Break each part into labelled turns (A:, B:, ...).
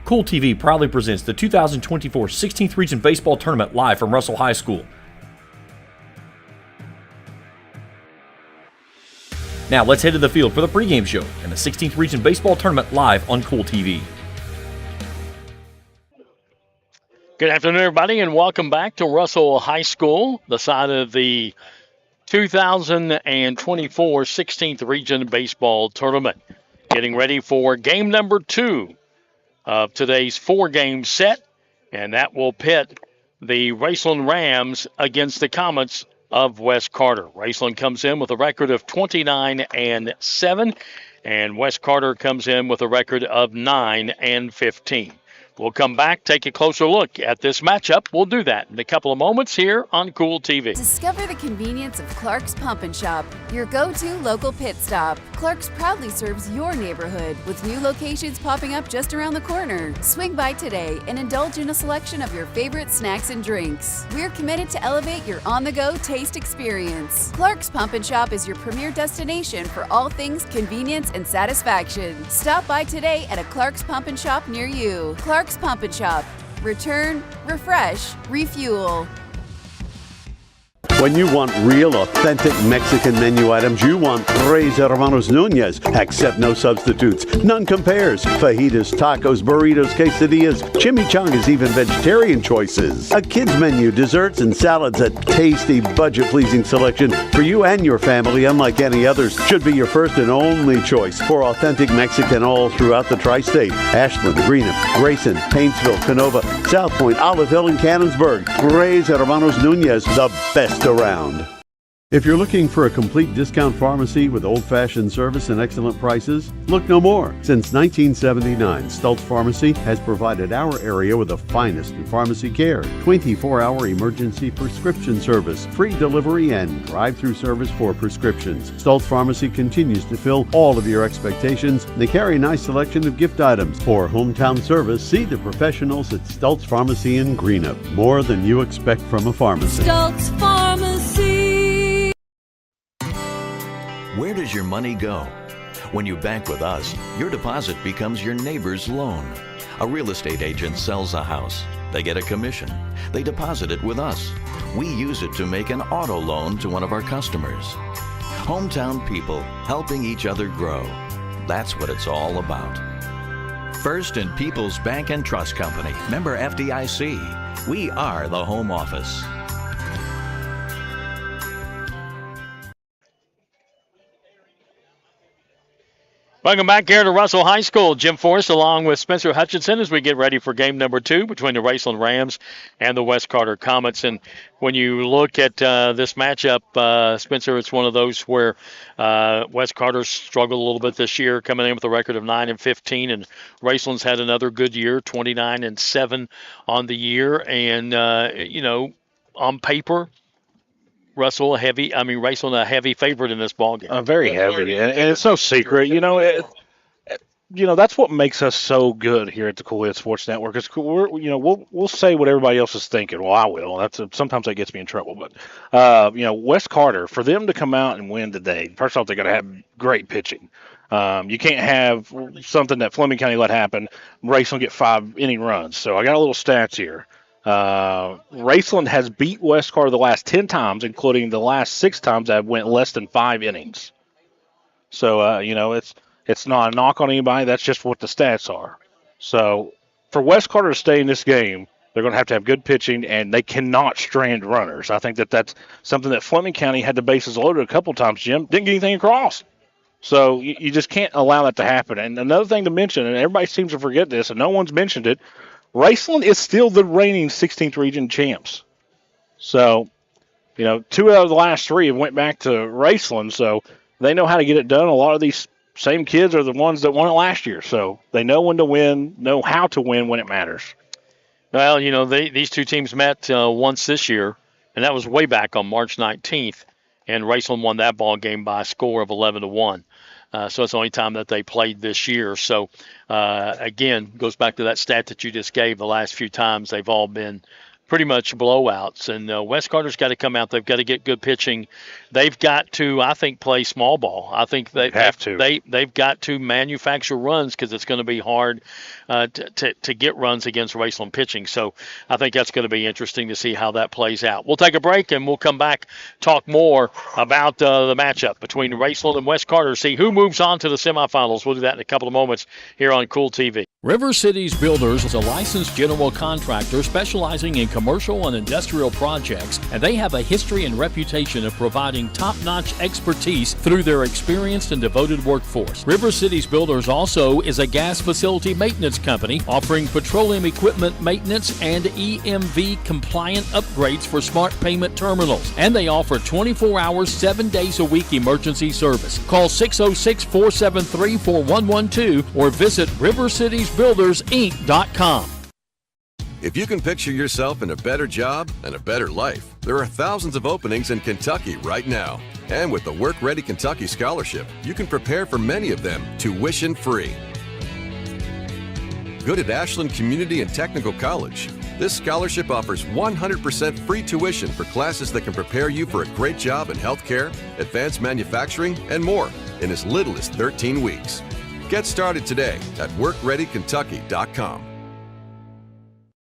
A: Kool TV proudly presents the 2024 16th Region Baseball Tournament live from Russell High School. Now let's head to the field for the pregame show and the 16th Region Baseball Tournament live on Kool TV.
B: Good afternoon, everybody, and welcome back to Russell High School, the side of the 2024 16th Region Baseball Tournament. Getting ready for game number 2 of today's 4-game set, and that will pit the Raceland Rams against the Comets of West Carter. Raceland comes in with a record of 29-7, and West Carter comes in with a record of 9-15. We'll come back, take a closer look at this matchup. We'll do that in a couple of moments here on Kool TV.
C: Discover the convenience of Clark's Pump and Shop, your go-to local pit stop. Clark's proudly serves your neighborhood with new locations popping up just around the corner. Swing by today and indulge in a selection of your favorite snacks and drinks. We're committed to elevate your on-the-go taste experience. Clark's Pump and Shop is your premier destination for all things convenience and satisfaction. Stop by today at a Clark's Pump and Shop near you. Clark's Pump and Shop. Return, refresh, refuel.
D: When you want real, authentic Mexican menu items, you want Tres Hermanos Nunez. Accept no substitutes. None compares. Fajitas, tacos, burritos, quesadillas, chimichangas, even vegetarian choices. A kids menu, desserts and salads, a tasty, budget-pleasing selection for you and your family, unlike any others, should be your first and only choice for authentic Mexican all throughout the tri-state. Ashland, Greenup, Grayson, Paintsville, Canova, South Point, Olive Hill, and Cannonsburg. Tres Hermanos Nunez, the best around. If you're looking for a complete discount pharmacy with old-fashioned service and excellent prices, look no more. Since 1979, Stultz Pharmacy has provided our area with the finest in pharmacy care, 24-hour emergency prescription service, free delivery, and drive-through service for prescriptions. Stultz Pharmacy continues to fill all of your expectations. They carry a nice selection of gift items. For hometown service, see the professionals at Stultz Pharmacy in Greenup. More than you expect from a pharmacy.
E: Stultz Pharmacy.
F: Where does your money go? When you bank with us, your deposit becomes your neighbor's loan. A real estate agent sells a house. They get a commission. They deposit it with us. We use it to make an auto loan to one of our customers. Hometown people helping each other grow. That's what it's all about. First and People's Bank and Trust Company, member FDIC. We are the home office.
B: Welcome back here to Russell High School. Jim Forrest along with Spencer Hutchinson as we get ready for game number 2 between the Raceland Rams and the West Carter Comets. And when you look at this matchup, Spencer, it's one of those where West Carter struggled a little bit this year, coming in with a record of 9-15, and Raceland's had another good year, 29-7 on the year. And, on paper, Raceland a heavy favorite in this ballgame.
G: Very heavy, and it's no secret. That's what makes us so good here at the Kool Sports Network. Is we'll say what everybody else is thinking. Well, I will. Sometimes that gets me in trouble. But West Carter, for them to come out and win today, first off, they got to have great pitching. You can't have something that Fleming County let happen. Raceland get 5-inning runs. So I got a little stats here. Raceland has beat West Carter the last 10 times, including the last 6 times that went less than 5 innings. So, it's not a knock on anybody. That's just what the stats are. So, for West Carter to stay in this game, they're going to have good pitching, and they cannot strand runners. I think that's something that Fleming County had the bases loaded a couple times, Jim. Didn't get anything across. So, you just can't allow that to happen. And another thing to mention, and everybody seems to forget this, and no one's mentioned it, Raceland is still the reigning 16th region champs. So, 2 out of the last 3 have went back to Raceland, so they know how to get it done. A lot of these same kids are the ones that won it last year, so they know when to win, know how to win when it matters.
B: Well, these two teams met once this year, and that was way back on March 19th, and Raceland won that ball game by a score of 11-1. So it's the only time that they played this year. So, again, goes back to that stat that you just gave. The last few times they've all been pretty much blowouts. And West Carter's got to come out. They've got to get good pitching. They've got to, I think, play small ball. I think they've got to manufacture runs because it's going to be hard to get runs against Raceland pitching. So I think that's going to be interesting to see how that plays out. We'll take a break and we'll come back, talk more about the matchup between Raceland and West Carter, see who moves on to the semifinals. We'll do that in a couple of moments here on Kool TV.
A: River Cities Builders is a licensed general contractor specializing in commercial and industrial projects, and they have a history and reputation of providing top-notch expertise through their experienced and devoted workforce. River Cities Builders also is a gas facility maintenance company offering petroleum equipment maintenance and EMV compliant upgrades for smart payment terminals, and they offer 24 hours, 7 days a week emergency service. Call 606-473-4112 or visit rivercitiesbuildersinc.com.
H: If you can picture yourself in a better job and a better life, there are thousands of openings in Kentucky right now. And with the Work Ready Kentucky Scholarship, you can prepare for many of them tuition-free. Good at Ashland Community and Technical College. This scholarship offers 100% free tuition for classes that can prepare you for a great job in healthcare, advanced manufacturing, and more in as little as 13 weeks. Get started today at WorkReadyKentucky.com.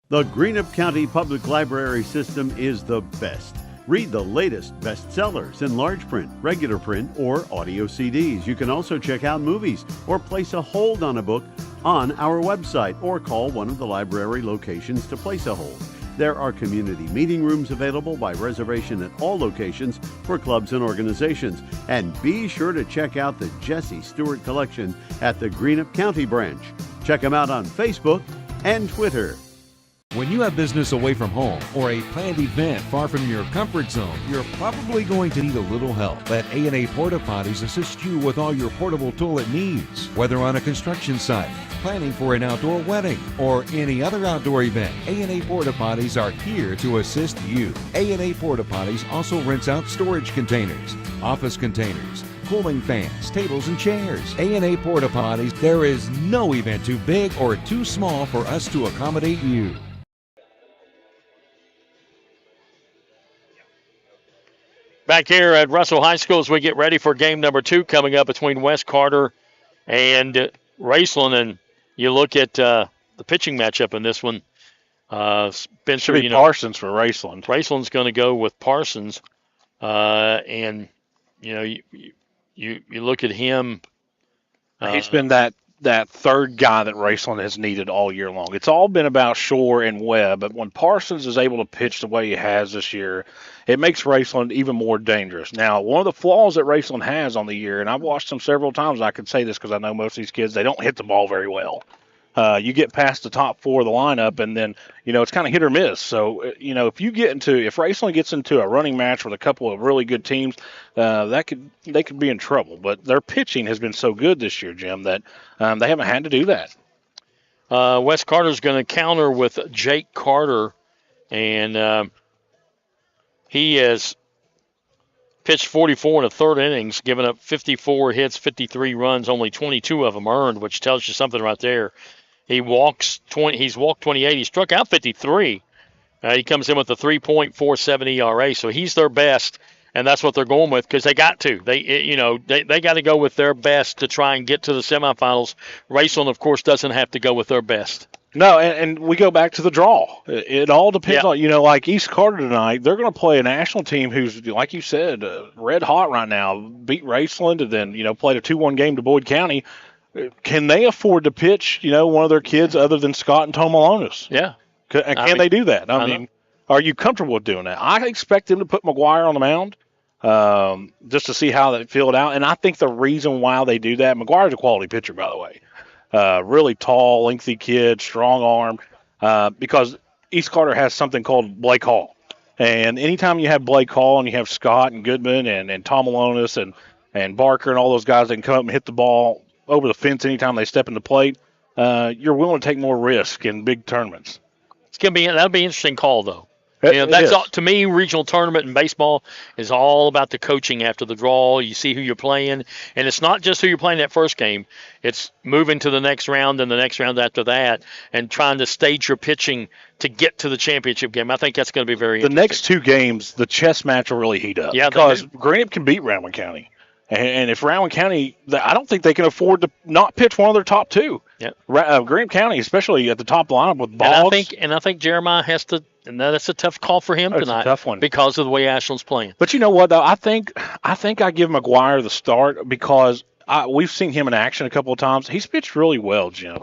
D: The Greenup County Public Library system is the best. Read the latest bestsellers in large print, regular print, or audio CDs. You can also check out movies or place a hold on a book on our website or call one of the library locations to place a hold. There are community meeting rooms available by reservation at all locations for clubs and organizations. And be sure to check out the Jesse Stewart collection at the Greenup County branch. Check them out on Facebook and Twitter.
I: When you have business away from home or a planned event far from your comfort zone, you're probably going to need a little help. Let A&A Porta Potties assist you with all your portable toilet needs. Whether on a construction site, planning for an outdoor wedding, or any other outdoor event, A&A Porta Potties are here to assist you. A&A Porta Potties also rents out storage containers, office containers, cooling fans, tables, and chairs. A&A Porta Potties, there is no event too big or too small for us to accommodate you.
B: Back here at Russell High School as we get ready for game number 2 coming up between West Carter and Raceland. And you look at the pitching matchup in this one. Spencer,
G: Parsons for Raceland.
B: Raceland's going to go with Parsons. And, you look at him.
G: He's been that third guy that Raceland has needed all year long. It's all been about Shore and Webb, but when Parsons is able to pitch the way he has this year, it makes Raceland even more dangerous. Now, one of the flaws that Raceland has on the year, and I've watched them several times, and I can say this because I know most of these kids, they don't hit the ball very well. You get past the top 4 of the lineup, and then, it's kind of hit or miss. So, if Raceland gets into a running match with a couple of really good teams, they could be in trouble. But their pitching has been so good this year, Jim, that they haven't had to do that.
B: West Carter's going to counter with Jake Carter, and he has pitched 44 in the third innings, given up 54 hits, 53 runs, only 22 of them earned, which tells you something right there. He's walked 28. He struck out 53. He comes in with a 3.47 ERA, so he's their best, and that's what they're going with because they got to. They got to go with their best to try and get to the semifinals. Raceland, of course, doesn't have to go with their best.
G: No, and we go back to the draw. It all depends on, like East Carter tonight, they're going to play a national team who's, like you said, red hot right now, beat Raceland and then, played a 2-1 game to Boyd County. Can they afford to pitch, one of their kids other than Scott and Tom Malonis?
B: Yeah.
G: Can they do that? I mean, are you comfortable with doing that? I expect them to put McGuire on the mound just to see how they feel it out. And I think the reason why they do that, McGuire's a quality pitcher, by the way. Really tall, lengthy kid, strong arm, because East Carter has something called Blake Hall. And anytime you have Blake Hall and you have Scott and Goodman and Tom Malonis and Barker and all those guys that can come up and hit the ball over the fence anytime they step in the plate, you're willing to take more risk in big tournaments.
B: That'll be an interesting call, though. That's all, to me, regional tournament in baseball is all about the coaching after the draw. You see who you're playing, and it's not just who you're playing that first game. It's moving to the next round and the next round after that, and trying to stage your pitching to get to the championship game. I think that's going to be very interesting.
G: The next two games, the chess match will really heat up.
B: Yeah,
G: because Greenup can beat Rowan County. And if Rowan County, I don't think they can afford to not pitch one of their top two.
B: Yeah,
G: Greenup County, especially at the top lineup with Boggs.
B: And I think Jeremiah has to. And that's a tough call for him tonight.
G: It's a tough one
B: because of the way Ashland's playing.
G: But you know what, though? I think I give McGuire the start because we've seen him in action a couple of times. He's pitched really well, Jim.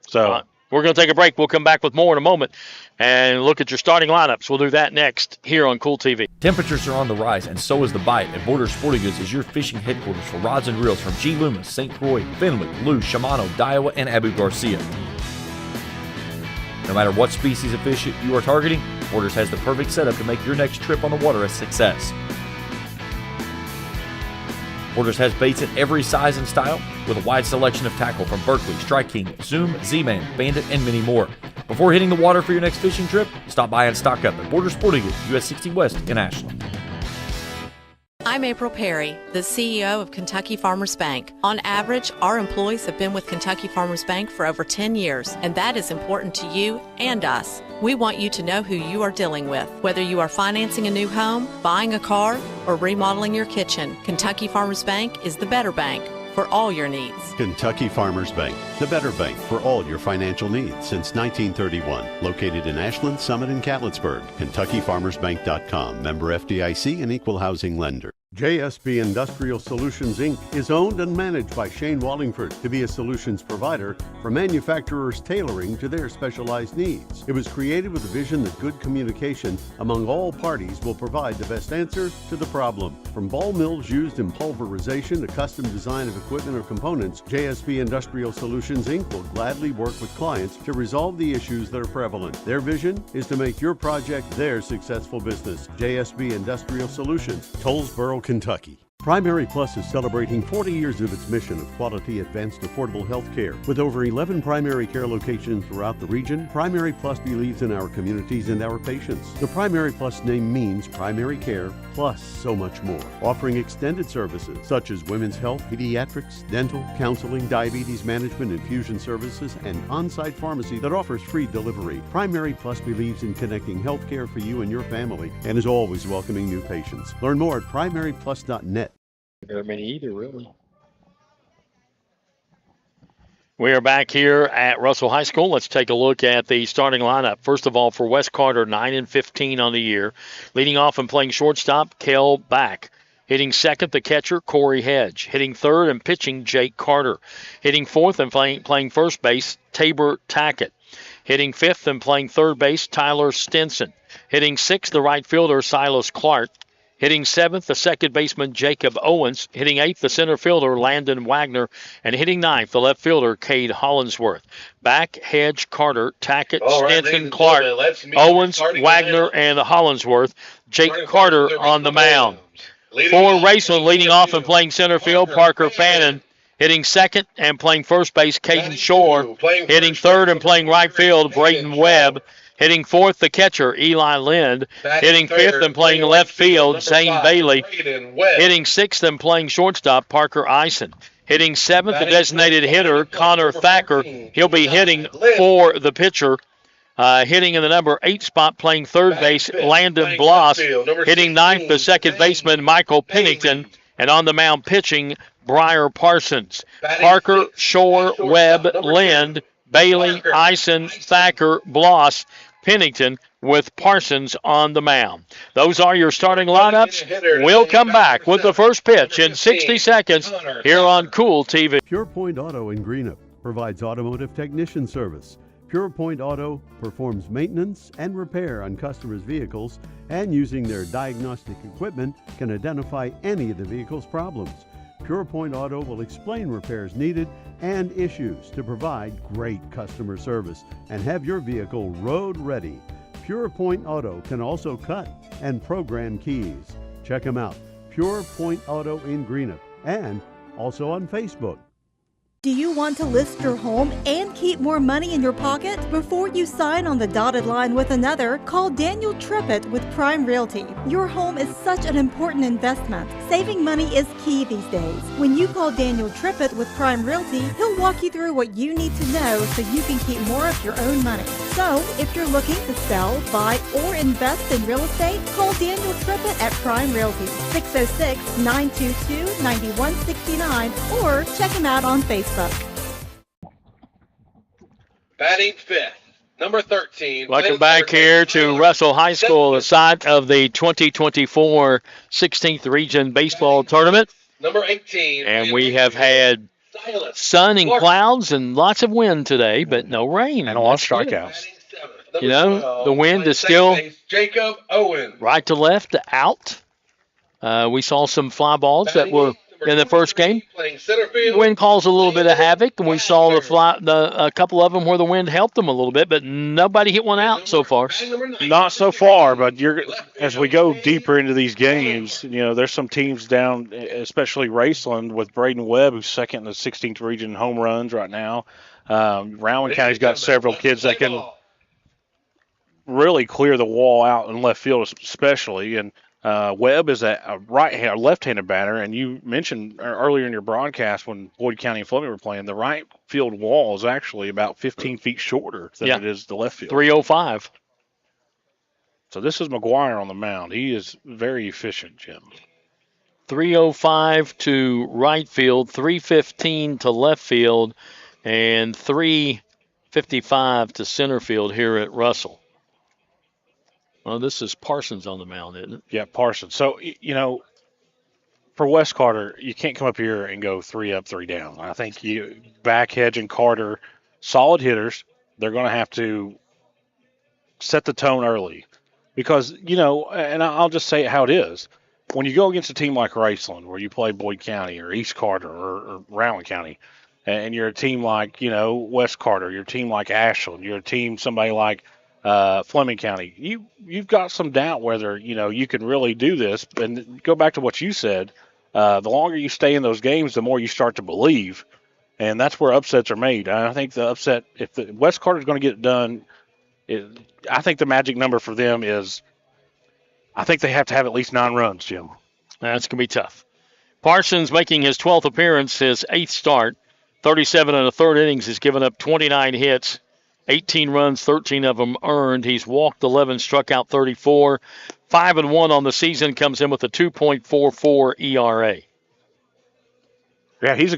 G: So
B: we're going to take a break. We'll come back with more in a moment and look at your starting lineups. We'll do that next here on Kool TV.
J: Temperatures are on the rise, and so is the bite. And Borders Sporting Goods is your fishing headquarters for rods and reels from G. Loomis, St. Croix, Findlay, Lou, Shimano, Daiwa, and Abu Garcia. No matter what species of fish you are targeting, Borders has the perfect setup to make your next trip on the water a success. Borders has baits in every size and style with a wide selection of tackle from Berkley, Strike King, Zoom, Z-Man, Bandit, and many more. Before hitting the water for your next fishing trip, stop by and stock up at Borders Sporting Goods, US 60 West in Ashland.
K: I'm April Perry, the CEO of Kentucky Farmers Bank. On average, our employees have been with Kentucky Farmers Bank for over 10 years, and that is important to you and us. We want you to know who you are dealing with. Whether you are financing a new home, buying a car, or remodeling your kitchen, Kentucky Farmers Bank is the better bank for all your needs.
D: Kentucky Farmers Bank, the better bank for all your financial needs since 1931. Located in Ashland, Summit, and Catlettsburg. KentuckyFarmersBank.com. Member FDIC and equal housing lender. JSB Industrial Solutions, Inc. is owned and managed by Shane Wallingford to be a solutions provider for manufacturers tailoring to their specialized needs. It was created with a vision that good communication among all parties will provide the best answer to the problem. From ball mills used in pulverization to custom design of equipment or components, JSB Industrial Solutions, Inc. will gladly work with clients to resolve the issues that are prevalent. Their vision is to make your project their successful business. JSB Industrial Solutions, Tollsboro, Kentucky. Primary Plus is celebrating 40 years of its mission of quality, advanced, affordable health care. With over 11 primary care locations throughout the region, Primary Plus believes in our communities and our patients. The Primary Plus name means primary care plus so much more. Offering extended services such as women's health, pediatrics, dental, counseling, diabetes management, infusion services, and on-site pharmacy that offers free delivery. Primary Plus believes in connecting health care for you and your family and is always welcoming new patients. Learn more at primaryplus.net.
B: Very many either, really. We are back here at Russell High School. Let's take a look at the starting lineup. First of all, for West Carter, 9-15 on the year. Leading off and playing shortstop, Kel Back. Hitting second, the catcher, Corey Hedge. Hitting third and pitching, Jake Carter. Hitting fourth and playing first base, Tabor Tackett. Hitting fifth and playing third base, Tyler Stinson. Hitting sixth, the right fielder, Silas Clark. Hitting seventh, the second baseman, Jacob Owens. Hitting eighth, the center fielder, Landon Wagner. And hitting ninth, the left fielder, Cade Hollinsworth. Back, Hedge, Carter, Tackett, Stinson, Clark, Owens, Wagner, and Hollinsworth. Jake Carter on the mound. For Raceland, leading off and playing center field, Parker Fannin. Hitting second and playing first base, Caden Shore. Hitting third and playing right field, Braden Webb. Hitting fourth, the catcher, Eli Lind. Hitting fifth and playing left field, Zane Bailey. Hitting sixth and playing shortstop, Parker Eisen. Hitting seventh, the designated hitter, Connor Thacker. He'll be hitting for the pitcher. Hitting in the number 8 spot, playing third base, Landon Bloss. Hitting ninth, the second baseman, Michael Pennington. And on the mound pitching, Briar Parsons. Parker, Shore, Webb, Lind, Bailey, Eisen, Thacker, Bloss, Pennington, with Parsons on the mound. Those are your starting lineups. We'll come back with the first pitch in 60 seconds here on Kool TV.
D: Pure Point Auto in Greenup provides automotive technician service. Pure Point Auto performs maintenance and repair on customers' vehicles and using their diagnostic equipment can identify any of the vehicle's problems. Pure Point Auto will explain repairs needed and issues to provide great customer service and have your vehicle road ready. Pure Point Auto can also cut and program keys. Check them out. Pure Point Auto in Greenup and also on Facebook.
L: Do you want to list your home and keep more money in your pocket? Before you sign on the dotted line with another, call Daniel Trippett with Prime Realty. Your home is such an important investment. Saving money is key these days. When you call Daniel Trippett with Prime Realty, he'll walk you through what you need to know so you can keep more of your own money. So, if you're looking to sell, buy, or invest in real estate, call Daniel Trippett at Prime Realty, 606-922-9169, or check him out on Facebook.
M: Batting fifth, number 13.
B: Welcome back here to Russell High School, the site of the 2024 16th Region Baseball Tournament.
M: Number 18.
B: And we have had sun and clouds and lots of wind today, but no rain.
G: And a lot of strikeouts.
B: You know, the wind is still
M: Jacob Owen.
B: Right to left, out. We saw some fly balls that were in the first game. The wind caused a little bit of havoc, and we saw a couple of them where the wind helped them a little bit, but nobody hit one out so far.
G: Not so far, but as we go deeper into these games, there's some teams down, especially Raceland with Braden Webb, who's second in the 16th region home runs right now. Rowan County's got several kids that can really clear the wall out in left field, especially, and Webb is a left-handed batter, and you mentioned earlier in your broadcast when Boyd County and Fleming were playing, the right field wall is actually about 15 feet shorter than it is the left field.
B: 305.
G: So this is McGuire on the mound. He is very efficient, Jim.
B: 305 to right field, 315 to left field, and 355 to center field here at Russell. Well, this is Parsons on the mound, isn't it?
G: Yeah, Parsons. So, for West Carter, you can't come up here and go 3 up, 3 down. I think Hedge and Carter, solid hitters. They're going to have to set the tone early because, and I'll just say it how it is. When you go against a team like Raceland, where you play Boyd County or East Carter or Rowan County, and you're a team like, West Carter, you're a team like Ashland, you're a team, somebody like Fleming County, you've got some doubt whether you can really do this. And go back to what you said, the longer you stay in those games, the more you start to believe, and that's where upsets are made. I think the upset, if the West Carter is going to get it done, I think the magic number for them is, I think they have to have at least 9 runs, Jim.
B: That's going to be tough. Parsons making his 12th appearance, his 8th start, 37 and a third innings, has given up 29 hits. 18 runs, 13 of them earned. He's walked 11, struck out 34. 5-1 on the season, comes in with a 2.44 ERA.
G: Yeah, he's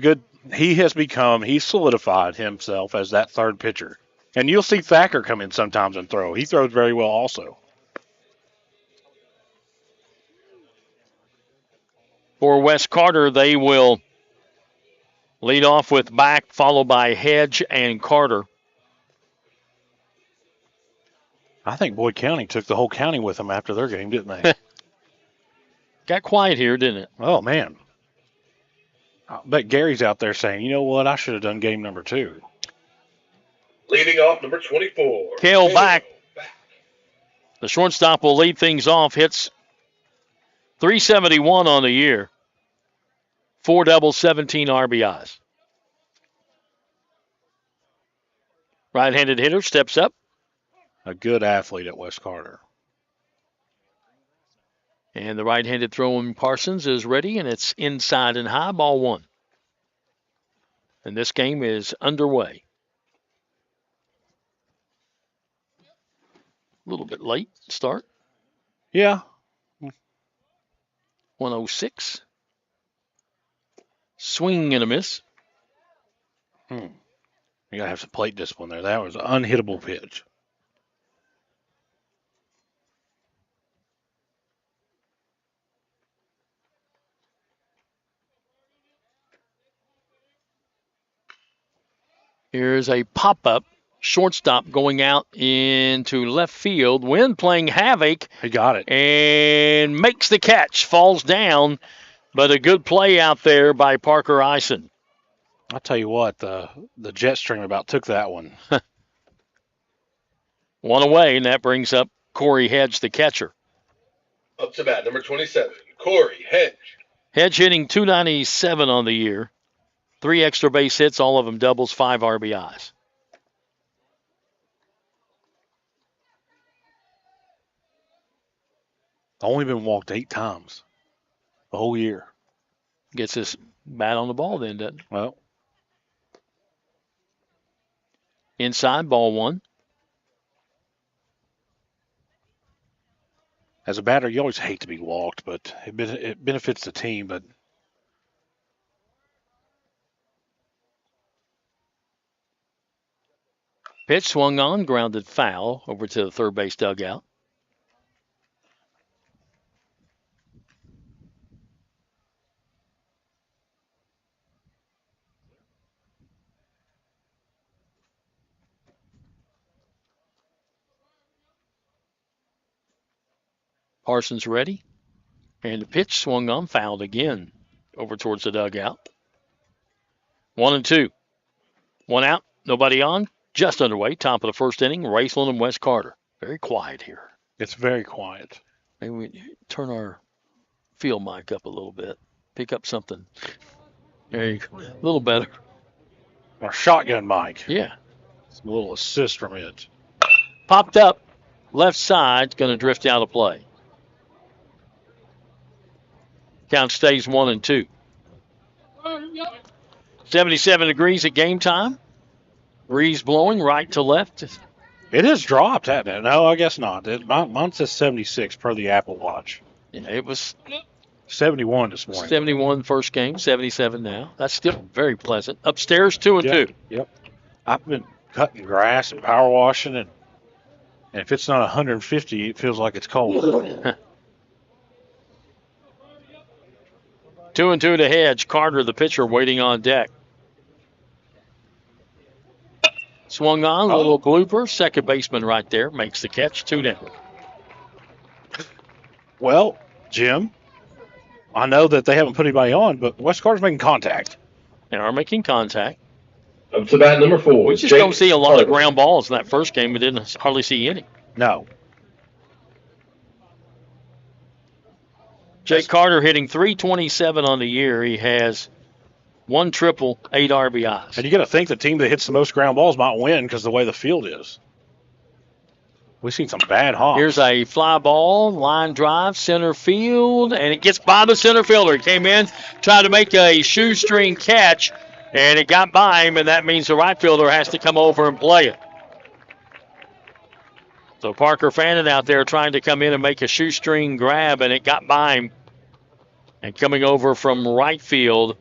G: solidified himself as that third pitcher. And you'll see Thacker come in sometimes and throw. He throws very well also.
B: For West Carter, they will lead off with Back, followed by Hedge and Carter.
G: I think Boyd County took the whole county with them after their game, didn't they?
B: Got quiet here, didn't it?
G: Oh, man. I bet Gary's out there saying, you know what, I should have done game number 2.
M: Leading off, number 24.
B: Kale Back. The shortstop will lead things off. Hits .371 on the year. 4 doubles, 17 RBIs. Right-handed hitter steps up.
G: A good athlete at West Carter.
B: And the right-handed throwing Parsons is ready, and it's inside and high, ball 1. And this game is underway. A little bit late start.
G: Yeah.
B: 106. Swing and a miss.
G: You got to have some plate discipline there. That was an unhittable pitch.
B: Here's a pop-up. Shortstop going out into left field. Wind playing havoc.
G: He got it.
B: And makes the catch. Falls down. But a good play out there by Parker Eisen.
G: I'll tell you what, the jet stream about took that one.
B: 1 away, and that brings up Corey Hedge, the catcher.
M: Up to bat, number 27, Corey Hedge.
B: Hedge hitting .297 on the year. 3 extra base hits, all of them doubles, 5 RBIs.
G: Only been walked 8 times the whole year.
B: Gets his bat on the ball then, doesn't it?
G: Well,
B: inside, ball 1.
G: As a batter, you always hate to be walked, but it benefits the team. But
B: Pitch swung on, grounded foul over to the third base dugout. Parsons ready. And the pitch swung on, fouled again over towards the dugout. 1-2. 1 out, nobody on. Just underway, top of the first inning, Raceland and West Carter. Very quiet here.
G: It's very quiet.
B: Maybe we turn our field mic up a little bit. Pick up something. There you go. A little better.
G: Our shotgun mic.
B: Yeah.
G: Some little assist from it.
B: Popped up. Left side, going to drift out of play. Count stays 1-2. 77 degrees at game time. Breeze blowing right to left.
G: It has dropped, hasn't it? No, I guess not. Mine says 76 per the Apple Watch.
B: Yeah, it was
G: 71 this morning.
B: 71 first game, 77 now. That's still very pleasant. Upstairs, 2-2.
G: Yep. I've been cutting grass and power washing, and if it's not 150, it feels like it's cold.
B: 2-2 to Hedge. Carter, the pitcher, waiting on deck. Swung on, a little blooper. Second baseman right there makes the catch. 2 down.
G: Well, Jim, I know that they haven't put anybody on, but West Carter's making contact.
B: They are making contact.
M: Up to bat number 4.
B: We just don't see a lot of ground balls in that first game. We didn't hardly see any.
G: No.
B: Jake Carter hitting .327 on the year. He has 1 triple, 8 RBIs.
G: And you got to think the team that hits the most ground balls might win because the way the field is. We've seen some bad hops.
B: Here's a fly ball, line drive, center field, and it gets by the center fielder. He came in, tried to make a shoestring catch, and it got by him, and that means the right fielder has to come over and play it. So Parker Fannin out there trying to come in and make a shoestring grab, and it got by him. And coming over from right field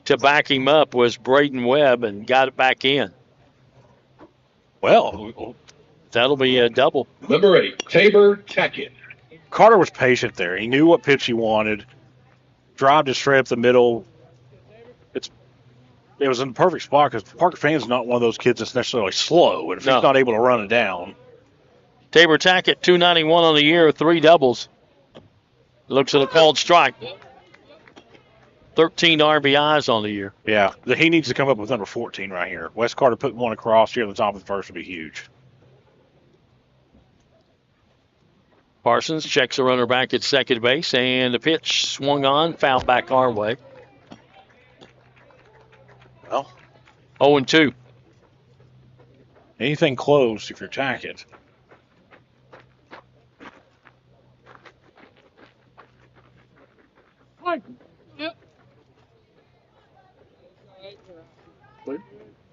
B: to back him up was Braden Webb, and got it back in.
G: Well,
B: that'll be a double.
M: Number 8, Tabor Tackett.
G: Carter was patient there. He knew what pitch he wanted. Drive it straight up the middle. It was in the perfect spot because Parker Fannin's not one of those kids that's necessarily slow. And if he's not able to run it down.
B: Tabor Tackett, .291 on the year, 3 doubles. Looks at a called strike. 13 RBIs on the year.
G: Yeah, he needs to come up with number 14 right here. West Carter putting one across here on the top of the first would be huge.
B: Parsons checks the runner back at second base, and the pitch swung on, foul back our way.
G: Well,
B: 0-2.
G: Anything close if you're Tackett.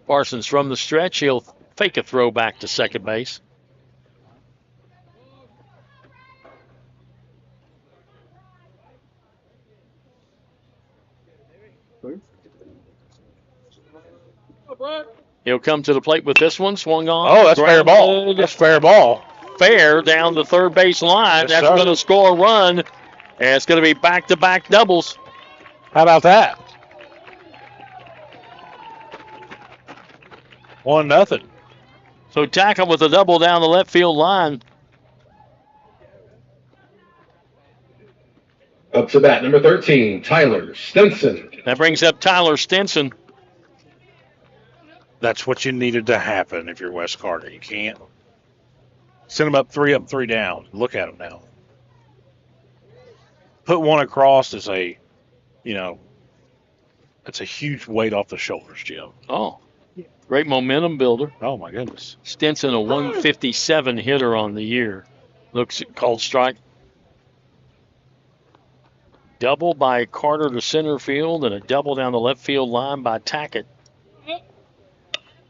B: Parsons from the stretch. He'll fake a throw back to second base. He'll come to the plate with this one. Swung on.
G: Oh, that's fair ball. That's fair ball.
B: Fair down the third base line.
G: Yes,
B: that's going to score a run. And it's going to be back-to-back doubles.
G: How about that? 1-0.
B: So Tackett with a double down the left field line.
M: Up to bat number 13, Tyler Stinson.
B: That brings up Tyler Stinson.
G: That's what you needed to happen if you're West Carter. You can't send them up, three down. Look at them now. Put one across as a That's a huge weight off the shoulders, Jim.
B: Oh, great momentum builder.
G: Oh, my goodness.
B: Stinson, a 157 hitter on the year. Looks at called strike. Double by Carter to center field and a double down the left field line by Tackett.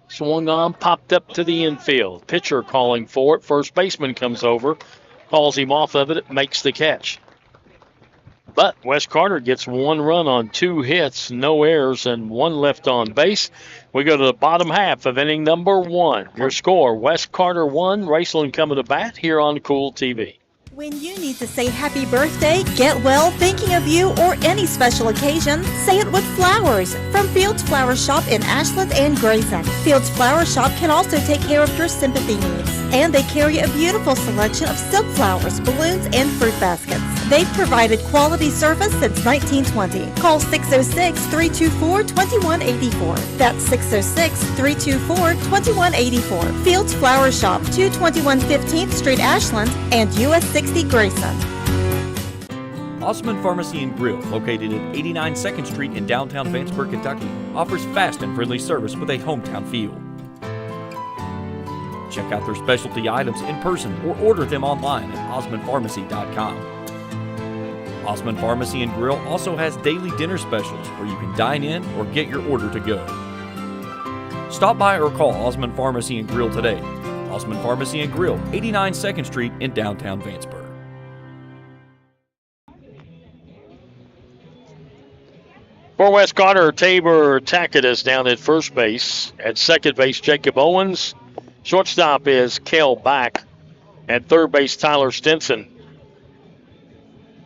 B: Swung on, popped up to the infield. Pitcher calling for it. First baseman comes over, calls him off of it, makes the catch. But West Carter gets 1 run on 2 hits, no errors, and 1 left on base. We go to the bottom half of inning number 1. Your score, West Carter 1, Raceland coming to bat here on Kool TV.
L: When you need to say happy birthday, get well, thinking of you, or any special occasion, say it with flowers from Fields Flower Shop in Ashland and Grayson. Fields Flower Shop can also take care of your sympathy needs, and they carry a beautiful selection of silk flowers, balloons, and fruit baskets. They've provided quality service since 1920. Call 606-324-2184. That's 606-324-2184. Fields Flower Shop, 221 15th Street, Ashland, and US 60 Grayson.
J: Osman Pharmacy and Grill, located at 89 2nd Street in downtown Vanceburg, Kentucky, offers fast and friendly service with a hometown feel. Check out their specialty items in person or order them online at osmanpharmacy.com. Osman Pharmacy and Grill also has daily dinner specials where you can dine in or get your order to go. Stop by or call Osman Pharmacy and Grill today. Osman Pharmacy and Grill, 89 2nd Street in downtown Vanceburg.
B: For West Carter, Tabor Tackett is down at first base. At second base, Jacob Owens. Shortstop is Cale Back. At third base, Tyler Stinson.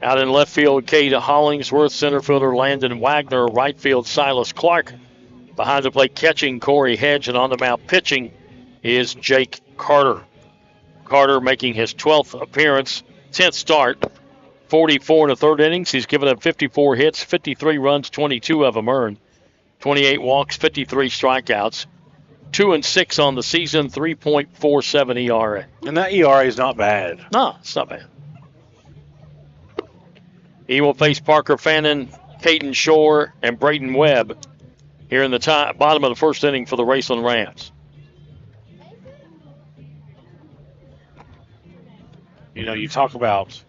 B: Out in left field, Cade Hollingsworth. Center fielder, Landon Wagner. Right field, Silas Clark. Behind the plate, catching Corey Hedge. And on the mound, pitching is Jake Carter. Carter making his 12th appearance, 10th start. 44 in the third innings. He's given up 54 hits, 53 runs, 22 of them earned. 28 walks, 53 strikeouts. 2-6 on the season, 3.47 ERA.
G: And that ERA is not bad.
B: No, it's not bad. He will face Parker Fannin, Peyton Shore, and Braden Webb here in the bottom of the first inning for the Raceland Rams.
G: You know, you talk about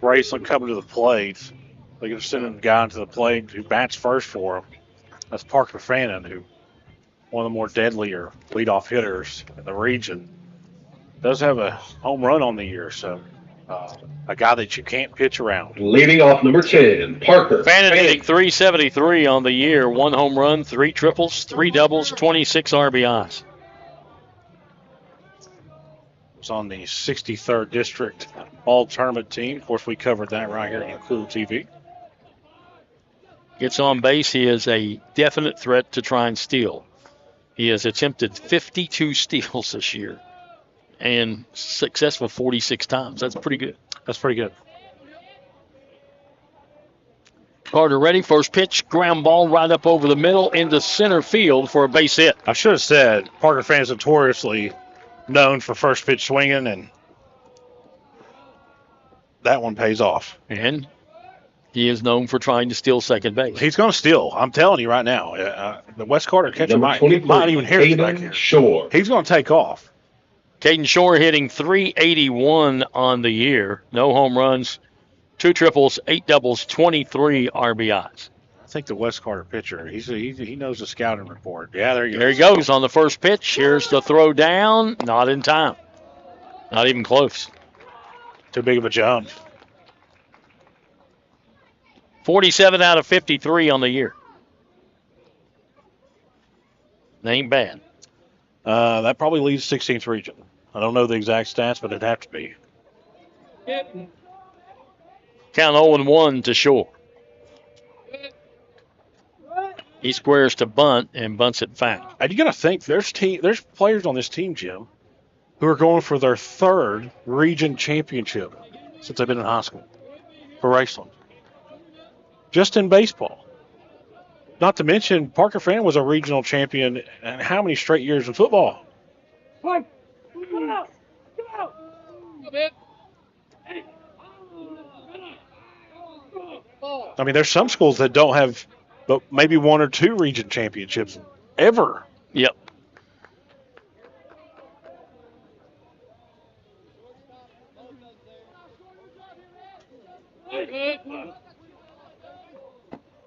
G: Raceland coming to the plate. They're sending a guy to the plate who bats first for him. That's Parker Fannin, who one of the more deadlier leadoff hitters in the region. Does have a home run on the year, so a guy that you can't pitch around.
M: Leading off number 10, Parker
B: Fannin hitting .373 on the year. 1 home run, 3 triples, 3 doubles, 26 RBIs.
G: Was on the 63rd District All-Tournament team. Of course, we covered that right here on Kool TV.
B: Gets on base. He is a definite threat to try and steal. He has attempted 52 steals this year and successful 46 times. That's pretty good.
G: That's pretty good.
B: Carter ready. First pitch, ground ball right up over the middle into center field for a base hit.
G: I should have said Parker Fannin is notoriously known for first pitch swinging, and that one pays off.
B: And he is known for trying to steal second base.
G: He's going to steal. I'm telling you right now. The West Carter catcher might even hear us back here.
M: Shore.
G: He's going to take off.
B: Caden Shore hitting .381 on the year. No home runs, 2 triples, 8 doubles, 23 RBIs.
G: I think the West Carter pitcher, he knows the scouting report. Yeah, there
B: he goes on the first pitch. Here's the throw down. Not in time. Not even close.
G: Too big of a jump.
B: 47 out of 53 on the year. That ain't bad.
G: That probably leads 16th region. I don't know the exact stats, but it'd have to be.
B: Count 0-1 to Shore. He squares to bunt and bunts it foul.
G: And you got to think there's players on this team, Jim, who are going for their 3rd region championship since they've been in high school for Raceland. Just in baseball. Not to mention, Parker Fannin was a regional champion in how many straight years in football?
E: Come out.
G: I mean, there's some schools that don't have but maybe 1 or 2 region championships ever.
B: Yep.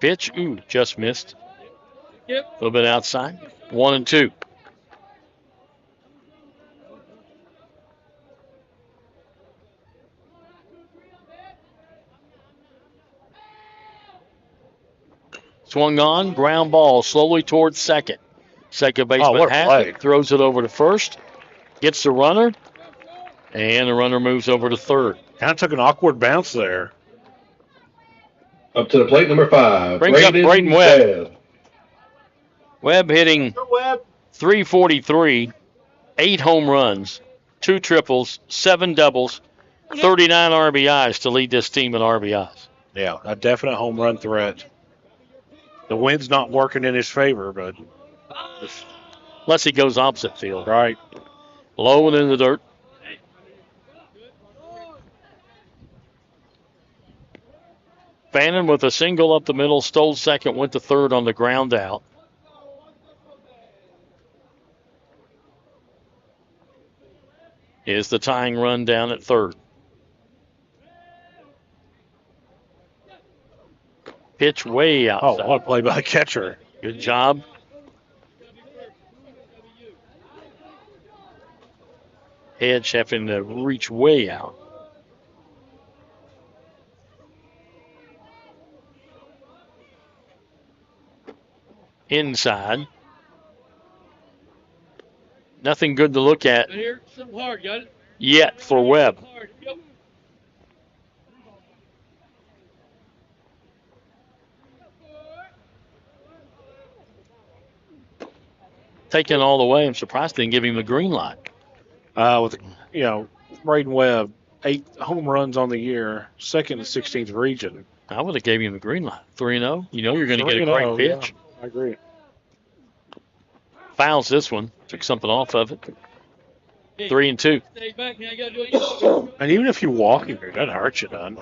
B: Pitch, just missed. A little bit outside. 1-2. Swung on, ground ball slowly towards second. Second baseman Hackett throws it over to first, gets the runner, and the runner moves over to third.
G: Kind of took an awkward bounce there.
M: Up to the plate, number 5.
B: Brings up Braden Webb. Webb hitting .343, 8 home runs, 2 triples, 7 doubles, 39 RBIs to lead this team in RBIs.
G: Yeah, a definite home run threat. The wind's not working in his favor, but
B: unless he goes opposite field.
G: Right.
B: Low and in the dirt. Fannin with a single up the middle, stole second, went to third on the ground out. Is the tying run down at third. Pitch way outside.
G: Oh, what a play by the catcher.
B: Good job. Hedge having to reach way out. Inside. Nothing good to look at yet for Webb. Taken all the way. I'm surprised they didn't give him the green light.
G: With Braden Webb, 8 home runs on the year, second in 16th region.
B: I would have gave him the green light. 3-0. You know you're going to get a great pitch.
G: Yeah, I agree.
B: Fouls this one. Took something off of it. 3-2.
G: And even if you walk him, it doesn't hurt you none.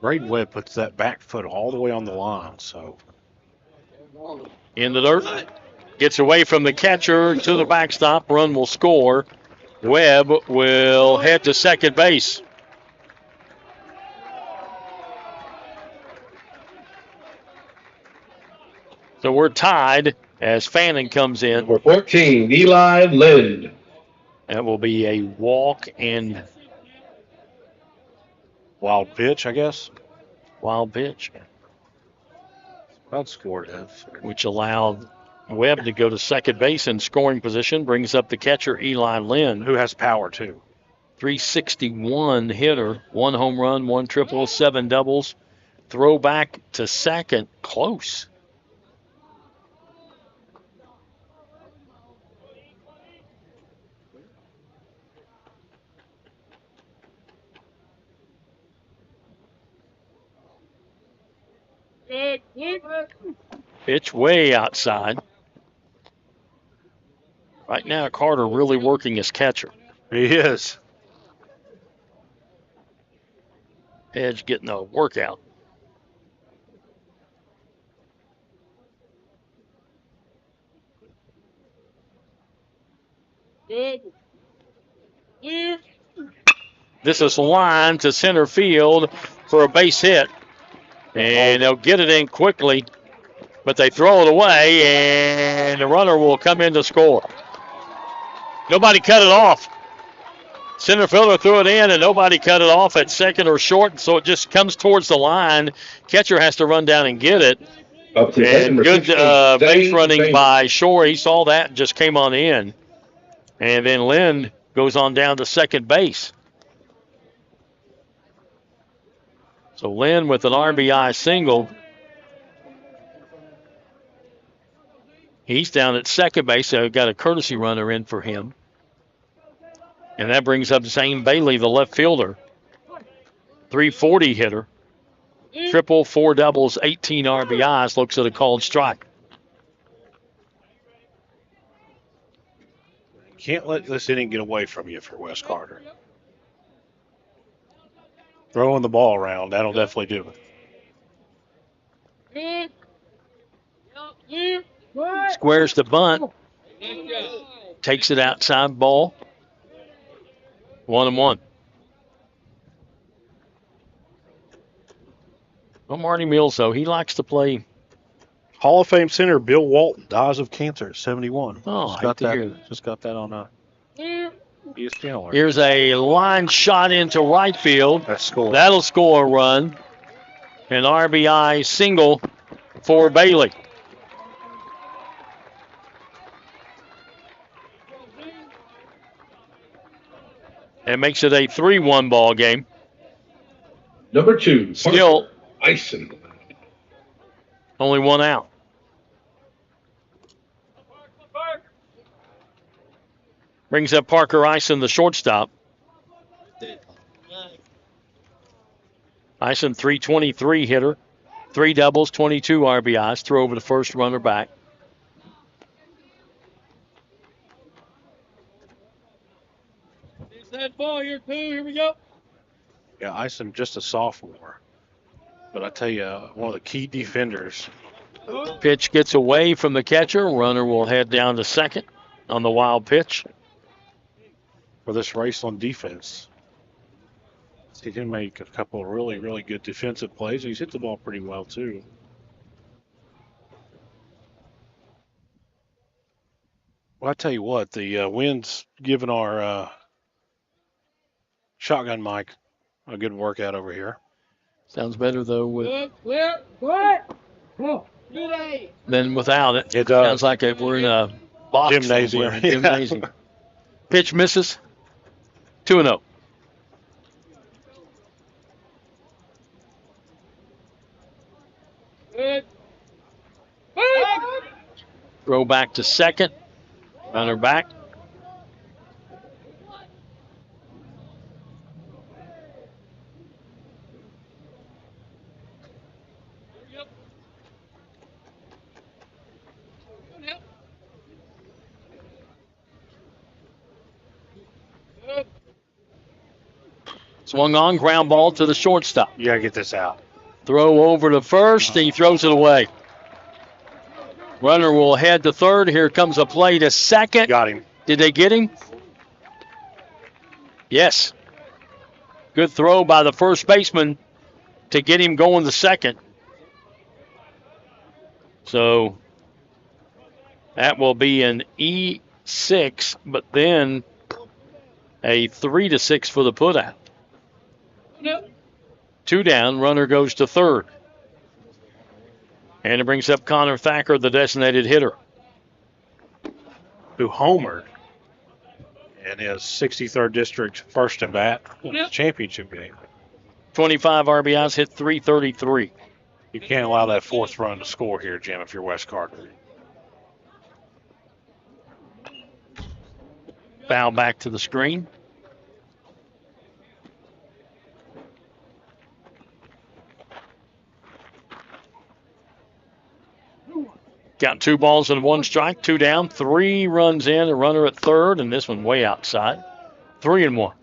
G: Braden Webb puts that back foot all the way on the line, so.
B: In the dirt. Gets away from the catcher to the backstop. Run will score. Webb will head to second base. So we're tied as Fannin comes in.
M: Number 14, Eli Lind.
B: That will be a walk and
G: wild pitch, I guess.
B: Wild pitch.
G: That's scored,
B: which allowed Webb to go to second base in scoring position. Brings up the catcher, Eli Lind.
G: Who has power, too.
B: 361 hitter. 1 home run, 1 triple, 7 doubles. Throw back to second. Close. Pitch way outside. Right now, Carter really working as catcher.
G: He is.
B: Edge getting a workout.
E: Good. Clear.
B: This is line to center field for a base hit. And they'll get it in quickly, but they throw it away, and the runner will come in to score. Nobody cut it off. Center fielder threw it in, and nobody cut it off at second or short, so it just comes towards the line. Catcher has to run down and get it. And good base running by Shore. He saw that and just came on in. And then Lind goes on down to second base. So Lind with an RBI single. He's down at second base, so we've got a courtesy runner in for him. And that brings up Zane Bailey, the left fielder. 340 hitter. Triple, 4 doubles, 18 RBIs. Looks at a called strike.
G: Can't let this inning get away from you if you're West Carter. Throwing the ball around, that'll definitely do it.
B: Squares the bunt. Takes it outside ball. 1-1. Well, Marty Mills, though, he likes to play.
G: Hall of Fame center Bill Walton dies of cancer at 71.
B: Oh, I hate to hear that.
G: Just got that on ESPN alert.
B: Here's a line shot into right field.
G: That's score.
B: That'll score a run. An RBI single for Bailey. It makes it a 3-1 ball game.
M: Number 2.
B: Still
M: Ison.
B: Only one out. Brings up Parker Ison, the shortstop. Ison, 323 hitter, 3 doubles, 22 RBIs, throw over the first, runner back.
E: It's that ball here, too. Here we go.
G: Yeah, Ison just a sophomore. But I tell you, one of the key defenders.
B: Pitch gets away from the catcher. Runner will head down to second on the wild pitch.
G: For this Raceland defense. He did make a couple of really, really good defensive plays. He's hit the ball pretty well, too. Well, I tell you what, the wind's giving our shotgun mic a good workout over here.
B: Sounds better, though, with
E: Clear.
B: than without it.
G: It does.
B: Sounds like we're in a box.
G: Gymnasium.
B: somewhere. Gymnasium. Pitch misses. 2-0. Throw back to second. Runner back. Swung on, ground ball to the shortstop.
G: You got to get this out.
B: Throw over to first, he throws it away. Runner will head to third. Here comes a play to second.
G: Got him.
B: Did they get him? Yes. Good throw by the first baseman to get him going to second. So that will be an E6, but then a 3-6 for the putout.
E: Nope.
B: 2 down, runner goes to third. And it brings up Connor Thacker, the designated hitter.
G: Who homered in his 63rd district first at bat in the championship game.
B: 25 RBIs, hit 333.
G: You can't allow that fourth run to score here, Jim, if you're West Carter.
B: Foul back to the screen. Got 2 balls and 1 strike, 2 down, 3 runs in, a runner at third, and this one way outside. 3-1.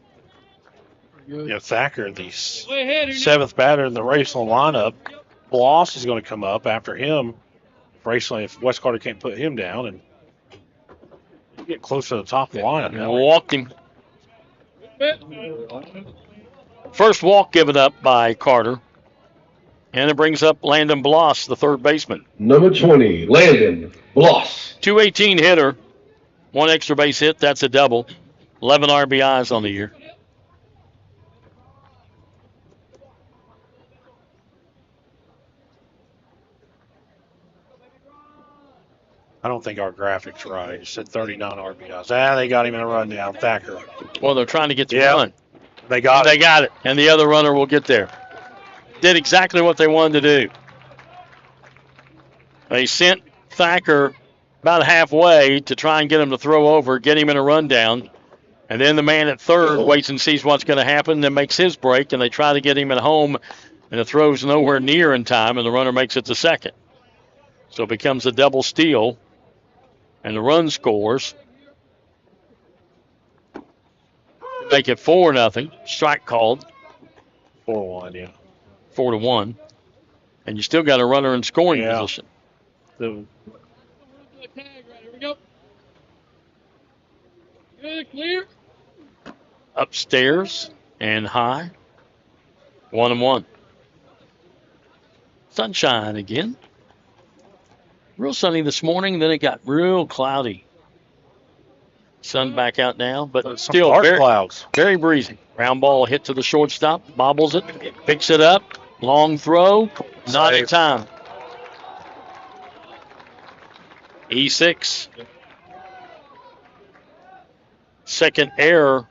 G: Yeah, Thacker, the 7th batter in the Raceland lineup. Bloss is going to come up after him. If West Carter can't put him down and get close to the top of the lineup.
B: And walked him. First walk given up by Carter. And it brings up Landon Bloss, the third baseman.
M: Number 20, Landon Bloss.
B: 218 hitter, 1 extra base hit, that's a double. 11 RBIs on the year.
G: I don't think our graphics right. It said 39 RBIs. They got him in a run down, Thacker.
B: Well, they're trying to get the run.
G: They got
B: it. And the other runner will get there. Did exactly what they wanted to do. They sent Thacker about halfway to try and get him to throw over, get him in a rundown. And then the man at third waits and sees what's going to happen, then makes his break, and they try to get him at home, and the throw's nowhere near in time, and the runner makes it to second. So it becomes a double steal, and the run scores. Make it 4-0. Strike called.
G: 4-1, yeah.
B: 4-1. And you still got a runner in scoring position.
G: The
E: Tag right, here we go. Good, clear.
B: Upstairs and high. 1-1. Sunshine again. Real sunny this morning, then it got real cloudy. Sun back out now, but still
G: dark clouds.
B: Very breezy. Ground ball hit to the shortstop, bobbles it, picks it up, long throw, not in time. E6. Second error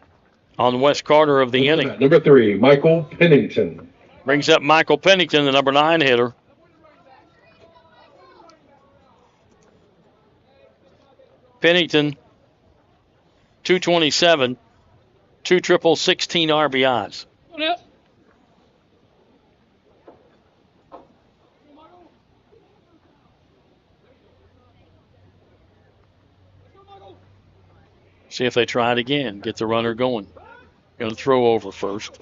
B: on West Carter of the inning.
M: Number 3, Michael Pennington.
B: Brings up Michael Pennington, the number 9 hitter. Pennington, 227, 2 triple, 16 RBIs. See if they try it again. Get the runner going. Going to throw over first.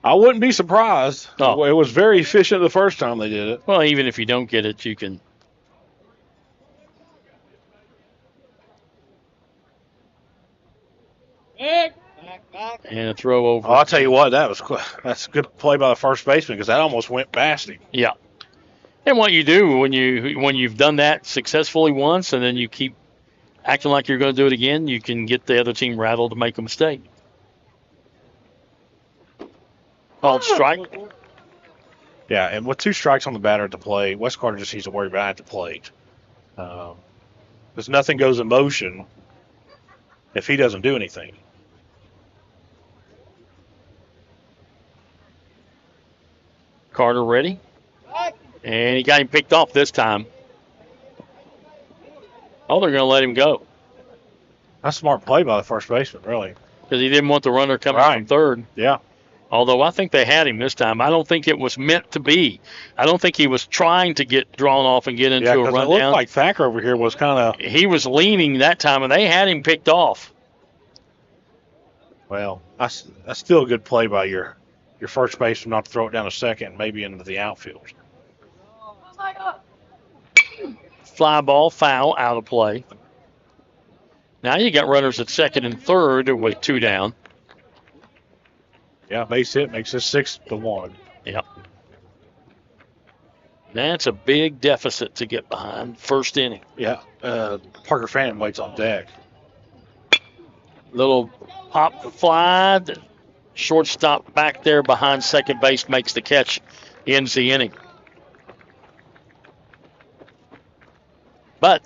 G: I wouldn't be surprised.
B: Oh.
G: It was very efficient the first time they did it.
B: Well, even if you don't get it, you can. And a throw over.
G: Oh, I'll tell you what, that's a good play by the first baseman because that almost went past him.
B: Yeah. And what you do when you've done that successfully once and then you keep acting like you're going to do it again, you can get the other team rattled to make a mistake. Called strike.
G: Yeah, and with 2 strikes on the batter at the plate, West Carter just needs to worry about at the plate. Because nothing goes in motion if he doesn't do anything.
B: Carter ready. And he got him picked off this time. Oh, they're going to let him go.
G: That's a smart play by the first baseman, really.
B: Because he didn't want the runner coming from third.
G: Yeah.
B: Although I think they had him this time. I don't think it was meant to be. I don't think he was trying to get drawn off and get into a rundown.
G: It looked like Thacker over here was kind of...
B: He was leaning that time, and they had him picked off.
G: Well, that's still a good play by your first baseman not to throw it down to second, maybe into the outfield.
B: Fly ball, foul, out of play. Now you got runners at second and third with 2 down.
G: Yeah, base hit makes it 6-1.
B: Yep. That's a big deficit to get behind first inning.
G: Yeah. Parker Fannin waits on deck.
B: Little pop fly. The shortstop back there behind second base makes the catch, ends the inning. But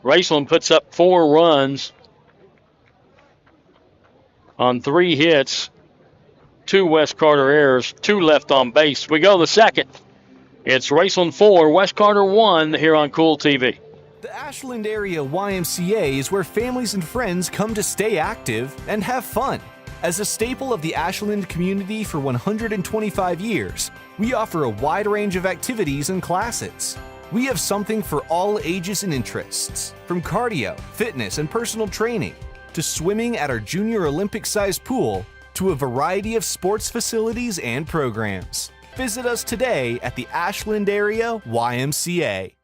B: Raceland puts up 4 runs on 3 hits, 2 West Carter errors, 2 left on base. We go the second. It's Raceland 4, West Carter 1 here on Kool TV.
N: The Ashland area YMCA is where families and friends come to stay active and have fun. As a staple of the Ashland community for 125 years, we offer a wide range of activities and classes. We have something for all ages and interests, from cardio, fitness, and personal training, to swimming at our junior Olympic-sized pool, to a variety of sports facilities and programs. Visit us today at the Ashland Area YMCA.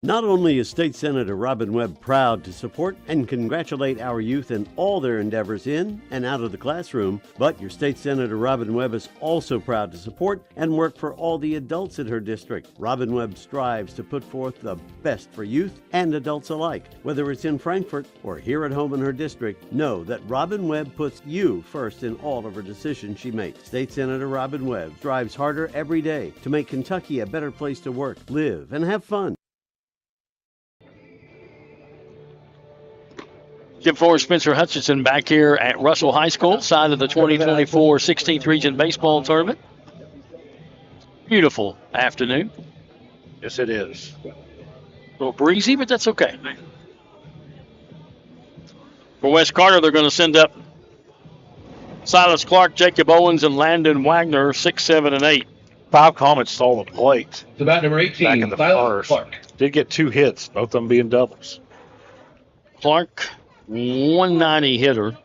D: Not only is State Senator Robin Webb proud to support and congratulate our youth in all their endeavors in and out of the classroom, but your State Senator Robin Webb is also proud to support and work for all the adults in her district. Robin Webb strives to put forth the best for youth and adults alike. Whether it's in Frankfort or here at home in her district, know that Robin Webb puts you first in all of her decisions she makes. State Senator Robin Webb strives harder every day to make Kentucky a better place to work, live, and have fun.
B: Jim Forrest, Spencer Hutchinson back here at Russell High School, side of the 2024 16th Region Baseball Tournament. Beautiful afternoon.
G: Yes, it is.
B: A little breezy, but that's okay. For West Carter, they're going to send up Silas Clark, Jacob Owens, and Landon Wagner, 6, 7, and 8.
G: 5 Comets stole the plate.
M: It's about number 18,
G: back in the
M: Silas
G: first.
M: Clark.
G: Did get 2 hits, both of them being doubles.
B: Clark, 190 hitter.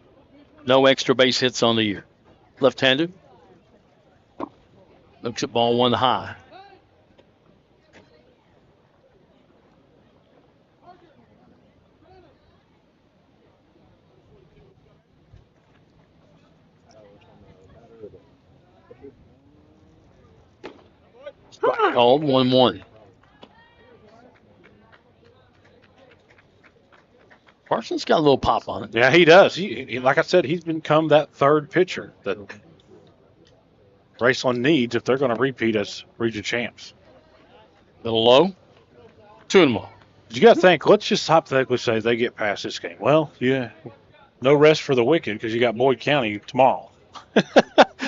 B: No extra base hits on the year. Left-handed. Looks at ball 1 high. Strike called 1-1. Parsons got a little pop on it.
G: Yeah, he does. He like I said, he's become that third pitcher that Raceland needs if they're going to repeat as region champs.
B: Little low. 2-1.
G: You got to think, let's just hypothetically say they get past this game. Well, yeah, no rest for the wicked because you got Boyd County tomorrow.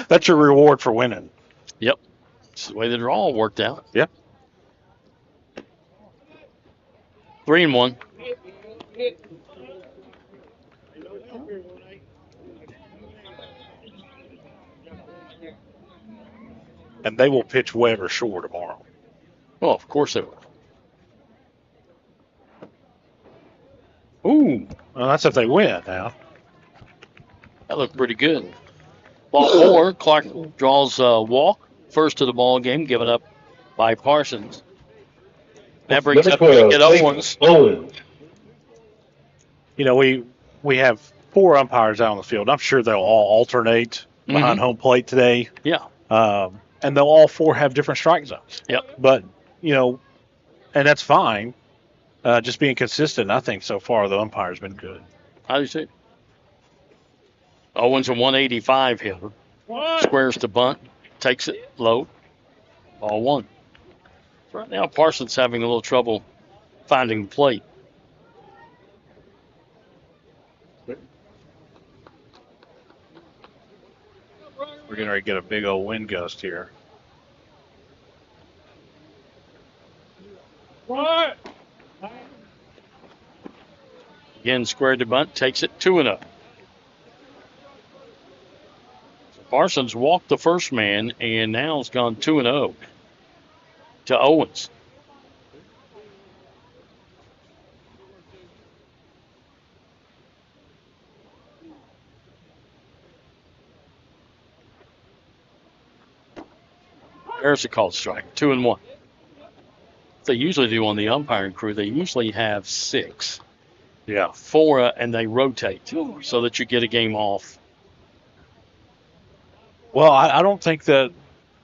G: That's your reward for winning.
B: Yep. It's the way the draw worked out.
G: Yep.
B: 3-1.
G: And they will pitch Webb or Shore tomorrow.
B: Well, of course they will. Ooh.
G: Well, that's if they win now.
B: That looked pretty good. Ball 4. Clark draws a walk. First to the ball game, given up by Parsons. That brings up Pickett Owens.
G: You know, we have 4 umpires out on the field. I'm sure they'll all alternate behind home plate today.
B: Yeah.
G: And they'll all 4 have different strike zones.
B: Yep.
G: But, you know, and that's fine. Just being consistent, I think so far the umpire's been good.
B: I do too. Owens a 185 hitter. Squares to bunt. Takes it low. Ball 1. Right now, Parsons having a little trouble finding the plate.
G: We're getting ready to get a big old wind gust here.
E: What?
B: Again, squared to bunt. Takes it 2-0. Parsons walked the first man and now has gone 2-0 to Owens. There's a called strike. 2-1. They usually do on the umpiring crew. They usually have 6.
G: Yeah.
B: 4, and they rotate so that you get a game off.
G: Well, I don't think that.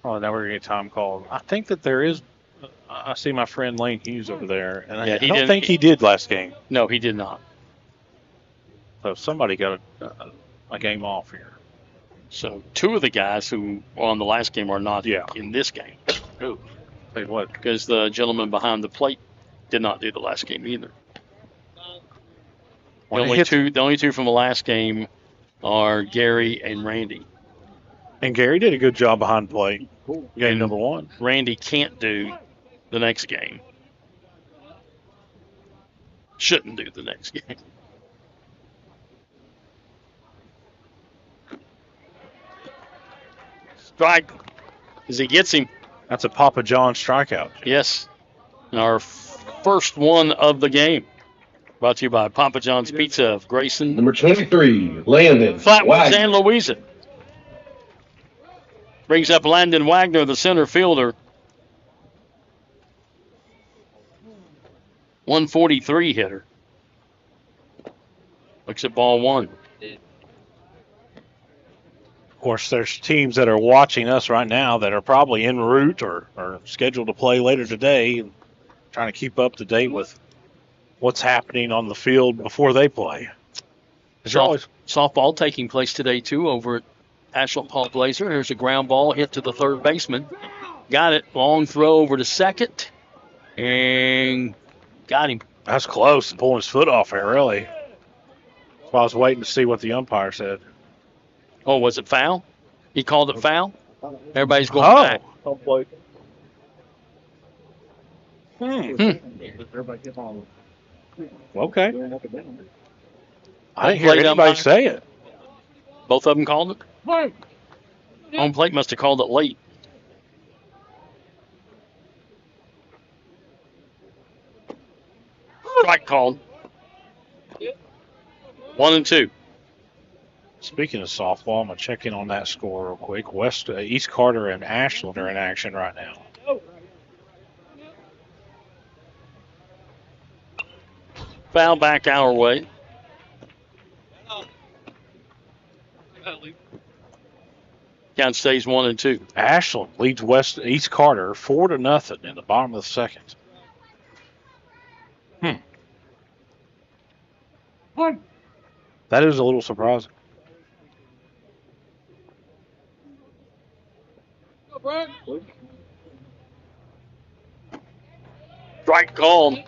G: Oh, now we're going to get time called. I think that there is. I see my friend Lane Hughes over there, and I don't think he did last game.
B: No, he did not.
G: So somebody got a game off here.
B: So 2 of the guys who were on the last game are not in this game.
G: Ooh, tell you what.
B: Because the gentleman behind the plate did not do the last game either. The only two from the last game are Gary and Randy.
G: And Gary did a good job behind the plate. Game number 1.
B: Randy can't do the next game. Shouldn't do the next game. Strike as he gets him.
G: That's a Papa John strikeout.
B: Yes. And our first one of the game. Brought to you by Papa John's Pizza of Grayson.
M: Number 23, Landon
B: Flatwood, San Louisa. Brings up Landon Wagner, the center fielder. 143 hitter. Looks at ball 1.
G: Of course, there's teams that are watching us right now that are probably en route or scheduled to play later today, and trying to keep up to date with what's happening on the field before they play.
B: Softball taking place today, too, over at Ashland Paul Blazer. Here's a ground ball hit to the third baseman. Got it. Long throw over to second. And got him.
G: That's close. Pulling his foot off there, really. So I was waiting to see what the umpire said.
B: Oh, was it foul? He called it foul? Everybody's going back.
G: Okay. I didn't hear anybody say it.
B: Both of them called it?
E: Right.
B: Home plate must have called it late. Strike called. 1-2.
G: Speaking of softball, I'm going to check in on that score real quick. East Carter and Ashland are in action right now.
B: Foul back our way. Count stays 1-2.
G: Ashland leads East Carter 4-0 in the bottom of the second. That is a little surprising.
B: Strike called.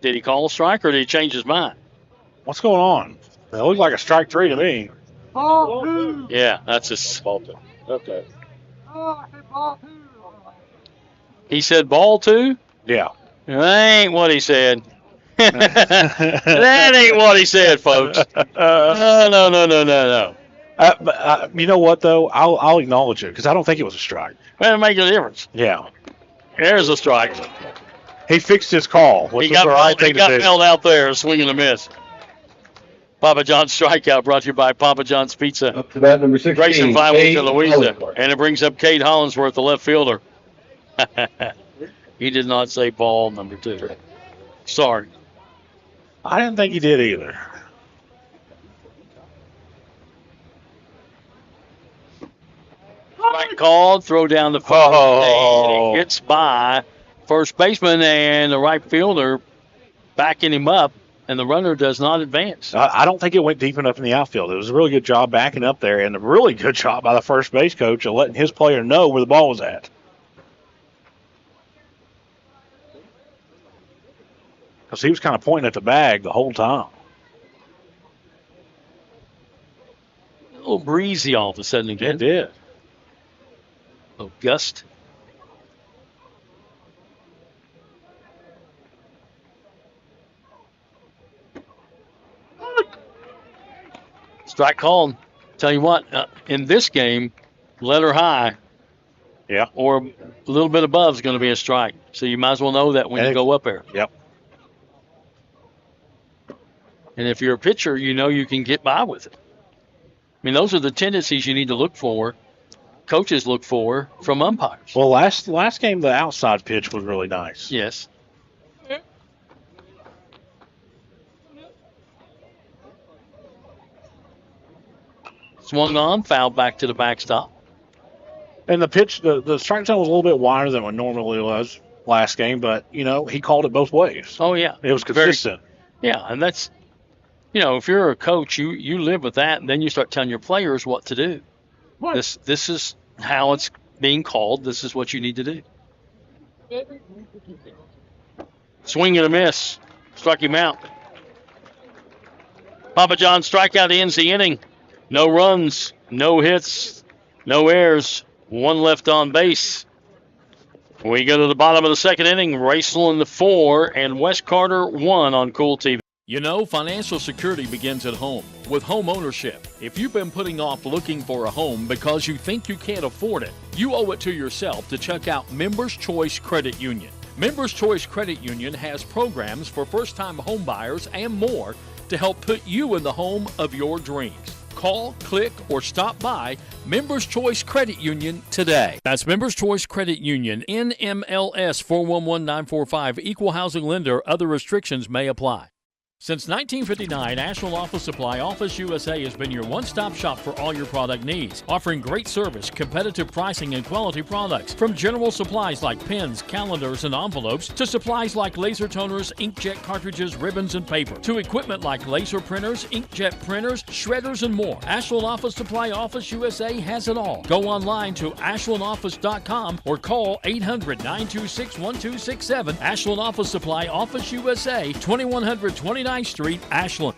B: Did he call a strike or did he change his mind?
G: What's going on? It looks like a strike 3 to me.
B: Yeah, that's his ball two.
G: Okay.
B: He said ball 2?
G: Yeah.
B: That ain't what he said. That ain't what he said, folks. No.
G: You know what, though? I'll acknowledge it because I don't think it was a strike.
B: Well, it makes a difference.
G: Yeah.
B: There's a strike.
G: He fixed his call, which was the right thing to do.
B: He got held out there, swinging a miss. Papa John's strikeout brought to you by Papa John's Pizza.
M: Up to bat number 16.
B: Grayson Flywood to Louisa.
M: Hollingsworth.
B: And it brings up Cade Hollingsworth, the left fielder. He did not say ball number 2. Sorry.
G: I didn't think he did either.
B: Strike called, throw down the first. And it gets by first baseman and the right fielder backing him up, and the runner does not advance.
G: I don't think it went deep enough in the outfield. It was a really good job backing up there, and a really good job by the first base coach of letting his player know where the ball was at. Because he was kind of pointing at the bag the whole time.
B: A little breezy all of a sudden again.
G: It did.
B: A little gust. Strike called. Tell you what, in this game, letter high.
G: Yeah.
B: Or a little bit above is going to be a strike. So you might as well know that when you go up there.
G: Yep.
B: And if you're a pitcher, you know you can get by with it. I mean, those are the tendencies you need to look for, coaches look for from umpires.
G: Well, last game, the outside pitch was really nice.
B: Yes. Swung on, fouled back to the backstop.
G: And the pitch, the strike zone was a little bit wider than what normally was last game, but, you know, he called it both ways.
B: Oh, yeah.
G: It was consistent.
B: Yeah, and that's, you know, if you're a coach, you live with that, and then you start telling your players what to do. What? This is how it's being called. This is what you need to do. Swing and a miss. Struck him out. Papa John strikeout ends the inning. No runs, no hits, no errors. One left on base. We go to the bottom of the second inning. Raceland 4 and West Carter 1 on Kool TV.
A: You know, financial security begins at home with home ownership. If you've been putting off looking for a home because you think you can't afford it, you owe it to yourself to check out Members Choice Credit Union. Members Choice Credit Union has programs for first-time home buyers and more to help put you in the home of your dreams. Call, click, or stop by Members Choice Credit Union today. That's Members Choice Credit Union, NMLS 411945, Equal Housing Lender. Other restrictions may apply. Since 1959, Ashland Office Supply Office USA has been your one-stop shop for all your product needs, offering great service, competitive pricing, and quality products. From general supplies like pens, calendars, and envelopes, to supplies like laser toners, inkjet cartridges, ribbons, and paper, to equipment like laser printers, inkjet printers, shredders, and more. Ashland Office Supply Office USA has it all. Go online to ashlandoffice.com or call 800-926-1267. Ashland Office Supply Office USA, 2129 Street, Ashland.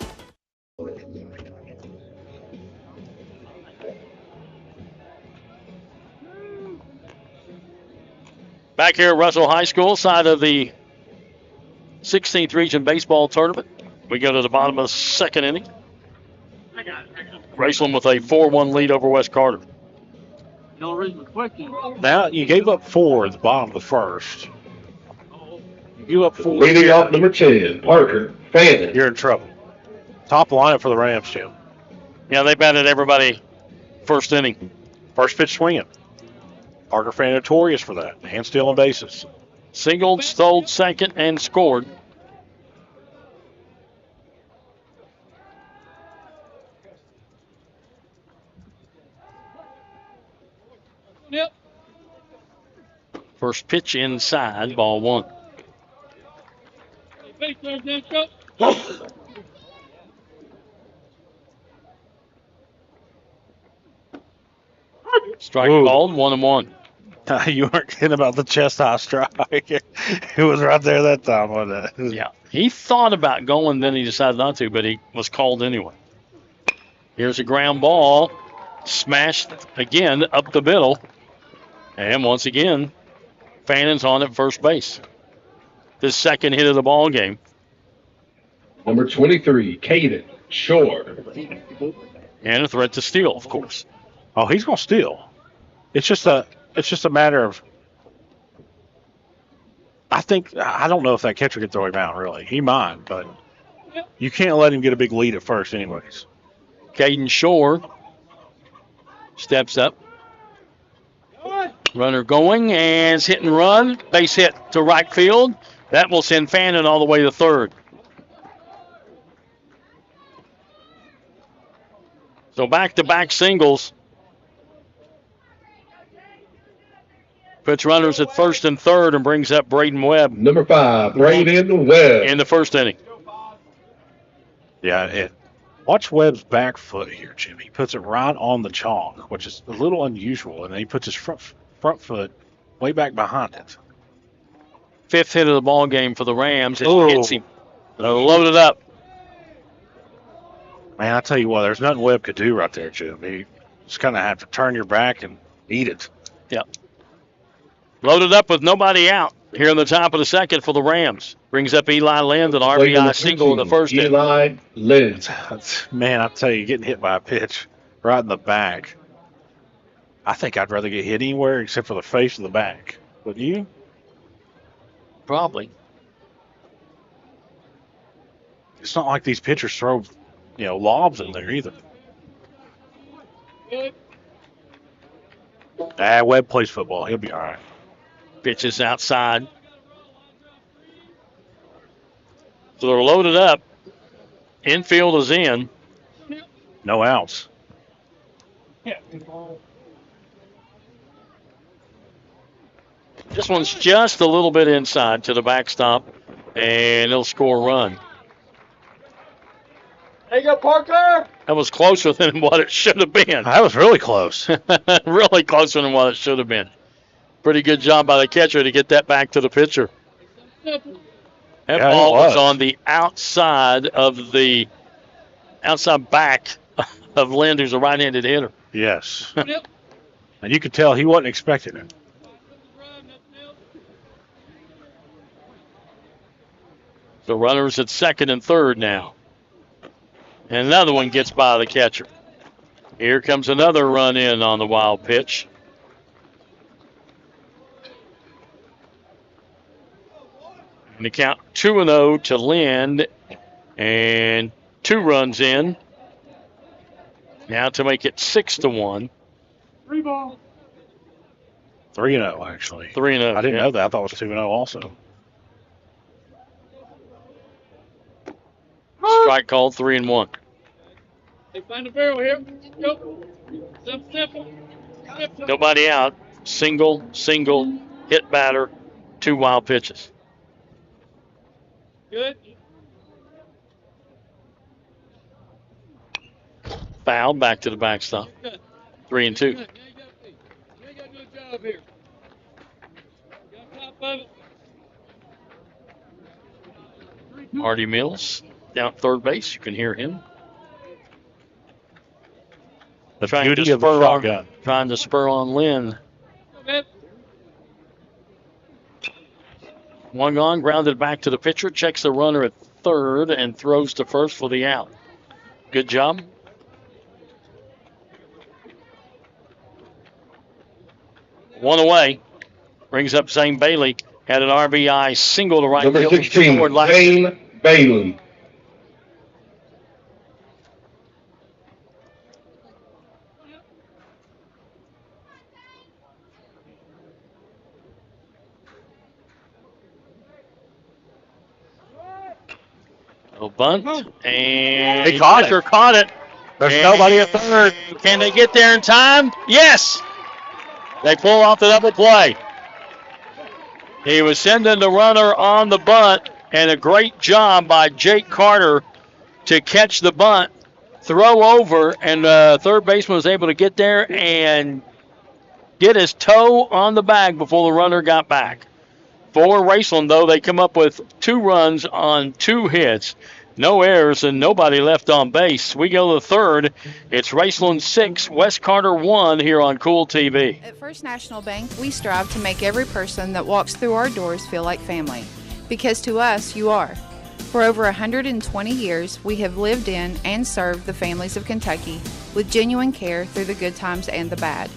B: Back here at Russell High School, side of the 16th Region Baseball Tournament. We go to the bottom of the second inning. Raceland with a 4-1 lead over West Carter.
G: Now, you gave up 4 at the bottom of the first. You up 4.
M: Leading off number 10, Parker Fannin.
G: You're in trouble. Top lineup for the Rams, Jim.
B: Yeah, they batted everybody first inning.
G: First pitch swinging. Parker Fannin notorious for that. Hand stealing bases.
B: Singled, stole second, and scored.
E: Yep.
B: First pitch inside, ball 1.
E: Base runners down, go.
B: Strike called, 1-1.
G: You weren't kidding about the chest high strike. It was right there that time, wasn't it?
B: Yeah. He thought about going, then he decided not to, but he was called anyway. Here's a ground ball. Smashed again up the middle. And once again, Fannin's on at first base. His second hit of the ball game.
M: Number 23, Caden Shore.
B: And a threat to steal, of course.
G: Oh, he's gonna steal. It's just a matter of. I don't know if that catcher can throw him out. Really, he might, but you can't let him get a big lead at first, anyways.
B: Caden Shore steps up. Runner going and it's hit and run. Base hit to right field. That will send Fannin all the way to third. So back-to-back singles. Puts runners at first and third and brings up Braden Webb.
M: Number 5, Braden Webb.
B: In the first inning.
G: Yeah, watch Webb's back foot here, Jim. He puts it right on the chalk, which is a little unusual, and then he puts his front foot way back behind it.
B: Fifth hit of the ball game for the Rams. It hits him. Loaded up.
G: Man, I tell you what, there's nothing Webb could do right there, Jim. You just kind of have to turn your back and eat it.
B: Yep. Loaded up with nobody out here in the top of the second for the Rams. Brings up Eli Lind, an RBI single in the first inning.
M: Eli Lind.
G: Man, I tell you, getting hit by a pitch right in the back. I think I'd rather get hit anywhere except for the face of the back. Would you?
B: Probably.
G: It's not like these pitchers throw, lobs in there either. Webb plays football. He'll be all right.
B: Pitches outside. So they're loaded up. Infield is in.
G: No outs.
B: This one's just a little bit inside to the backstop, and they'll score a run.
E: There you go, Parker.
B: That was closer than what it should have been.
G: That was really close.
B: Really closer than what it should have been. Pretty good job by the catcher to get that back to the pitcher. That ball was on the outside back of Lind, who's a right-handed hitter.
G: Yes. And you could tell he wasn't expecting it.
B: So runners at second and third now. And another one gets by the catcher. Here comes another run in on the wild pitch. And the count 2-0 to Lind. And 2 runs in. Now to make it 6-1.
E: 3-ball.
G: 3-0, actually.
B: 3-0.
G: I didn't know that. I thought it was 2-0 also.
B: Strike called, 3-1.
E: They find the barrel here. Go. Simple.
B: Nobody out. Single, hit batter, 2 wild pitches.
E: Good.
B: Foul, back to the backstop. 3-2.
E: You got to do a job here. Got top of it.
B: Marty Mills down at third base. You can hear him.
G: The beauty of the shotgun.
B: Trying to spur on Lind. One gone, grounded back to the pitcher, checks the runner at third, and throws to first for the out. Good job. One away. Brings up Zane Bailey. had an RBI single to right
M: Number
B: field.
M: 16, Wayne Bailey.
B: A bunt, and
G: He caught it.
B: Caught it.
G: There's
B: And
G: nobody at third.
B: Can they get there in time? Yes. They pull off the double play. He was sending the runner on the bunt, and a great job by Jake Carter to catch the bunt, throw over, and third baseman was able to get there and get his toe on the bag before the runner got back. For Raceland, though, they come up with 2 runs on 2 hits. No errors and nobody left on base. We go to the third. It's Raceland 6, West Carter 1 here on Kool TV.
O: At First National Bank, we strive to make every person that walks through our doors feel like family. Because to us, you are. For over 120 years, we have lived in and served the families of Kentucky with genuine care through the good times and the bad.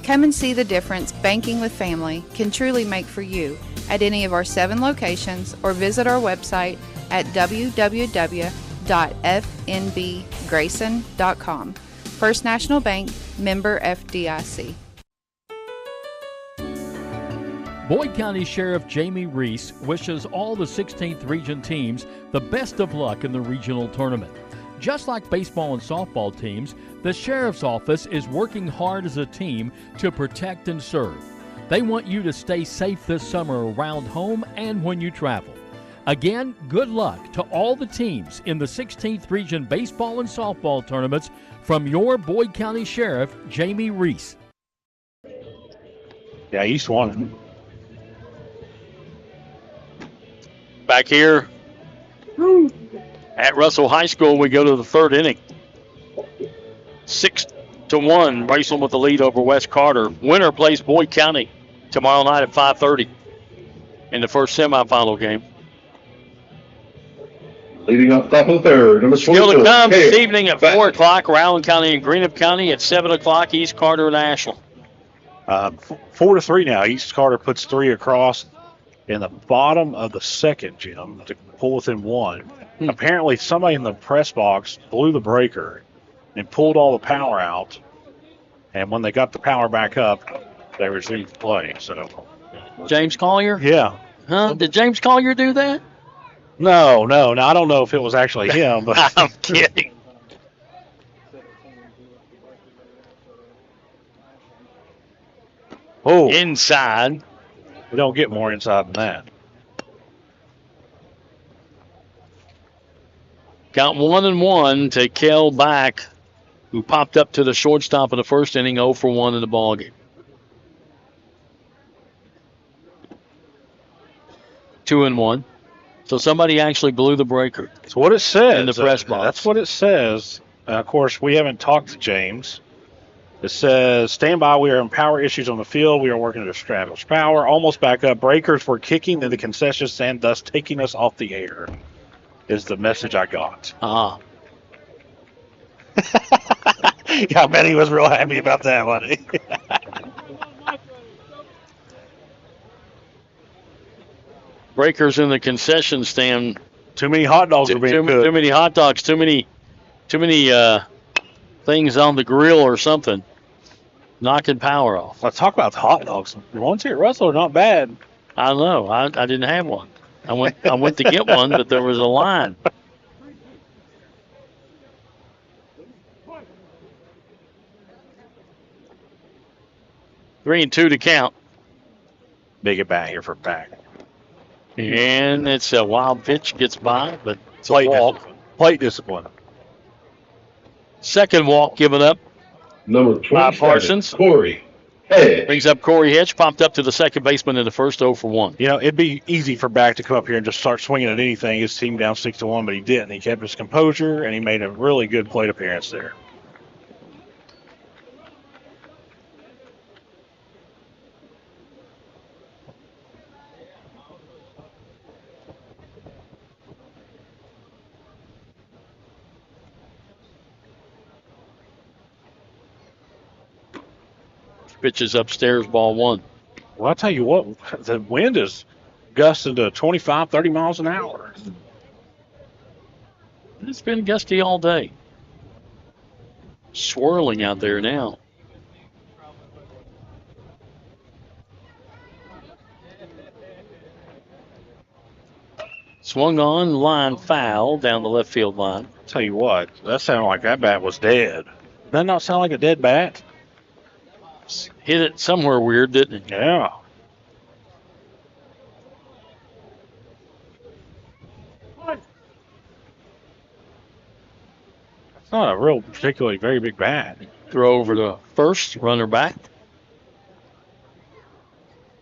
O: Come and see the difference banking with family can truly make for you at any of our 7 locations or visit our website at www.fnbgrayson.com. First National Bank, member FDIC.
A: Boyd County Sheriff Jamie Reese wishes all the 16th Region teams the best of luck in the regional tournament. Just like baseball and softball teams, the Sheriff's Office is working hard as a team to protect and serve. They want you to stay safe this summer around home and when you travel. Again, good luck to all the teams in the 16th Region baseball and softball tournaments from your Boyd County Sheriff, Jamie Reese.
G: Yeah, East won.
B: Back here at Russell High School, we go to the third inning. 6-1, Raceland with the lead over West Carter. Winner plays Boyd County tomorrow night at 5:30 in the first semifinal game.
M: Leading off top of the third, number 22.
B: Still to come this evening at 4 o'clock, Rowland County and Greenup County. At 7 o'clock, East Carter and Ashland.
G: 4-3 now. East Carter puts 3 across in the bottom of the second, Jim, to pull within 1. Apparently, somebody in the press box blew the breaker and pulled all the power out. And when they got the power back up, they resumed play. So,
B: James Collier?
G: Yeah.
B: Huh? Did James Collier do that?
G: No. Now, I don't know if it was actually him, but
B: I'm kidding.
G: Oh,
B: inside.
G: We don't get more inside than that.
B: Got 1-1 to Kel Back, who popped up to the shortstop in the first inning, 0 for 1 in the ballgame. 2-1. So somebody actually blew the breaker.
G: That's what it says.
B: In the press box.
G: That's what it says. Of course, we haven't talked to James. It says, stand by, we are in power issues on the field. We are working to establish power. Almost back up. Breakers were kicking in the concession stand, thus taking us off the air, is the message I got.
B: Ah.
G: Yeah, I bet he was real happy about that, wasn't he?
B: Breakers in the concession stand.
G: Too many hot dogs are being cooked.
B: Too many hot dogs. Too many things on the grill or something. Knocking power off.
G: Let's talk about the hot dogs. The ones here at Russell are not bad.
B: I know. I didn't have one. I went to get one, but there was a line. Three and 2 to count.
G: Big at bat here for Back.
B: And it's a wild pitch, gets by, but it's
G: plate
B: a walk.
G: Discipline. Plate discipline.
B: Second walk given up.
M: Number 27,
B: Parsons.
M: Corey Hedge.
B: Brings up Corey Hedge, popped up to the second baseman in the first, 0 for 1.
G: You know, it'd be easy for Back to come up here and just start swinging at anything. His team down 6-1, but he didn't. He kept his composure, and he made a really good plate appearance there.
B: Pitches upstairs, ball 1.
G: Well, I'll tell you what, the wind is gusting to 25, 30 miles an hour.
B: It's been gusty all day. Swirling out there now. Swung on, line foul down the left field line.
G: Tell you what, that sounded like that bat was dead. Doesn't that not sound like a dead bat?
B: Hit it somewhere weird, didn't it?
G: Yeah. It's not a real particularly very big bat.
B: Throw over to first, runner back.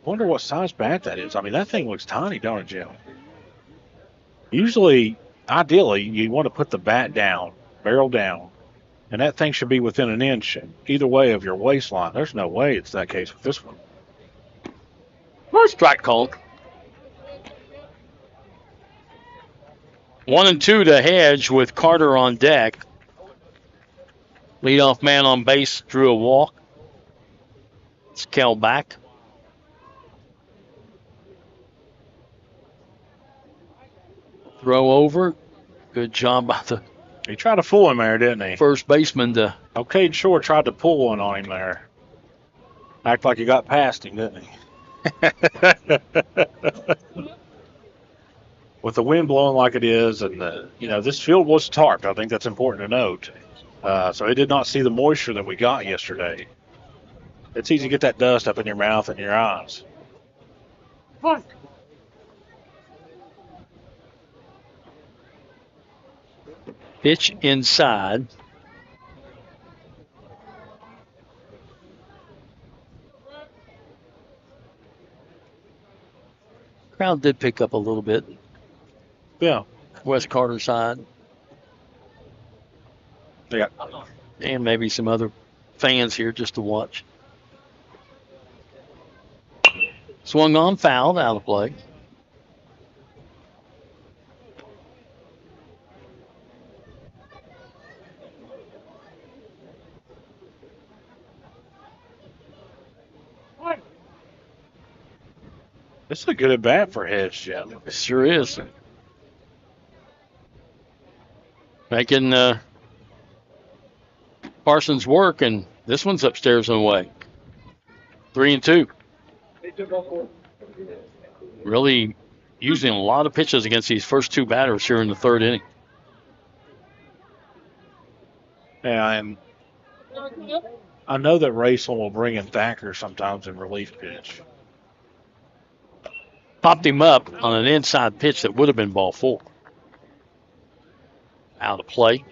G: Wonder what size bat that is. I mean, that thing looks tiny, don't it, Jim? Usually, ideally, you want to put the bat down, barrel down, and that thing should be within an inch either way of your waistline. There's no way it's that case with this one.
B: Strike called. 1-2 to Hedge with Carter on deck. Leadoff man on base drew a walk. It's Kell back. Throw over. Good job by the
G: He tried to fool him there, didn't he?
B: first baseman to.
G: Cade Shore tried to pull one on him there. Act like he got past him, didn't he? With the wind blowing like it is, and this field was tarped. I think that's important to note. So it did not see the moisture that we got yesterday. It's easy to get that dust up in your mouth and your eyes.
B: Pitch inside. Crowd did pick up a little bit.
G: Yeah.
B: West Carter side.
G: Yeah.
B: And maybe some other fans here just to watch. Swung on, fouled, out of play.
G: This is a good at bat for Hedge, Jeff.
B: It sure is. Making Parsons work, and this one's upstairs and away. 3-2. Really using a lot of pitches against these first two batters here in the third inning.
G: Yeah, and I know that Raceland will bring in Thacker sometimes in relief pitch.
B: Popped him up on an inside pitch that would have been ball 4. Out of play.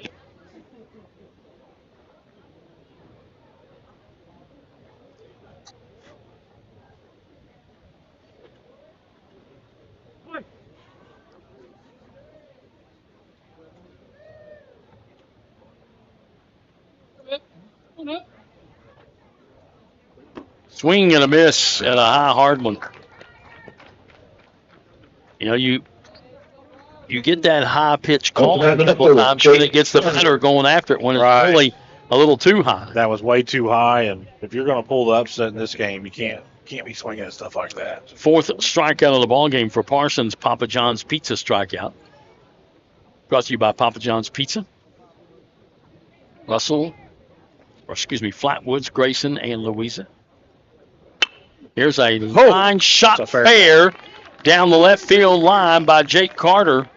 B: Swing and a miss at a high hard one. You get that high pitch call a couple of times, and it gets the batter going after it when it's really a little too high.
G: That was way too high, and if you're going to pull the upset in this game, you can't be swinging at stuff like that.
B: Fourth strikeout of the ball game for Parsons. Papa John's Pizza strikeout. Brought to you by Papa John's Pizza. Flatwoods, Grayson, and Louisa. Here's a line shot fair down the left field line by Jake Carter.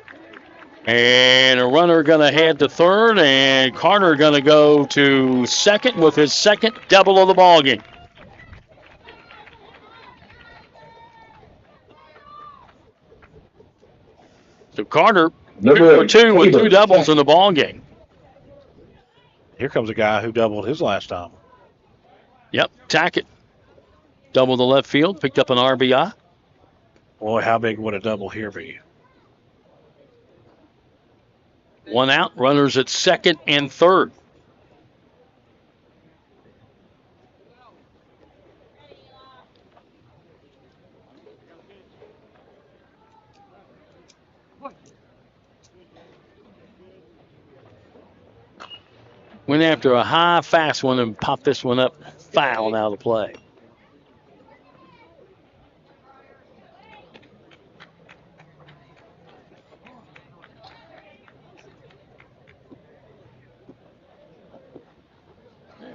B: And a runner going to head to third, and Carter going to go to second with his second double of the ball game. So Carter, 2-for-2 with 2 doubles in the ball game.
G: Here comes a guy who doubled his last time.
B: Yep, Tackett. Double the left field, picked up an RBI.
G: Boy, how big would a double here be?
B: 1 out, runners at second and third. Went after a high, fast one and popped this one up, foul out of play.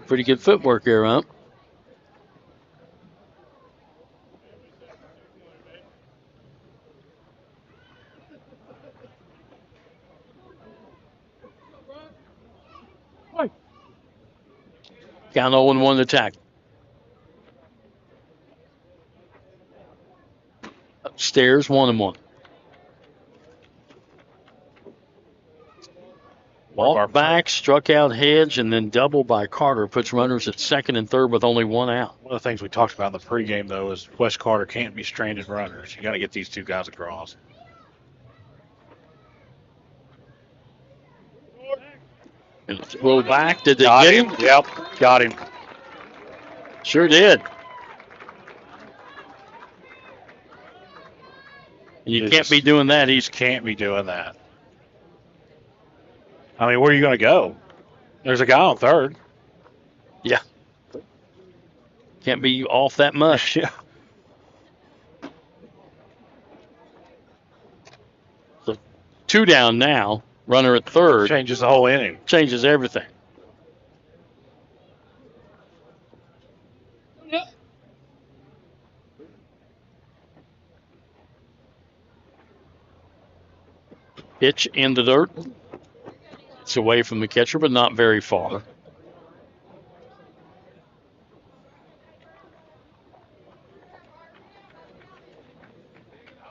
B: Pretty good footwork there, huh? Count 0-1 attack. Upstairs, 1-1. Walked back, struck out Hedge, and then doubled by Carter. Puts runners at second and third with only one out.
G: One of the things we talked about in the pregame, though, is West Carter can't be stranded runners. You got to get these two guys across.
B: Roll back. Did they
G: Got
B: get
G: him?
B: him?
G: Yep, got him.
B: Sure did. You can't be doing that. He
G: can't be doing that. I mean, where are you going to go? There's a guy on third.
B: Yeah. Can't be off that much.
G: Yeah.
B: So 2 down now. Runner at third.
G: Changes the whole inning.
B: Changes everything. Pitch in the dirt. It's away from the catcher, but not very far.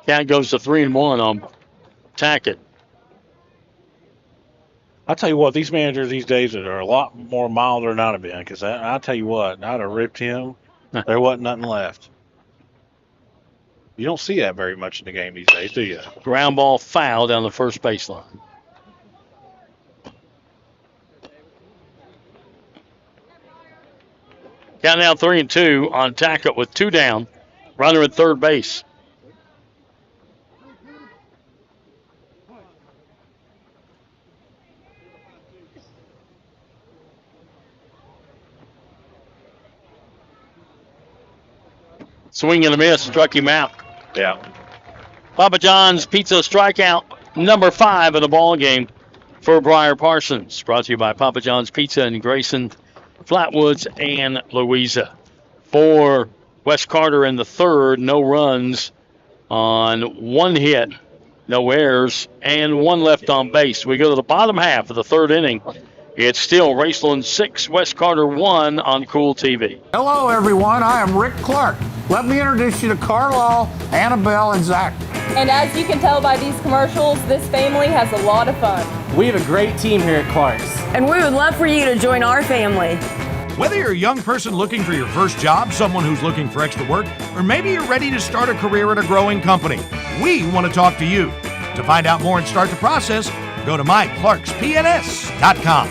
B: Count goes to 3-1 on Tackett.
G: I'll tell you what, these managers these days are a lot more milder than I'd have been, because I'll tell you what, I'd have ripped him. There wasn't nothing left. You don't see that very much in the game these days, do you?
B: Ground ball foul down the first baseline. Count now 3-2 on Tackett with 2 down. Runner at third base. Swing and a miss, struck him out.
G: Yeah.
B: Papa John's Pizza strikeout number 5 in the ball game for Briar Parsons. Brought to you by Papa John's Pizza in Grayson, Flatwoods, and Louisa. For West Carter in the third, no runs on 1 hit, no errors, and 1 left on base. We go to the bottom half of the third inning. It's still Raceland 6, West Carter 1 on Kool TV.
P: Hello, everyone. I am Rick Clark. Let me introduce you to Carlisle, Annabelle, and Zach.
Q: And as you can tell by these commercials, this family has a lot of fun.
R: We have a great team here at Clark's.
Q: And we would love for you to join our family.
I: Whether you're a young person looking for your first job, someone who's looking for extra work, or maybe you're ready to start a career at a growing company, we want to talk to you. To find out more and start the process, go to myclarkspns.com.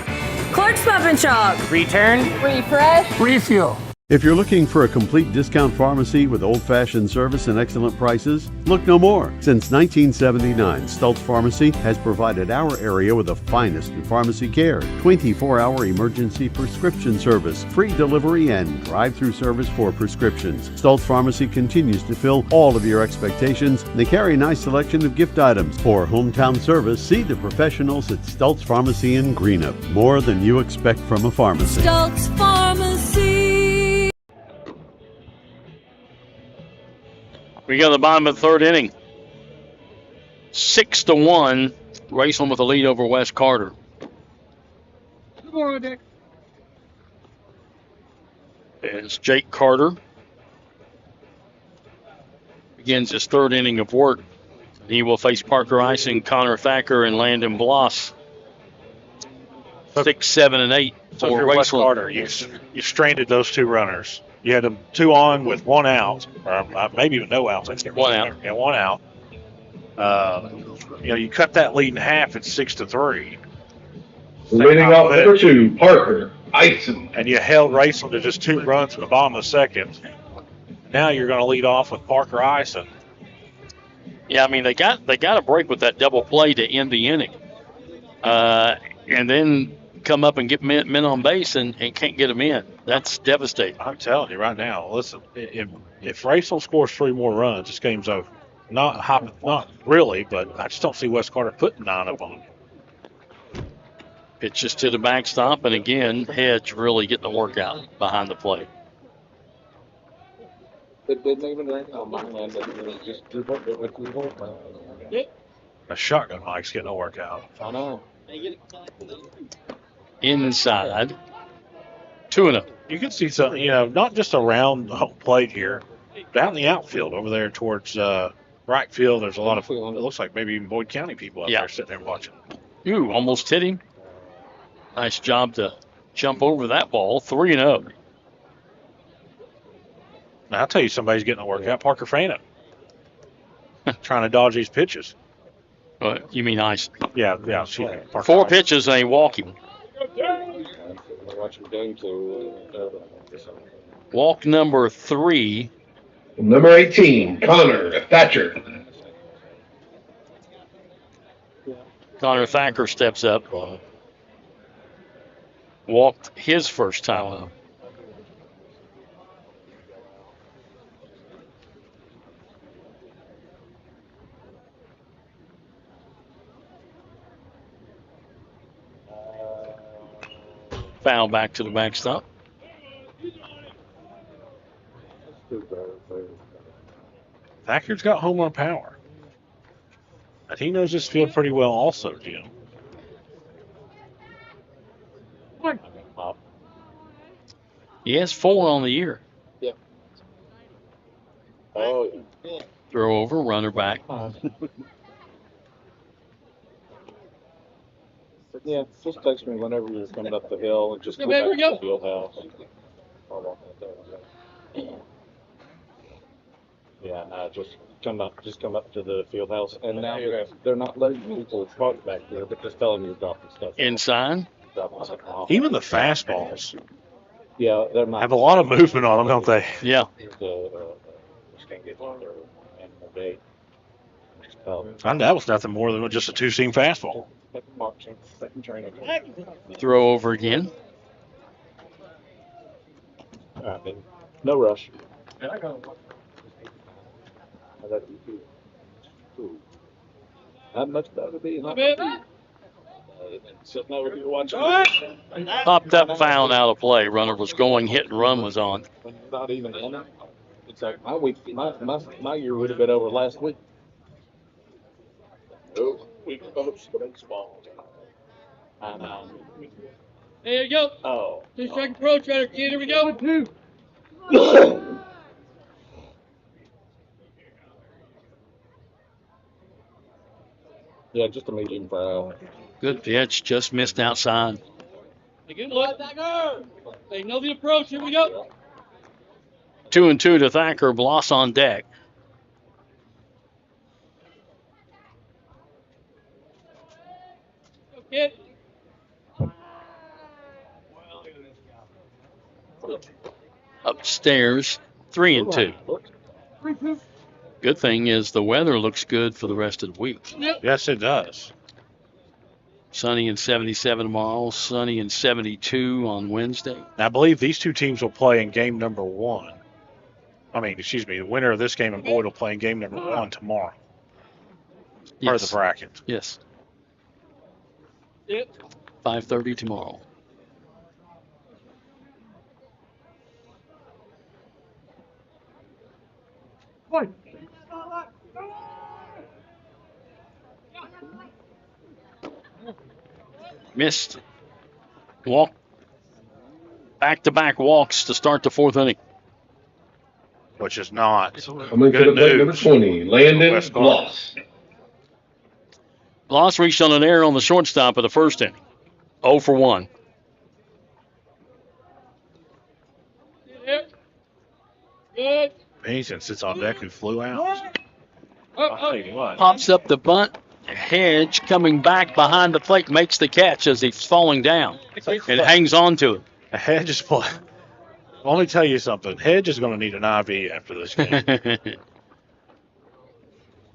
Q: Clark's Pop and Shop.
R: Return.
Q: Refresh.
P: Refuel.
D: If you're looking for a complete discount pharmacy with old-fashioned service and excellent prices, look no more. Since 1979, Stultz Pharmacy has provided our area with the finest in pharmacy care, 24-hour emergency prescription service, free delivery, and drive-through service for prescriptions. Stultz Pharmacy continues to fill all of your expectations. They carry a nice selection of gift items. For hometown service, see the professionals at Stultz Pharmacy in Greenup. More than you expect from a pharmacy.
Q: Stultz Pharmacy.
B: We go to the bottom of the third inning. 6-1. Raceland with a lead over West Carter. It's Jake Carter. Begins his third inning of work. He will face Parker Ison, Connor Thacker, and Landon Bloss. 6, 7, and 8
G: So if
B: for
G: you're West
B: Raceland.
G: Carter, you stranded those 2 runners. You had them 2 on with 1 out, or maybe even no outs.
B: 1 out.
G: Yeah, 1 out. You cut that lead in half at 6-3.
M: Leading off number 2, Parker Ison.
G: And you held Raceland to just 2 runs at the bottom of the second. Now you're going to lead off with Parker Ison.
B: Yeah, I mean they got a break with that double play to end the inning, and then come up and get men on base and can't get them in. That's devastating.
G: I'm telling you right now. Listen, if Raceland scores 3 more runs, this game's over. Not really, but I just don't see West Carter putting 9 up on them.
B: Pitches to the backstop, and again, Hedge really getting the workout behind the plate.
E: It didn't even rain on my land.
G: A shotgun Mike's getting a workout.
E: I know.
B: Inside. 2-0.
G: You can see some, not just around the home plate here, down the outfield over there towards right field. There's a lot of, it looks like maybe even Boyd County people out there sitting there watching.
B: Ooh, almost hit him. Nice job to jump over that ball. 3-0.
G: Now, I'll tell you, somebody's getting a workout. Parker Fana. Trying to dodge these pitches.
B: You mean ice?
G: Yeah. Parker
B: 4
G: Ice.
B: pitches and he walking. Walk number 3.
M: Number 18, Connor Thatcher.
B: Connor Thacker steps up. Walked his first time up. Foul back to the backstop.
G: Thacker's got home run power. And he knows this field pretty well also, Jim.
B: He has 4 on the year.
E: Yeah. Oh, yeah.
B: Throw over, runner back.
E: Yeah, just text me whenever you're coming up the hill and just go
B: Okay,
E: back
B: we
E: to
B: go.
E: the field house. Yeah, just come up to the field house, and now they're not letting people park back there, but just tell them you're dropping stuff.
B: Inside.
G: Even the fastballs
E: Yeah, they're not.
G: have a lot of movement on them, don't they?
B: Yeah.
E: Just can't get on their animal gate.
G: That was nothing more than just a 2-seam fastball.
E: Second training.
B: Throw over again.
E: All right, baby. No rush. Not much better to be. Sitting over here watching.
B: Popped up, foul out of play. Runner was going, hit and run was on.
E: Not even in it. It's like my week, my year would have been over last week. Oh, we coached baseball. I know.
Q: There you go.
E: Oh.
Q: 2-second approach right kid. Here we go. 2.
E: Yeah, just a medium foul.
B: Good pitch, just missed outside.
Q: Good look. They know the approach. Here we go.
B: 2-2 to Thacker. Bloss on deck.
Q: Kid.
B: Upstairs, 3-2. Good thing is the weather looks good for the rest of the week.
G: Yes, it does.
B: Sunny and 77 tomorrow, sunny and 72 on Wednesday.
G: Now, I believe these two teams will play in game number 1. The winner of this game and Boyd will play in game number 1 tomorrow. Part of the bracket.
B: Yes.
Q: Yep.
B: 5:30 tomorrow. Missed. Walk. Back-to-back walks to start the 4th inning.
G: Which is not
M: Coming to the plate, number 20, Landon Bloss.
B: Bloss reached on an error on the shortstop of the 1st inning. 0 for 1.
Q: Good.
G: Mason sits on deck who flew out. I'll tell you what.
B: Pops up the bunt. Hedge coming back behind the plate makes the catch as he's falling down and hangs on to it.
G: Hedge is play. Let me tell you something. Hedge is going to need an IV after this game.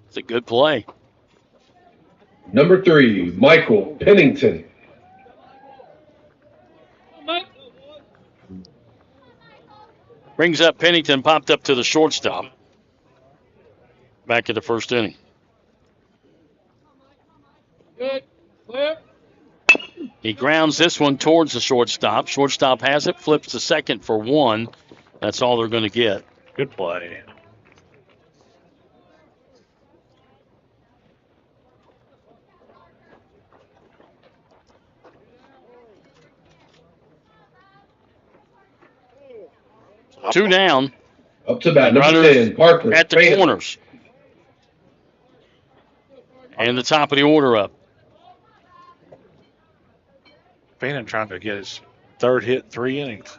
B: It's a good play.
M: Number 3, Michael Pennington.
B: Brings up Pennington, popped up to the shortstop. Back in the 1st inning.
Q: Good. Clear.
B: He grounds this one towards the shortstop. Shortstop has it, flips to second for 1. That's all they're going to get.
G: Good play.
B: Two down.
M: Up to bat, number
B: Runners
M: 10, Parker.
B: at the corners. And the top of the order up.
G: Fannin trying to get his third hit in 3 innings.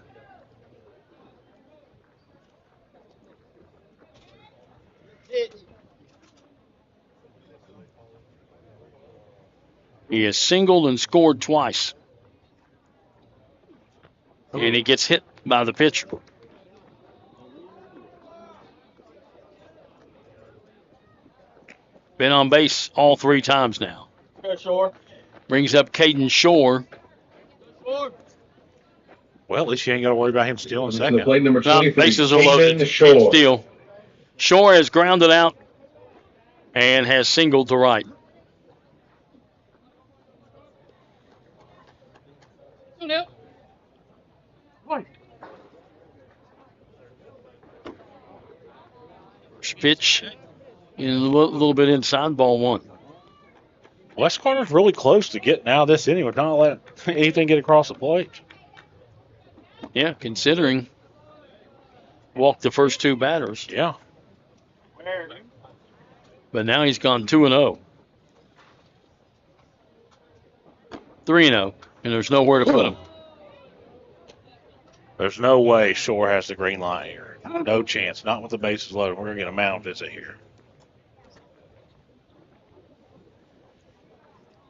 B: He has singled and scored twice. And he gets hit by the pitcher. Been on base all 3 times now. Brings up Caden Shore.
G: Well, at least you ain't got to worry about him stealing second.
M: Plate number 23,
B: bases are loaded.
M: Shore.
B: Steal. Shore has grounded out and has singled to right. Pitch in a little bit inside, ball 1.
G: West Carter's really close to getting out of this inning. We're not letting anything get across the plate.
B: Yeah, considering walked the first 2 batters.
G: Yeah.
B: But now he's gone 2-0. 3-0, and there's nowhere to put him.
G: There's no way Shore has the green light here. No chance. Not with the bases loaded. We're going to get a mound visit here.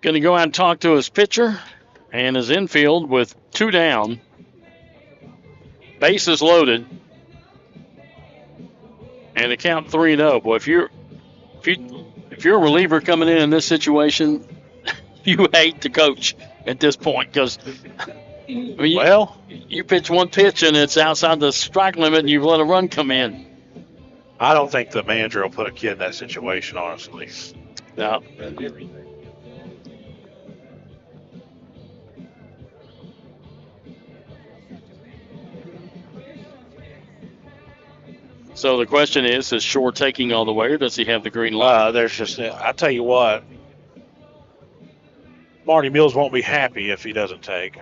B: Going to go out and talk to his pitcher and his infield with 2 down. Bases loaded. And the count 3-0. Boy, if you're a reliever coming in this situation, you hate to coach at this point because you pitch one pitch and it's outside the strike limit and you've let a run come in.
G: I don't think the manager will put a kid in that situation, honestly.
B: No. So the question is Shore taking all the way or does he have the green light?
G: I tell you what, Marty Mills won't be happy if he doesn't take.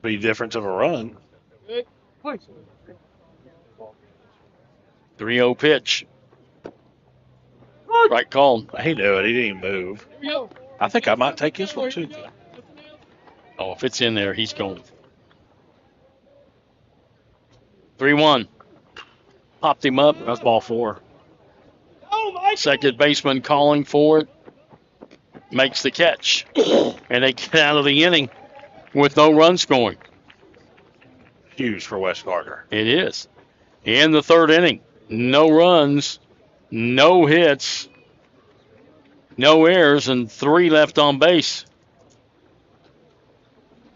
G: Be difference of a run.
B: 3-0 pitch. Right call.
G: He knew it. He didn't even move. I think I might take this one too.
B: Oh, if it's in there, he's going. 3-1. Popped him up.
G: That's ball 4.
B: Second baseman calling for it. Makes the catch. And they get out of the inning with no run scoring.
G: Huge for West Carter.
B: It is. In the 3rd inning, no runs, no hits, no errors, and 3 left on base.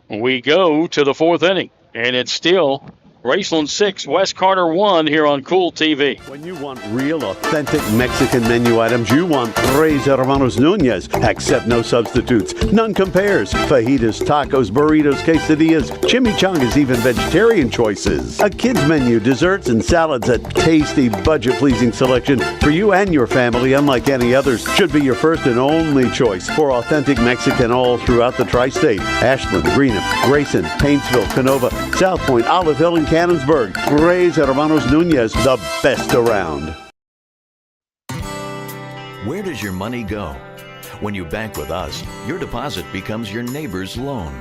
B: We go to the 4th inning, and it's still Raceland 6, West Carter 1 here on Kool TV.
D: When you want real, authentic Mexican menu items, you want Tres Hermanos Nunez. Accept no substitutes. None compares. Fajitas, tacos, burritos, quesadillas, chimichangas, even vegetarian choices. A kids menu, desserts and salads, a tasty, budget-pleasing selection for you and your family, unlike any others, should be your first and only choice for authentic Mexican all throughout the tri-state. Ashland, Greenham, Grayson, Paintsville, Canova, South Point, Olive Hill, and Cannonsburg. Tres Hermanos Nunez, the best around.
F: Where does your money go? When you bank with us, your deposit becomes your neighbor's loan.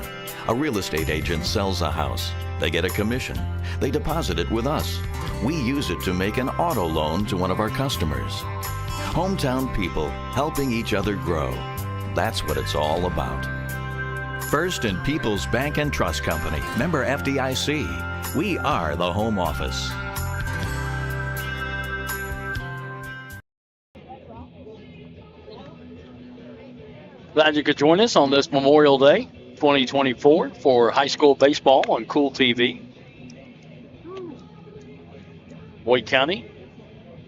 F: A real estate agent sells a house. They get a commission. They deposit it with us. We use it to make an auto loan to one of our customers. Hometown people helping each other grow. That's what it's all about. First and People's Bank and Trust Company, member FDIC. We are the home office.
B: Glad you could join us on this Memorial Day 2024 for high school baseball on Kool TV. Boyd County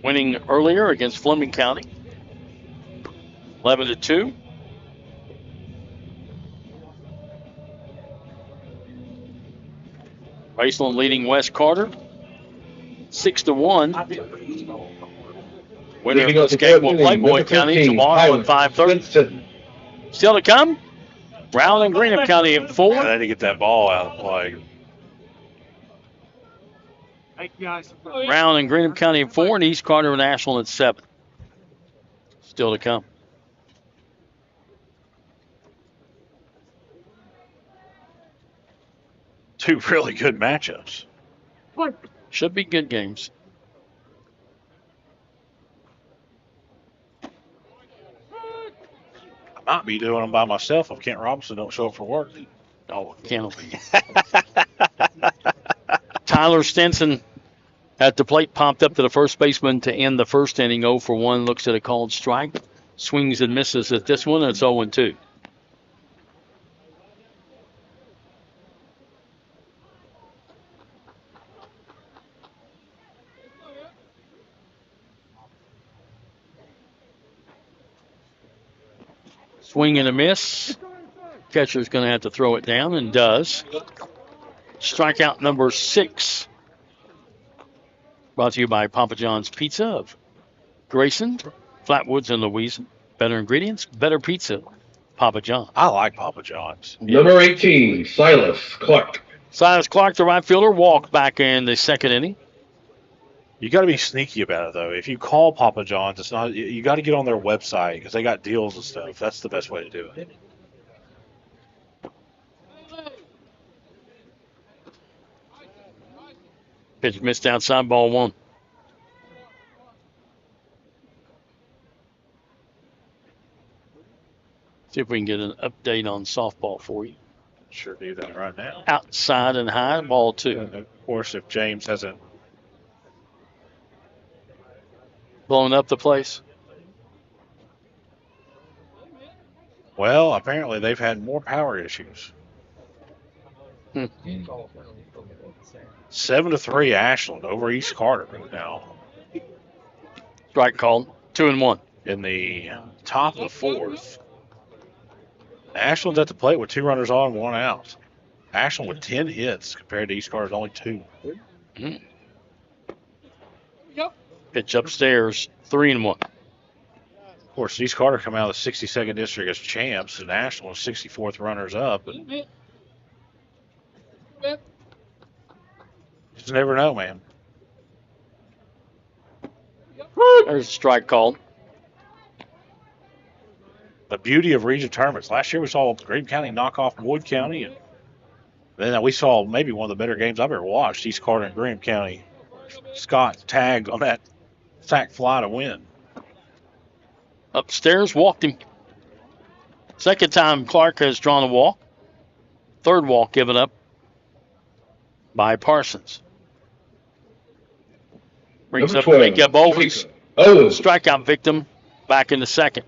B: winning earlier against Fleming County. 11-2. Raceland leading West Carter 6-1. Winner of this game will play Boyd County tomorrow at 5:30. Still to come, Brown and Greenup County at 4.
G: I had to get that ball out of play.
B: Brown and Greenup County at 4, and East Carter and Ashland at 7. Still to come.
G: Two really good matchups.
B: Should be good games.
G: I might be doing them by myself if Kent Robinson don't show up for work.
B: Oh, Kent will be. Tyler Stinson at the plate, popped up to the first baseman to end the first inning. 0 for 1, looks at a called strike. Swings and misses at this one, and it's 0-2. Swing and a miss. Catcher's going to have to throw it down, and does. Strikeout number 6. Brought to you by Papa John's Pizza of Grayson, Flatwoods, and Louisa. Better ingredients, better pizza. Papa John.
G: I like Papa John's.
M: Number 18, Silas Clark.
B: Silas Clark, the right fielder, walked back in the second inning.
G: You got to be sneaky about it, though. If you call Papa John's, it's not. You got to get on their website because they got deals and stuff. That's the best way to do it.
B: Pitch missed outside, ball 1. See if we can get an update on softball for you.
G: Sure do that right now.
B: Outside and high, ball 2.
G: And of course, if James hasn't
B: blown up the place.
G: Well, apparently they've had more power issues. 7-3 Ashland over East Carter now.
B: Strike called. 2-1.
G: In the top of the 4th. Ashland's at the plate with 2 runners on, 1 out. Ashland with 10 hits compared to East Carter's only 2.
B: Pitch upstairs, 3-1.
G: Of course, East Carter come out of the 62nd district as champs, and Ashland was 64th runners up. But just never know, man.
B: There's a strike called.
G: The beauty of region tournaments. Last year we saw Green County knock off Boyd County, and then we saw maybe one of the better games I've ever watched, East Carter and Green County. Scott tagged on that sack fly to win.
B: Upstairs, walked him. Second time Clark has drawn a walk. Third walk given up by Parsons. Brings up Jacob Ovies. Strikeout victim back in the second.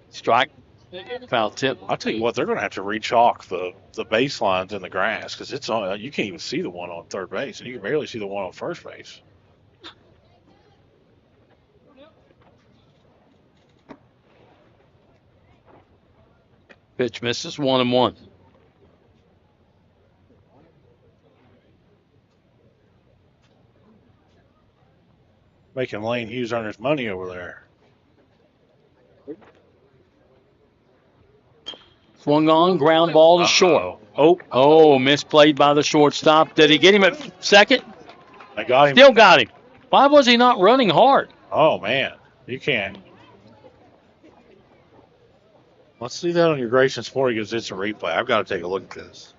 B: Strike. Foul tip.
G: I'll tell you what, they're going to have to re-chalk the baselines in the grass because it's on. You can't even see the one on third base, and you can barely see the one on first base.
B: Pitch misses, 1-1.
G: Making Lane Hughes earn his money over there.
B: Swung on, ground ball to short. Oh, misplayed by the shortstop. Did he get him at second?
G: They got him.
B: Still got him. Why was he not running hard?
G: Oh, man. You can't. Let's see that on your Grayson Sport because it's a replay. I've got to take a look at this.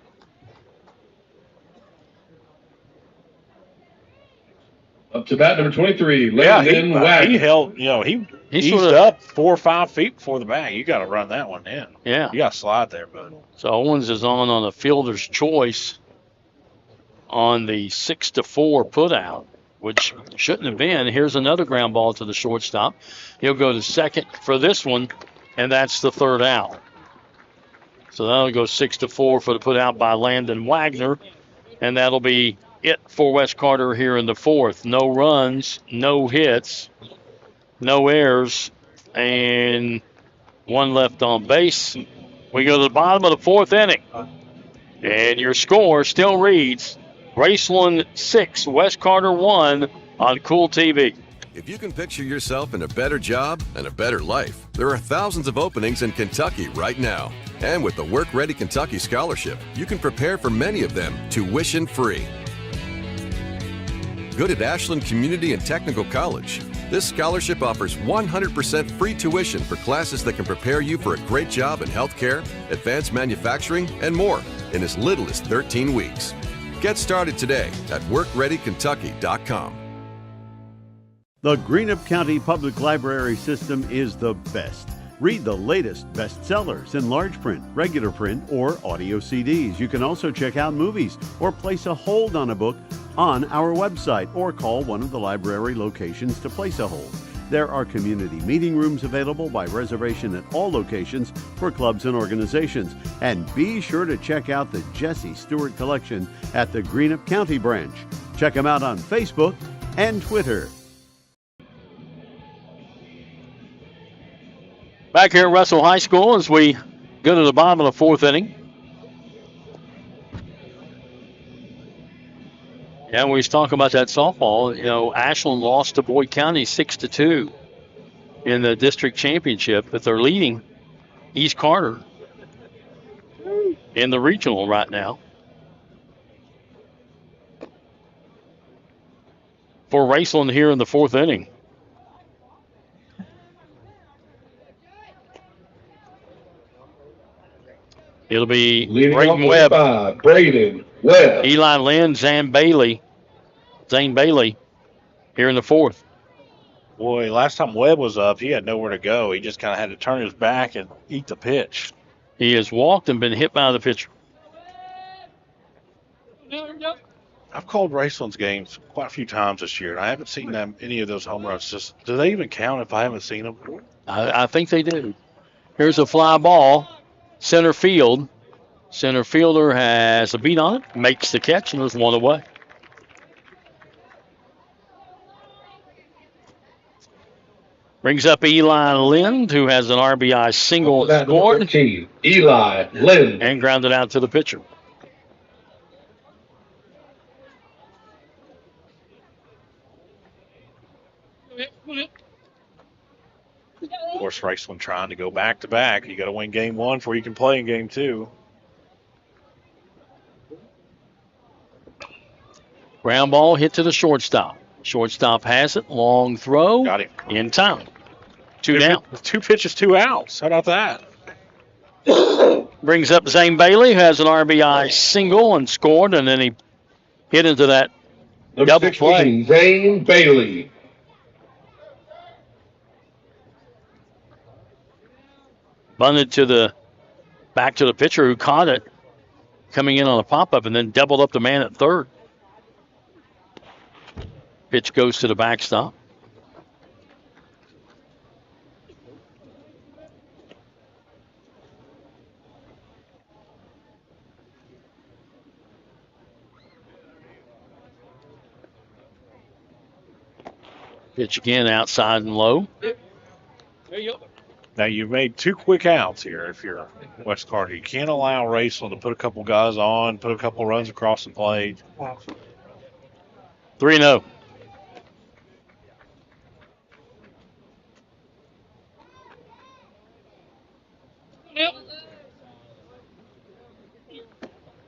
M: Up to bat number 23, Raceland and West.
G: He held, he eased up 4 or 5 feet before the bag. You got to run that one in.
B: Yeah.
G: You got to slide there, bud.
B: So Owens is on a fielder's choice on the 6-4 putout, which shouldn't have been. Here's another ground ball to the shortstop. He'll go to second for this one, and that's the third out. So that'll go 6-4 for the put out by Landon Wagner, and that'll be it for West Carter here in the fourth. No runs, no hits, no errors, and one left on base. We go to the bottom of the fourth inning, and your score still reads Raceland 6, West Carter 1 on Kool TV.
H: If you can picture yourself in a better job and a better life, there are thousands of openings in Kentucky right now. And with the Work Ready Kentucky Scholarship, you can prepare for many of them tuition-free. Good at Ashland Community and Technical College. This scholarship offers 100% free tuition for classes that can prepare you for a great job in healthcare, advanced manufacturing, and more in as little as 13 weeks. Get started today at workreadykentucky.com.
D: The Greenup County Public Library System is the best. Read the latest bestsellers in large print, regular print, or audio CDs. You can also check out movies or place a hold on a book on our website or call one of the library locations to place a hold. There are community meeting rooms available by reservation at all locations for clubs and organizations. And be sure to check out the Jesse Stewart collection at the Greenup County branch. Check them out on Facebook and Twitter.
B: Back here at Russell High School as we go to the bottom of the fourth inning. Yeah, we was talking about that softball. You know, Ashland lost to Boyd County 6-2 in the district championship, but they're leading East Carter in the regional right now. For Raceland here in the fourth inning. It'll be Braden Webb,
M: Braden Webb,
B: Eli Lynn, Zane Bailey here in the fourth.
G: Boy, last time Webb was up, he had nowhere to go. He just kind of had to turn his back and eat the pitch.
B: He has walked and been hit by the pitcher.
G: I've called Raceland's games quite a few times this year, and I haven't seen them any of those home runs. Just, do they even count if I haven't seen them?
B: I think they do. Here's a fly ball. Center field. Center fielder has a beat on it, makes the catch, and there's one away. Brings up Eli Lind, who has an RBI single scored.
M: Eli Lind.
B: And grounded out to the pitcher.
G: Of course, Raceland trying to go back-to-back. You got to win game one before you can play in game two.
B: Ground ball hit to the shortstop. Shortstop has it. Long throw.
G: Got him.
B: In time. Two down.
G: 2 pitches, 2 outs. How about that?
B: Brings up Zane Bailey, who has an RBI single and scored, and then he hit into that double play.
M: Zane Bailey.
B: Bunted back to the pitcher who caught it, coming in on a pop-up, and then doubled up the man at third. Pitch goes to the backstop. Pitch again outside and low.
G: There you go. Now, you've made 2 quick outs here if you're West Carter. You can't allow Raceland to put a couple guys on, put a couple runs across the plate.
B: 3-0.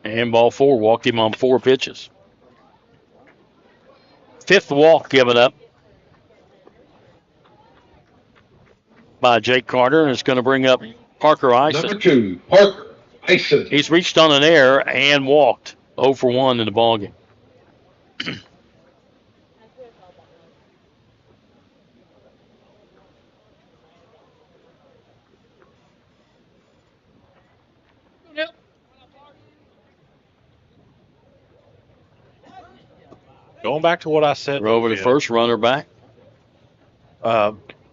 B: And ball 4, walked him on 4 pitches. 5th walk given up by Jake Carter, and it's going to bring up Parker Ison.
M: Number 2, Parker Ison.
B: He's reached on an error and walked 0 for 1 in the ballgame.
G: Going back to what I said.
B: We're over the first, runner back.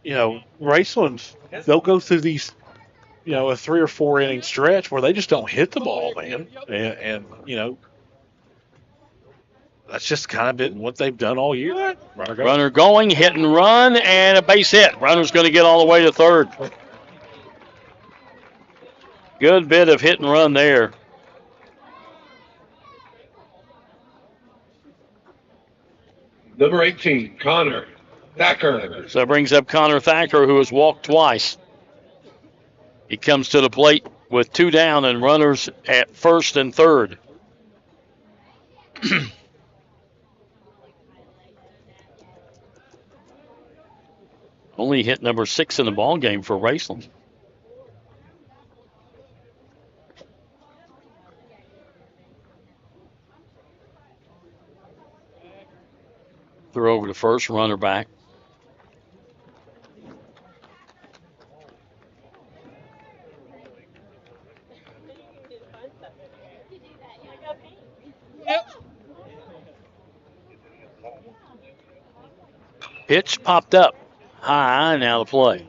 G: You know, Raceland, they'll go through these a 3 or 4 inning stretch where they just don't hit the ball, man. And that's just kind of been what they've done all year.
B: Runner going, hit and run, and a base hit. Runner's going to get all the way to third. Good bit of hit and run there.
M: Number 18, Connor Thacker.
B: So that brings up Connor Thacker, who has walked twice. He comes to the plate with 2 down and runners at first and third. Only hit number 6 in the ball game for Raceland. Throw over to first, runner back. Pitch popped up high, now the play.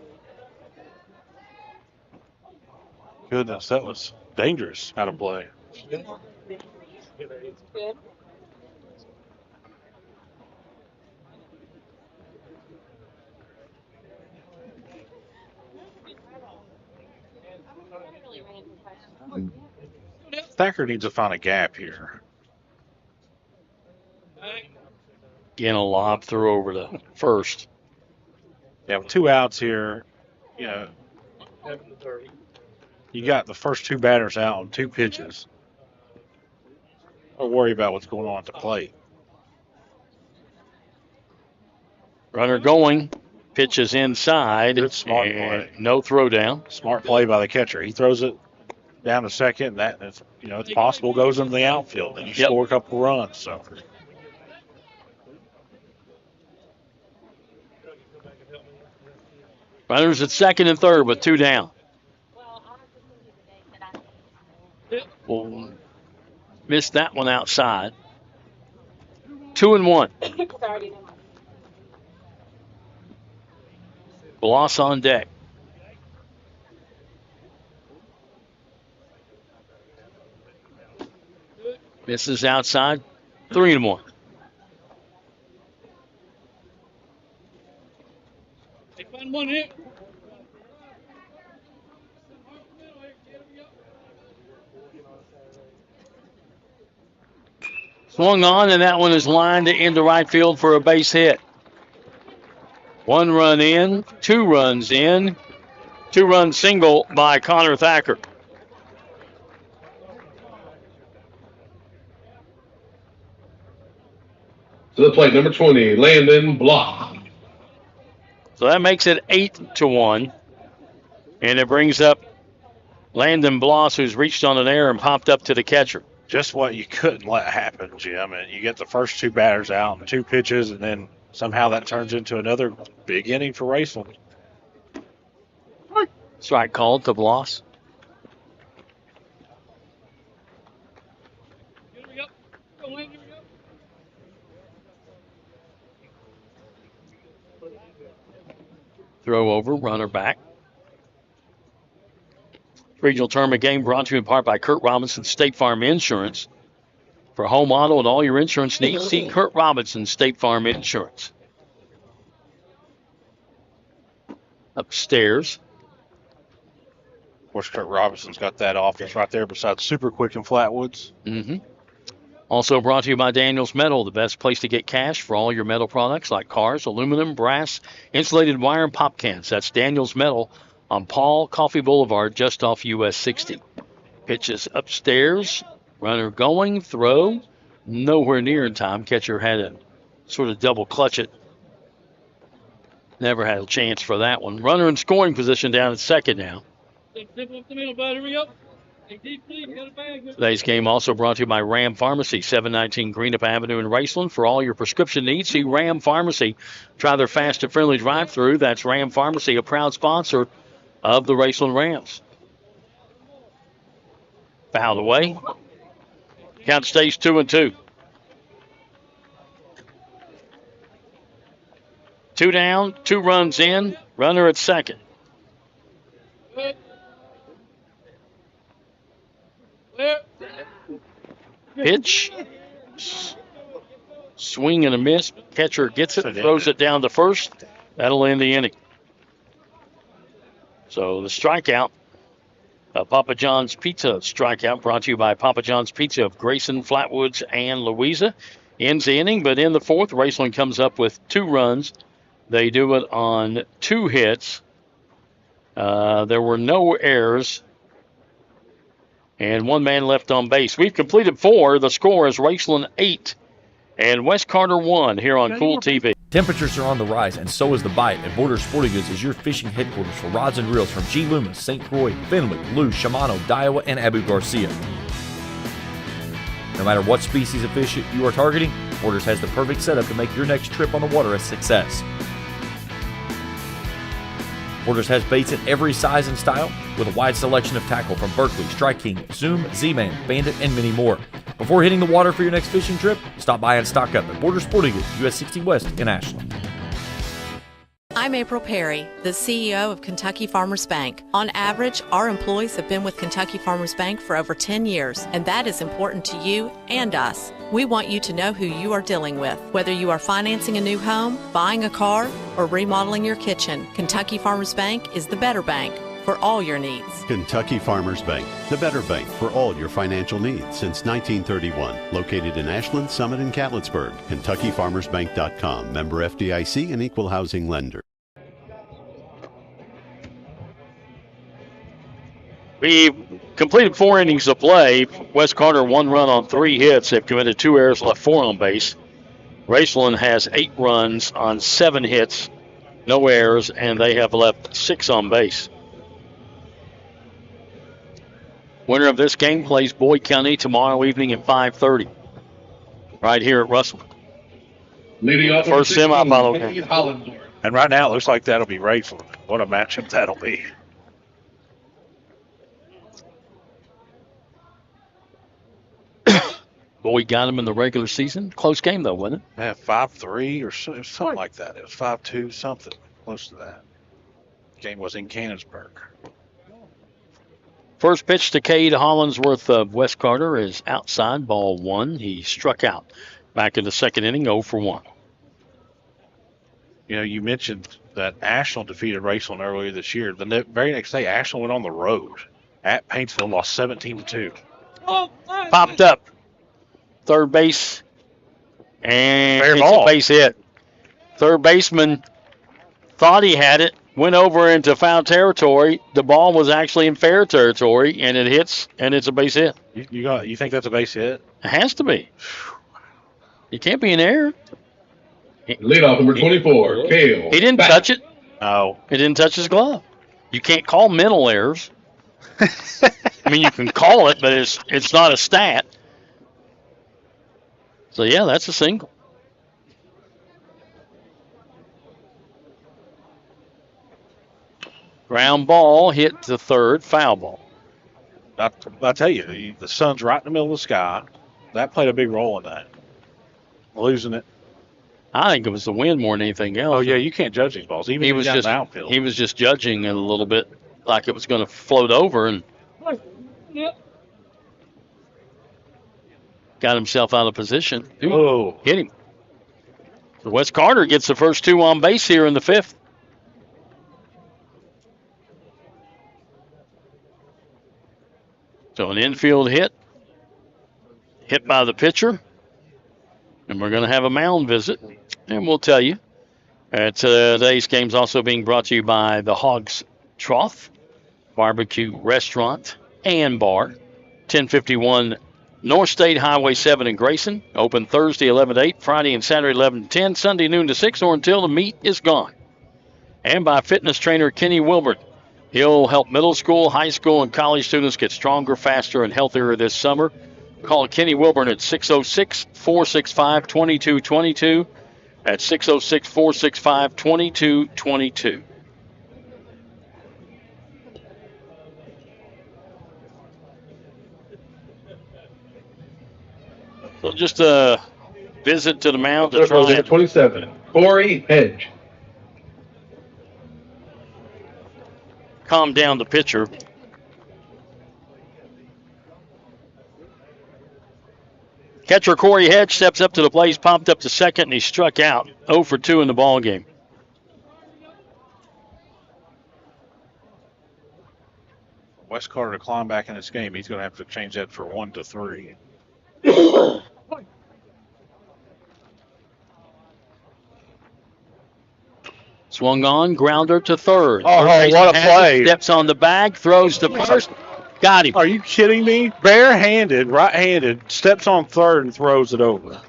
G: Goodness, that was dangerous out of play. Thacker needs to find a gap here.
B: Again, a lob throw over to first.
G: Yeah, with 2 outs here, you got the first 2 batters out on 2 pitches. Don't worry about what's going on at the plate.
B: Runner going, pitches inside.
G: Good smart play.
B: No throw down.
G: Smart play by the catcher. He throws it down to second. That is, it's possible goes into the outfield and you score a couple runs. So.
B: Runners at second and third with 2 down. We'll miss that one outside. 2-1. Bloss on deck. Misses outside. 3-1. Swung on, and that one is lined into right field for a base hit. 1 run in, 2 runs in, 2-run single by Connor Thacker.
M: To the plate, number 20, Landon Block.
B: So that makes it 8-1. And it brings up Landon Bloss, who's reached on an error and popped up to the catcher.
G: Just what you couldn't let happen, Jim. And you get the first 2 batters out and 2 pitches, and then somehow that turns into another big inning for Raceland.
B: Strike called to Bloss. Throw over, runner back. Regional tournament game brought to you in part by Kurt Robinson State Farm Insurance. For home, auto, and all your insurance needs, see Kurt Robinson State Farm Insurance. Upstairs.
G: Of course, Kurt Robinson's got that office right there beside Super Quick in Flatwoods.
B: Mm-hmm. Also brought to you by Daniels Metal, the best place to get cash for all your metal products like cars, aluminum, brass, insulated wire, and pop cans. That's Daniels Metal on Paul Coffee Boulevard, just off US 60. Pitches upstairs. Runner going, throw. Nowhere near in time. Catcher had to sort of double clutch it. Never had a chance for that one. Runner in scoring position down at second now. Today's game also brought to you by Ram Pharmacy, 719 Greenup Avenue in Raceland. For all your prescription needs, see Ram Pharmacy. Try their fast and friendly drive-thru. That's Ram Pharmacy, a proud sponsor of the Raceland Rams. Fouled away. Count stays 2-2. 2 down, 2 runs in. Runner at second. Pitch. Swing and a miss. Catcher gets it, throws it down to first. That'll end the inning. So the strikeout, Papa John's Pizza strikeout, brought to you by Papa John's Pizza of Grayson, Flatwoods, and Louisa, ends the inning. But in the fourth, Raceland comes up with 2 runs. They do it on 2 hits. There were no errors. And 1 man left on base. We've completed 4. The score is Raceland 8 and West Carter 1 here on Kool TV.
J: Temperatures are on the rise, and so is the bite, and Borders Sporting Goods is your fishing headquarters for rods and reels from G. Loomis, St. Croix, Findlay, Lou, Shimano, Daiwa, and Abu Garcia. No matter what species of fish you are targeting, Borders has the perfect setup to make your next trip on the water a success. Borders has baits in every size and style with a wide selection of tackle from Berkley, Strike King, Zoom, Z-Man, Bandit, and many more. Before hitting the water for your next fishing trip, stop by and stock up at Borders Sporting Goods, US 60 West in Ashland.
K: I'm April Perry, the CEO of Kentucky Farmers Bank. On average, our employees have been with Kentucky Farmers Bank for over 10 years, and that is important to you and us. We want you to know who you are dealing with. Whether you are financing a new home, buying a car, or remodeling your kitchen, Kentucky Farmers Bank is the better bank for all your needs.
D: Kentucky Farmers Bank, the better bank for all your financial needs since 1931. Located in Ashland, Summit, and Catlettsburg. KentuckyFarmersBank.com. Member FDIC and Equal Housing Lender.
B: We completed 4 innings of play. West Carter 1 run on 3 hits. They've committed 2 errors, left 4 on base. Raceland has 8 runs on 7 hits, no errors, and they have left 6 on base. Winner of this game plays Boyd County tomorrow evening at 5:30, right here at Russell. First semifinal game.
G: And right now, it looks like that'll be Raceland. What a matchup that'll be.
B: Boyd got him in the regular season. Close game, though, wasn't it?
G: Yeah, 5-3 or something like that. It was 5-2, something close to that. Game was in Canonsburg.
B: First pitch to Cade Hollinsworth of West Carter is outside, ball 1. He struck out. Back in the second inning, 0 for 1.
G: You know, you mentioned that Ashland defeated Raceland earlier this year. The very next day, Ashland went on the road at Paintsville, lost 17-2.
B: Popped up. Third base. And
G: Fair
B: it's
G: ball.
B: a base hit. Third baseman thought he had it. Went over into foul territory. The ball was actually in fair territory, and it hits, and it's a base hit.
G: You think that's a base hit?
B: It has to be. It can't be an error.
M: Leadoff number 24, Kale.
B: He didn't touch it.
G: No.
B: It didn't touch his glove. You can't call mental errors. I mean, you can call it, but it's not a stat. So, yeah, that's a single. Ground ball hit to third, foul ball.
G: I tell you, the sun's right in the middle of the sky. That played a big role in that. Losing it.
B: I think it was the wind more than anything else.
G: Oh, yeah, you can't judge these balls. Even
B: he
G: if
B: was
G: he's
B: just
G: out in the outfield.
B: He was just judging it a little bit like it was going to float over and got himself out of position.
G: Whoa.
B: Hit him. So West Carter gets the first 2 on base here in the 5th. So an infield hit by the pitcher. And we're going to have a mound visit. And we'll tell you. Today's game is also being brought to you by the Hogs Trough Barbecue Restaurant and Bar, 1051 North State Highway 7 in Grayson. Open Thursday 11 to 8, Friday and Saturday 11 to 10, Sunday noon to 6, or until the meat is gone. And by fitness trainer Kenny Wilbert. He'll help middle school, high school, and college students get stronger, faster, and healthier this summer. Call Kenny Wilburn at 606-465-2222. At 606-465-2222. So just a visit to the mound to try and
M: 27, Corey Hedge.
B: calm down the pitcher. Catcher Corey Hedge steps up to the plate. He's popped up to second, and he struck out. 0 for 2 in the ball game.
G: West Carter to climb back in this game, he's going to have to change that for 1-3.
B: Swung on, grounder to third.
G: Oh, what a play.
B: Steps on the bag, throws to first. Got him.
G: Are you kidding me? Barehanded, right-handed, steps on third and throws it over.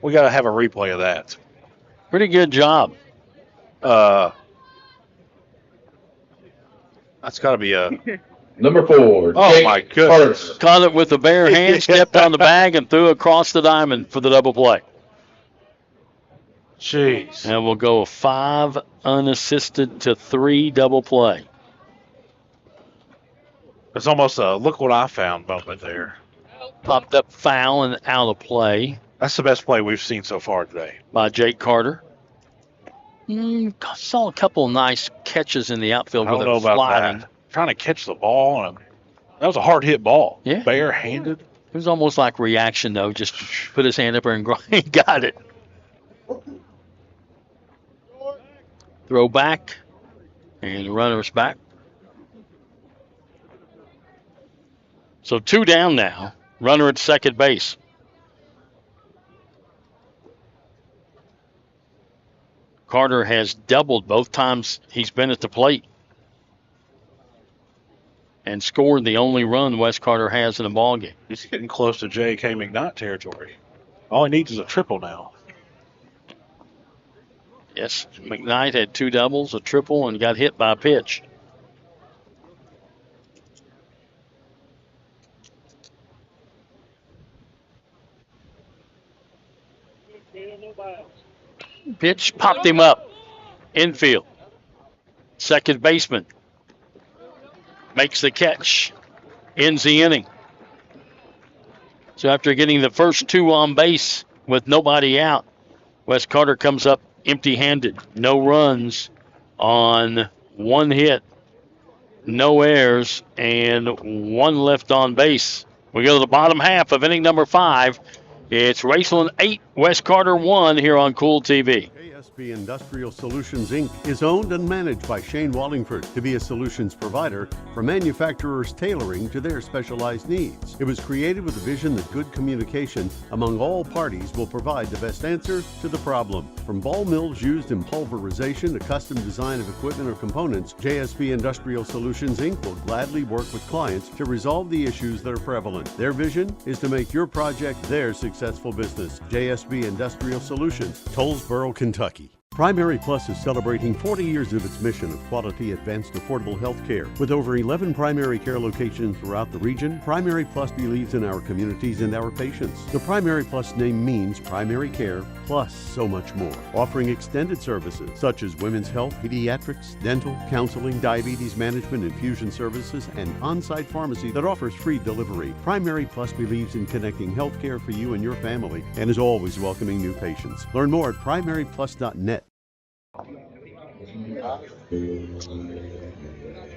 G: We got to have a replay of that.
B: Pretty good job.
G: That's got to be a...
M: Number 4.
G: Oh, my goodness.
B: Caught it with the bare hand, stepped on the bag, and threw across the diamond for the double play.
G: Jeez.
B: And we'll go 5 unassisted to 3 double play.
G: It's almost a look what I found moment there.
B: Popped up foul and out of play.
G: That's the best play we've seen so far today.
B: By Jake Carter. Saw a couple nice catches in the outfield
G: I
B: with
G: don't know
B: it
G: about
B: sliding.
G: that. Trying to catch the ball. And that was a hard hit ball.
B: Yeah.
G: Barehanded.
B: It was almost like reaction, though. Just put his hand up there and got it. Throw back. And the runner's back. So 2 down now. Runner at second base. Carter has doubled both times he's been at the plate and scored the only run West Carter has in the ballgame.
G: He's getting close to J.K. McKnight territory. All he needs is a triple now.
B: Yes, McKnight had 2 doubles, a triple, and got hit by a pitch. Pitch popped him up. Infield. Second baseman makes the catch. Ends the inning. So after getting the first 2 on base with nobody out, West Carter comes up empty-handed. No runs on 1 hit. No errors and 1 left on base. We go to the bottom half of inning number 5. It's Raceland 8, West Carter 1 here on Kool TV.
D: KSB Industrial Solutions, Inc. is owned and managed by Shane Wallingford to be a solutions provider for manufacturers tailoring to their specialized needs. It was created with the vision that good communication among all parties will provide the best answer to the problem. From ball mills used in pulverization to custom design of equipment or components, JSB Industrial Solutions, Inc. will gladly work with clients to resolve the issues that are prevalent. Their vision is to make your project their successful business. JSB Industrial Solutions, Tollsboro, Kentucky. Primary Plus is celebrating 40 years of its mission of quality, advanced, affordable health care. With over 11 primary care locations throughout the region, Primary Plus believes in our communities and our patients. The Primary Plus name means primary care plus so much more, offering extended services such as women's health, pediatrics, dental, counseling, diabetes management, infusion services, and on-site pharmacy that offers free delivery. Primary Plus believes in connecting health care for you and your family and is always welcoming new patients. Learn more at primaryplus.net.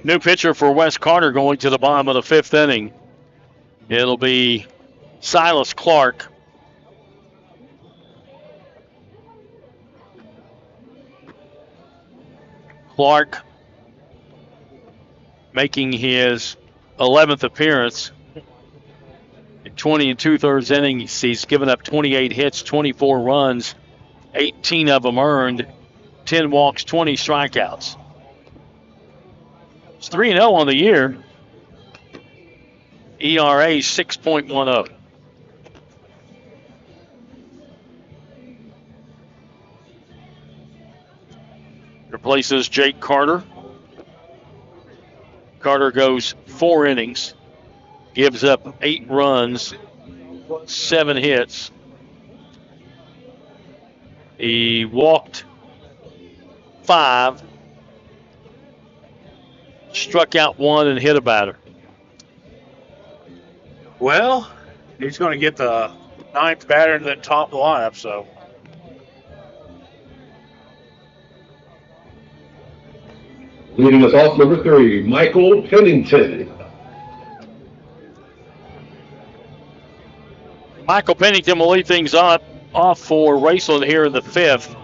B: New pitcher for West Carter going to the bottom of the 5th inning. It'll be Silas Clark. Clark making his 11th appearance. In 20 2/3 innings, he's given up 28 hits, 24 runs, 18 of them earned, 10 walks, 20 strikeouts. It's 3-0 on the year. ERA 6.10. Replaces Jake Carter. Carter goes 4 innings, gives up 8 runs, 7 hits. He walked 5, struck out 1, and hit a batter.
G: Well, he's going to get the 9th batter in the top of the lineup, so.
M: Leading us off, number 3, Michael Pennington.
B: Michael Pennington will lead things off for Raceland here in the 5th.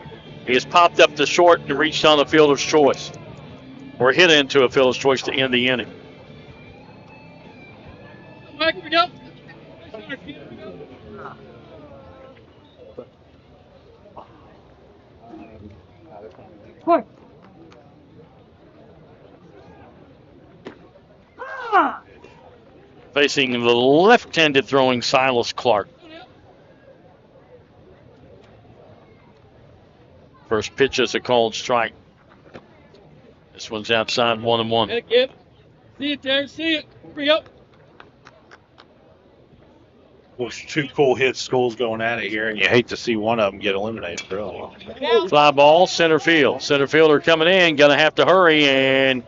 B: He has popped up the short and reached on a fielder's choice. Or hit into a fielder's choice to end the inning.
S: Mike, here we go.
B: Facing the left-handed throwing Silas Clark. First pitch is a called strike. This one's outside 1-1.
S: See it there, see it. Here we go.
G: Well, two cool hit schools going at it here, and you hate to see one of them get eliminated, really.
B: Fly ball, center field. Center fielder coming in, going to have to hurry, and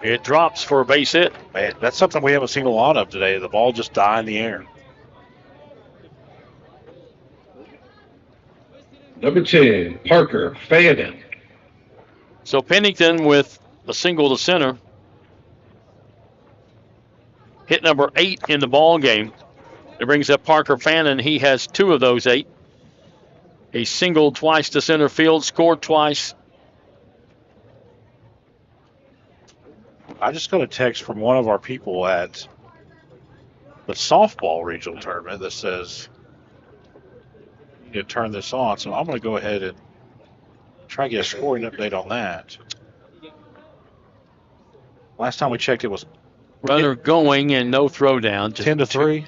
B: it drops for a base hit.
G: Man, that's something we haven't seen a lot of today. The ball just die in the air.
M: Number 10, Parker Fannin.
B: So Pennington with a single to center. Hit number 8 in the ball game. It brings up Parker Fannin. He has 2 of those 8. He singled twice to center field, scored twice.
G: I just got a text from one of our people at the softball regional tournament that says you need to turn this on. So I'm going to go ahead and try to get a scoring update on that. Last time we checked, it was
B: runner going and no throwdown.
G: 10-3.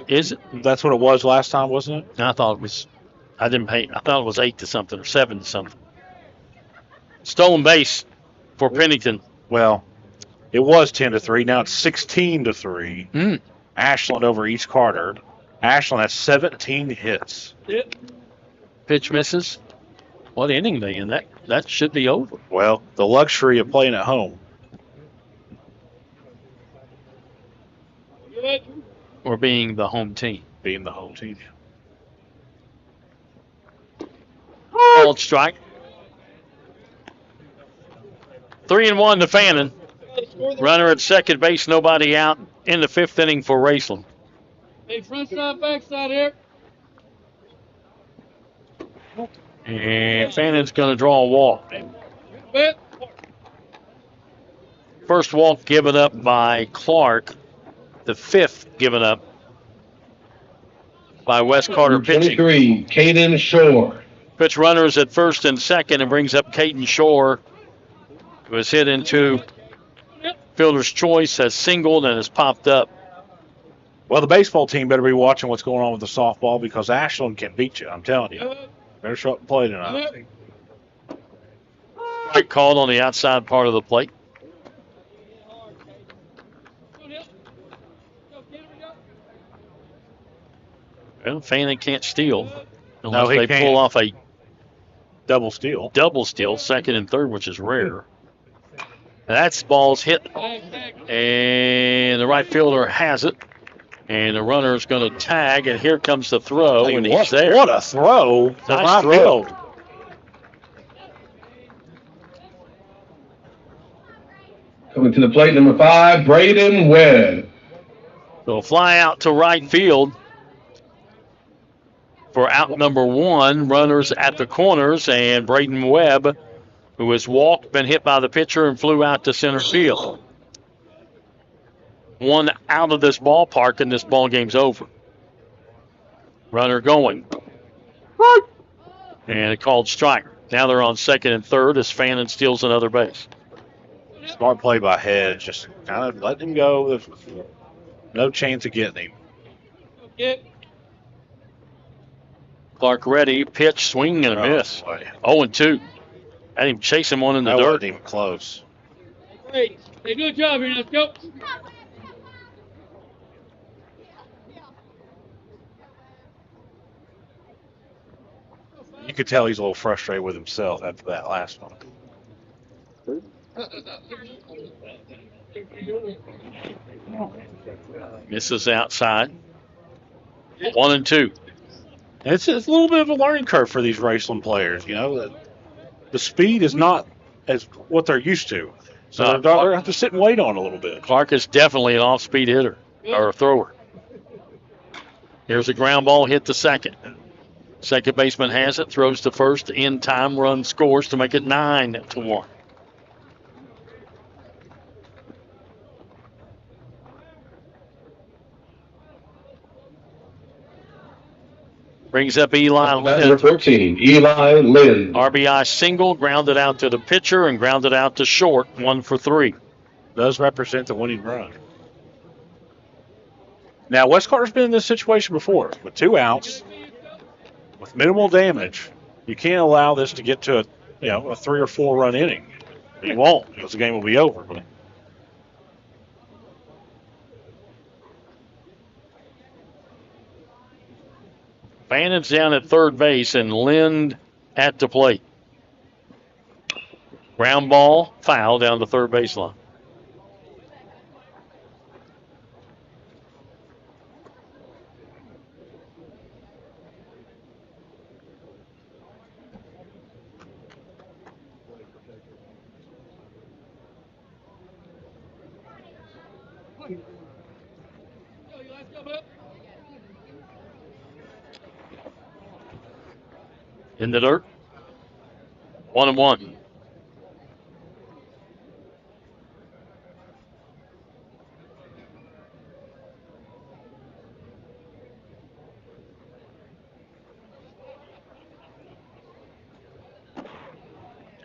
B: Is it?
G: That's what it was last time, wasn't it?
B: I thought it was. I didn't pay. I thought it was 8 to something or 7 to something. Stolen base for Pennington.
G: Well, it was 10-3. Now it's 16-3. Ashland over East Carter. Ashland has 17 hits.
B: Pitch misses. What inning they in? That should be over.
G: Well, the luxury of playing at home.
B: Or being the home team.
G: Being the home team.
B: Called strike. 3-1 to Fannin. Runner at second base, nobody out in the 5th inning for Raceland.
S: Hey, front side, back side here.
B: And Fannin's going to draw a walk. First walk given up by Clark. The 5th given up by West Carter pitching.
M: 23, Caden Shore.
B: Pitch runners at first and second and brings up Caden Shore, who has hit into fielder's choice, has singled, and has popped up.
G: Well, the baseball team better be watching what's going on with the softball because Ashland can beat you, I'm telling you. Better show up and play tonight.
B: Strike called on the outside part of the plate. Well, Fannin can't steal unless they pull off a
G: double steal.
B: Double steal, second and third, which is rare. That's ball's hit, and the right fielder has it. And the runner is going to tag, and here comes the throw, and he's there.
G: What a throw!
B: Nice throw.
M: Coming to the plate, number 5, Braden Webb.
B: So a fly out to right field for out number 1. Runners at the corners, and Braden Webb, who has walked, been hit by the pitcher, and flew out to center field. 1 out of this ballpark, and this ball game's over. Runner going. And a called strike. Now they're on second and third as Fannin steals another base.
G: Smart play by Hedge. Just kind of letting him go. No chance of getting him.
B: Clark ready. Pitch, swing, and a miss. 0-2. Had him chasing one in the dirt.
G: Wasn't even close.
S: Hey, good job here. Let's go.
G: You could tell he's a little frustrated with himself after that last one.
B: Misses outside. 1-2.
G: It's a little bit of a learning curve for these Raceland players. You know, the speed is not as what they're used to. So they're going to have to sit and wait on a little bit.
B: Clark is definitely an off-speed hitter or a thrower. Here's a ground ball hit to second. Second baseman has it, throws to first, in time, run scores to make it 9-1. Brings up Eli Lind.
M: Number 13, Eli Lind.
B: RBI single, grounded out to the pitcher and grounded out to short, 1 for 3.
G: Does represent the winning run. Now, West Carter's been in this situation before with 2 outs, with minimal damage. You can't allow this to get to a 3 or 4 run inning. You won't, because the game will be over.
B: Bannon's down at third base and Lind at the plate. Ground ball, foul down the third baseline. In the dirt. 1-1.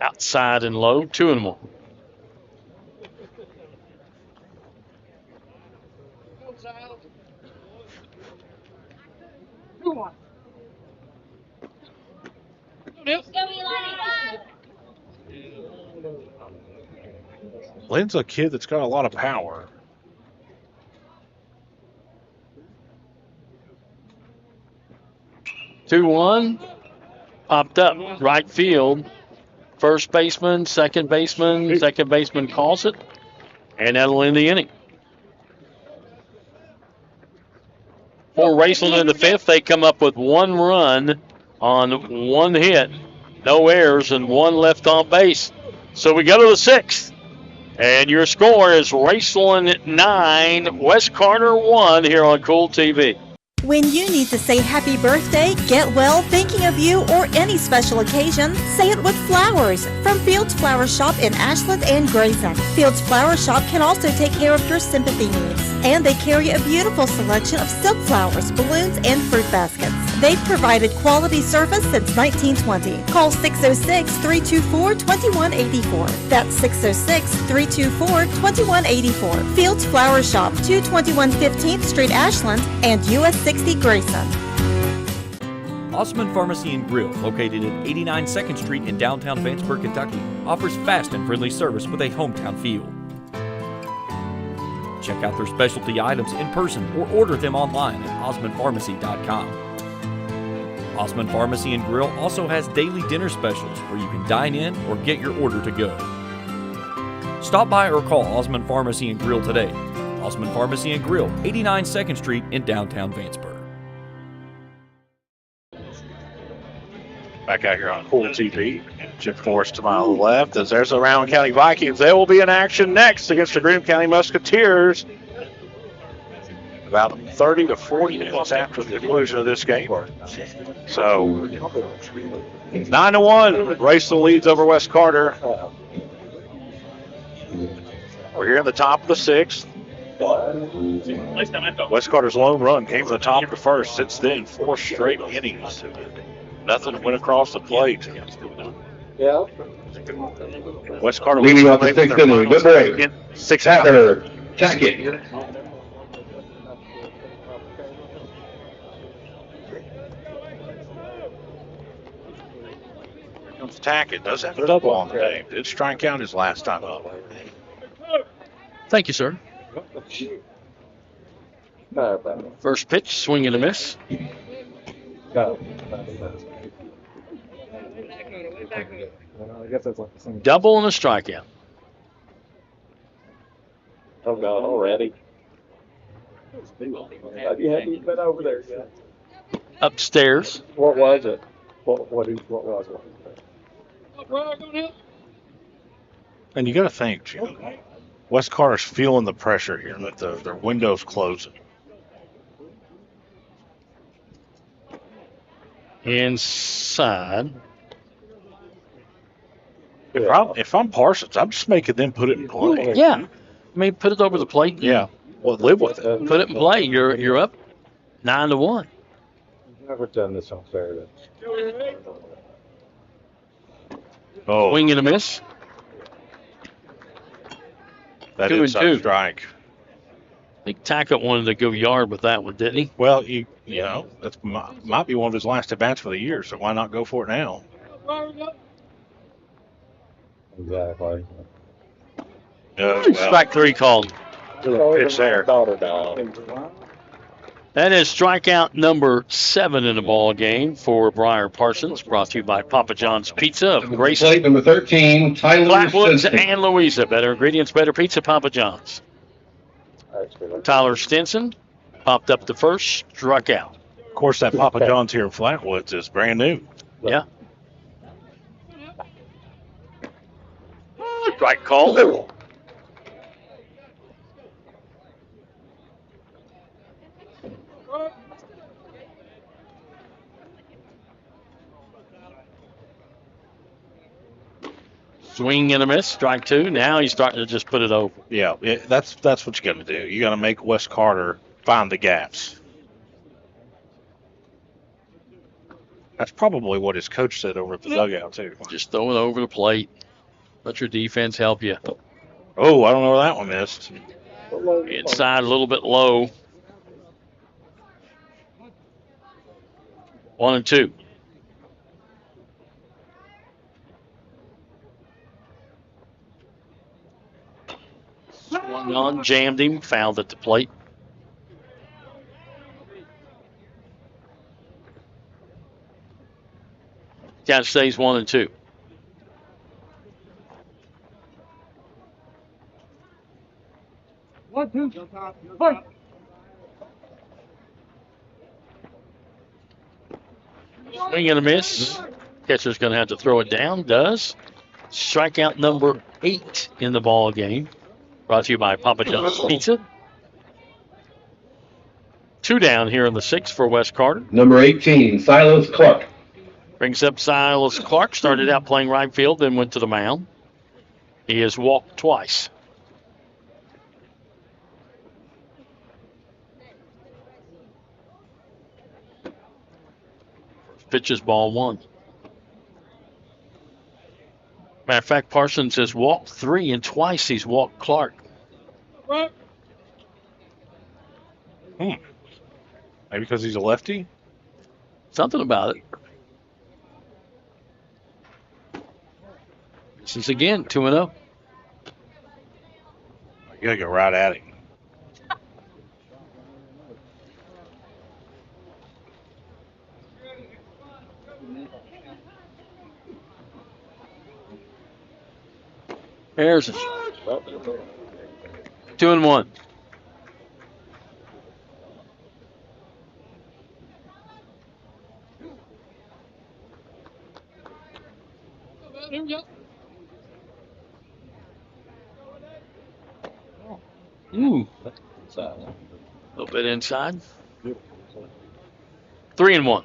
B: Outside and low, 2-1.
G: Lynn's a kid that's got a lot of power.
B: Two one, popped up right field. First baseman, second baseman calls it, and that'll end the inning. For Raceland in the fifth, they come up with 1 run on 1 hit, no errors, and 1 left on base. So we go to the 6th, and your score is Raceland 9, West Carter 1 here on Kool TV.
L: When you need to say happy birthday, get well, thinking of you, or any special occasion, say it with flowers from Fields Flower Shop in Ashland and Grayson. Fields Flower Shop can also take care of your sympathy needs, and they carry a beautiful selection of silk flowers, balloons, and fruit baskets. They've provided quality service since 1920. Call 606-324-2184. That's 606-324-2184. Fields Flower Shop, 221 15th Street, Ashland, and US 60 Grayson.
J: Osman Pharmacy and Grill, located at 89 2nd Street in downtown Vanceburg, Kentucky, offers fast and friendly service with a hometown feel. Check out their specialty items in person or order them online at osmanpharmacy.com. Osman Pharmacy and Grill also has daily dinner specials where you can dine in or get your order to go. Stop by or call Osman Pharmacy and Grill today. Osman Pharmacy and Grill, 89 2nd Street in downtown Vanceburg.
G: Back out here on Kool TV. Chip Forrest to my left as there's the Rowan County Vikings. They will be in action next against the Graham County Musketeers. About 30 to 40 minutes after the conclusion of this game. So 9-1, Raceland leads over West Carter. We're here in the top of the 6th. West Carter's lone run came from the top of the first. Since then, 4 straight innings. Nothing went across the plate.
M: Yeah.
G: West Carter
M: leading off the 6th inning. Good break.
G: 6 out.
M: Tackett.
G: Here comes Tackett. Does have a double on the day. Did strike out his last time up.
B: Thank you, sir. First pitch, swing and a miss. Double and a strikeout.
E: Oh, God, already? Have you been over there yet?
B: Upstairs.
E: What was it? What was it?
G: And you got to think, Jim, West Carter's feeling the pressure here that their window's closing.
B: inside.
G: If I'm Parsons, I'm just making them put it in play.
B: Yeah. I mean, put it over the plate.
G: Yeah. Well, live with it.
B: Put it in play. You're up 9-1.
E: Never done this unfair.
G: Oh.
B: Swing and a miss.
G: That
B: 2 and
G: inside
B: 2.
G: strike.
B: I think Tackett wanted to go yard with that one, didn't he?
G: Well, you know, that might be one of his last at bats for the year, so why not go for it now?
E: Exactly.
B: Strike 3 called.
G: Pitch there.
B: That is strikeout number 7 in the ball game for Briar Parsons. Brought to you by Papa John's Pizza of Grayson.
M: Plate number 13, Tyler
B: Flatwoods
M: Stinson.
B: and Louisa. Better ingredients, better pizza, Papa John's. Tyler Stinson popped up the first, struck out.
G: Of course, that Papa John's here in Flatwoods is brand new.
B: Yeah. Strike call. Swing and a miss, strike 2. Now he's starting to just put it over.
G: Yeah, that's what you got to do. You got to make West Carter find the gaps. That's probably what his coach said over at the dugout too.
B: Just throw it over the plate. Let your defense help you.
G: Oh, I don't know where that one missed.
B: Inside a little bit low. 1-2. Swung on, jammed him, fouled at the plate. Count stays 1-2. Swing and a miss. Catcher's going to have to throw it down. Does. Strikeout number 8 in the ball game. Brought to you by Papa John's Pizza. 2 down here in the 6th for West Carter.
M: Number 18, Silas Clark.
B: Brings up Silas Clark. Started out playing right field, then went to the mound. He has walked twice. First pitch is ball 1. Matter of fact, Parsons has walked 3, and twice he's walked Clark.
G: Maybe because he's a lefty?
B: Something about it. This is again 2-0.
G: You got to go right at him.
B: There's it. 2-1.
S: Here we go.
B: Ooh. A little bit inside. 3-1.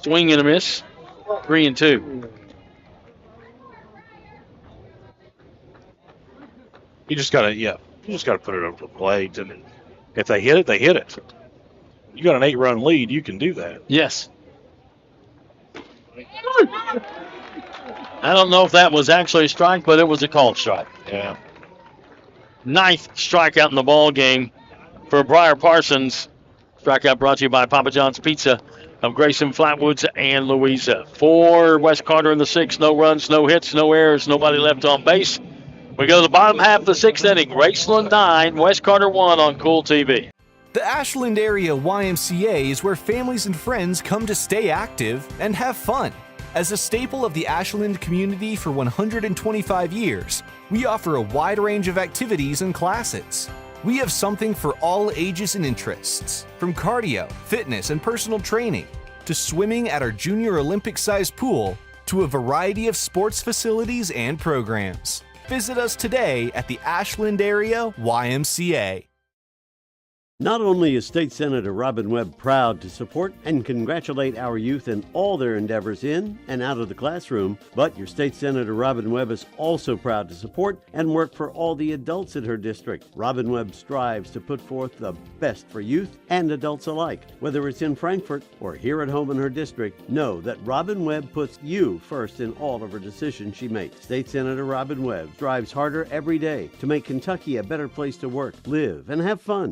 B: Swing and a miss. 3-2.
G: You just gotta put it over the plate, and if they hit it, they hit it. You got an 8-run lead, you can do that.
B: Yes. I don't know if that was actually a strike, but it was a called strike.
G: Yeah.
B: 9th strikeout in the ball game for Briar Parsons. Strikeout brought to you by Papa John's Pizza of Grayson, Flatwoods, and Louisa. For West Carter in the 6th, no runs, no hits, no errors, nobody left on base. We go to the bottom half of the 6th inning. Raceland 9, West Carter 1 on Kool TV.
N: The Ashland area YMCA is where families and friends come to stay active and have fun. As a staple of the Ashland community for 125 years, we offer a wide range of activities and classes. We have something for all ages and interests, from cardio, fitness, and personal training, to swimming at our junior Olympic-sized pool, to a variety of sports facilities and programs. Visit us today at the Ashland Area YMCA.
D: Not only is State Senator Robin Webb proud to support and congratulate our youth in all their endeavors in and out of the classroom, but your State Senator Robin Webb is also proud to support and work for all the adults in her district. Robin Webb strives to put forth the best for youth and adults alike. Whether it's in Frankfort or here at home in her district, know that Robin Webb puts you first in all of her decisions she makes. State Senator Robin Webb strives harder every day to make Kentucky a better place to work, live, and have fun.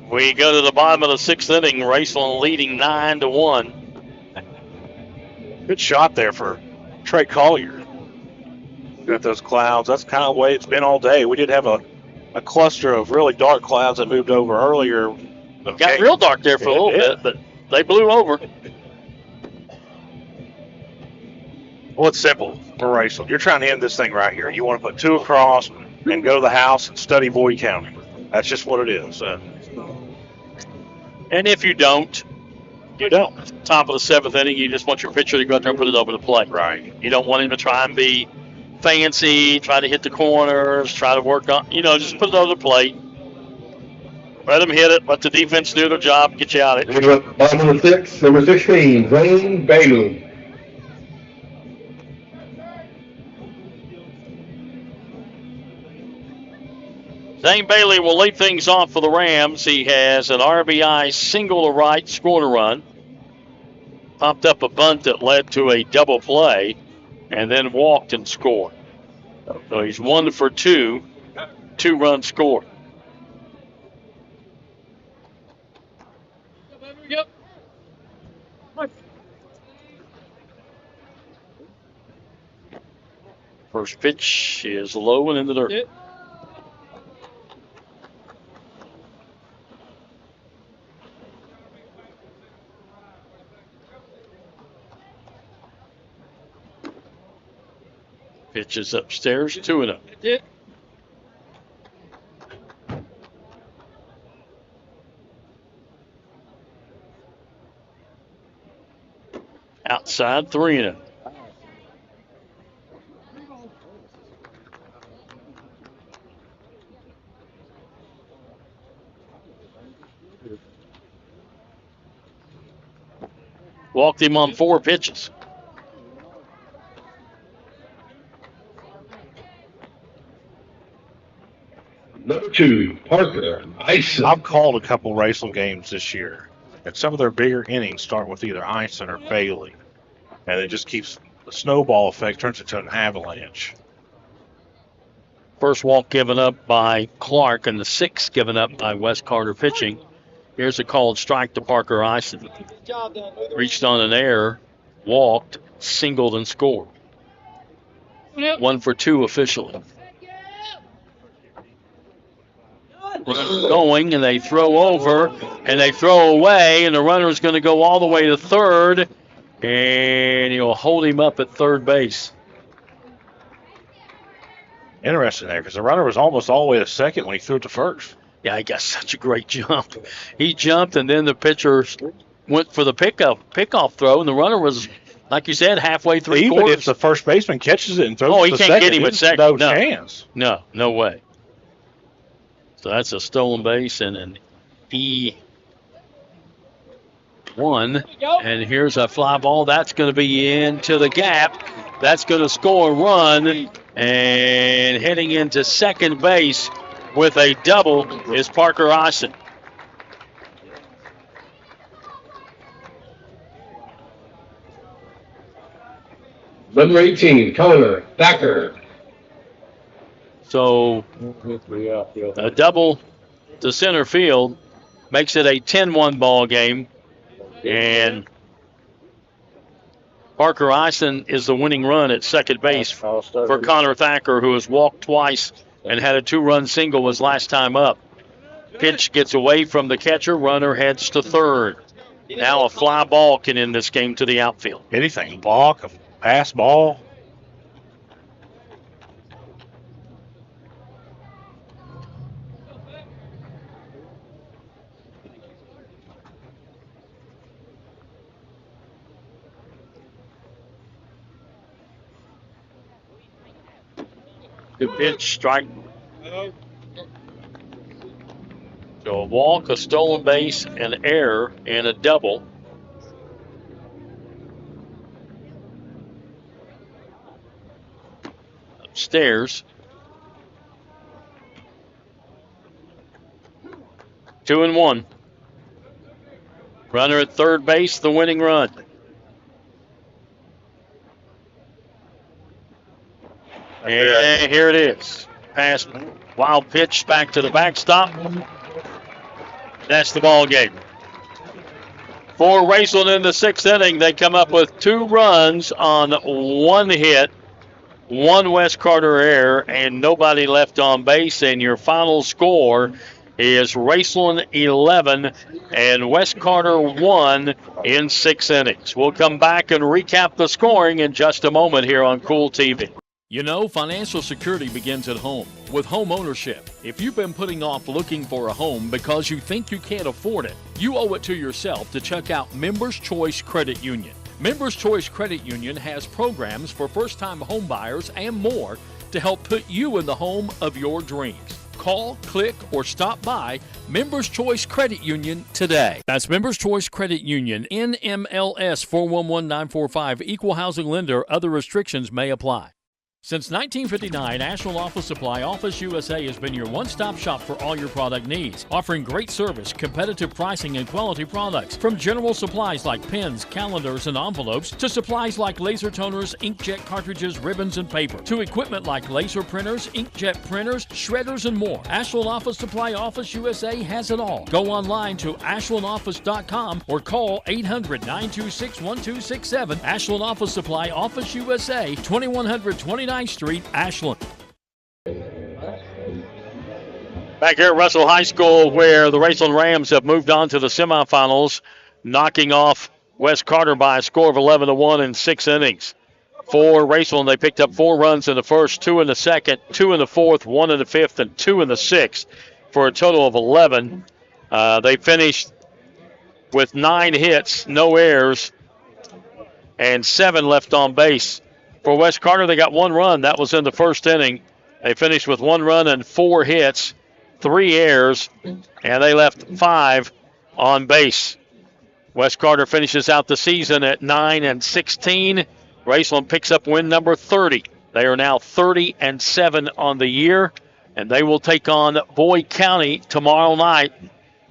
B: We go to the bottom of the 6th inning, Raceland leading 9-1.
G: Good shot there for Trey Collier. Got those clouds. That's kind of the way it's been all day. We did have a cluster of really dark clouds that moved over earlier.
B: It got real dark there for a little bit, but they blew over.
G: Well, it's simple for Raceland. You're trying to end this thing right here. You want to put 2 across and go to the house and study Boyd County. That's just what it is.
B: And if you don't, top of the 7th inning, you just want your pitcher to go out there and put it over the plate.
G: Right.
B: You don't want him to try and be fancy, try to hit the corners, try to work on, just put it over the plate. Let him hit it. Let the defense do their job. Get you out of it.
M: Bottom of the 6th, number 16, Zane Bailey.
B: Zane Bailey will lead things off for the Rams. He has an RBI single to right, scored a run. Popped up a bunt that led to a double play, and then walked and scored. So he's 1 for 2, 2 runs scored. First pitch is low and in the dirt. Pitch is upstairs, 2-0. Outside, 3-0. Walked him on 4 pitches.
M: Number 2, Parker Ison.
G: I've called a couple Raceland games this year, and some of their bigger innings start with either Ison or Bailey, and it just keeps the snowball effect, turns into an avalanche.
B: First walk given up by Clark, and the 6th given up by West Carter pitching. Here's a called strike to Parker Ison. Reached on an error, walked, singled, and scored. 1 for 2 officially. Going, and they throw over, and they throw away, and the runner is going to go all the way to third, and he'll hold him up at third base.
G: Interesting there, because the runner was almost all the way to second when he threw it to first.
B: Yeah, he got such a great jump. He jumped, and then the pitcher went for the pickoff throw, and the runner was, like you said, halfway through.
G: Even if the first baseman catches it and throws it to second,
B: he can't get him at second.
G: No chance.
B: No way. So that's a stolen base and an E1. And here's a fly ball. That's going to be into the gap. That's going to score a run. And heading into second base with a double is Parker Ison.
M: Number 18, Connor Thacker.
B: So a double to center field makes it a 10-1 ball game. And Parker Ison is the winning run at second base for Connor Thacker, who has walked twice and had a 2-run single his last time up. Pitch gets away from the catcher. Runner heads to third. Now a fly ball can end this game to the outfield.
G: Anything, balk, a pass ball.
B: Good pitch, strike. So a walk, a stolen base, an error, and a double. Upstairs. 2-1. Runner at third base, the winning run. And here it is. Pass, wild pitch back to the backstop. That's the ball game. For Raceland in the sixth inning, they come up with 2 runs on 1 hit, 1 West Carter error, and nobody left on base. And your final score is Raceland 11 and West Carter 1 in 6 innings. We'll come back and recap the scoring in just a moment here on Kool TV.
A: You know, financial security begins at home with home ownership. If you've been putting off looking for a home because you think you can't afford it, you owe it to yourself to check out Members Choice Credit Union. Members Choice Credit Union has programs for first-time home buyers and more to help put you in the home of your dreams. Call, click, or stop by Members Choice Credit Union today. That's Members Choice Credit Union, NMLS 411945, Equal Housing Lender. Other restrictions may apply. Since 1959, Ashland Office Supply Office USA has been your one-stop shop for all your product needs, offering great service, competitive pricing, and quality products. From general supplies like pens, calendars, and envelopes, to supplies like laser toners, inkjet cartridges, ribbons, and paper, to equipment like laser printers, inkjet printers, shredders, and more. Ashland Office Supply Office USA has it all. Go online to ashlandoffice.com or call 800-926-1267. Ashland Office Supply Office USA, 2129 Street, Ashland.
B: Back here at Russell High School, where the Raceland Rams have moved on to the semifinals, knocking off West Carter by a score of 11-1 in 6 innings. For Raceland, they picked up 4 runs in the first, 2 in the second, 2 in the fourth, 1 in the fifth, and 2 in the sixth, for a total of 11. They finished with 9 hits, no errors, and 7 left on base. For West Carter, they got 1 run. That was in the first inning. They finished with 1 run and 4 hits, 3 errors, and they left 5 on base. West Carter finishes out the season at 9-16. Raceland picks up win number 30. They are now 30-7 on the year, and they will take on Boyd County tomorrow night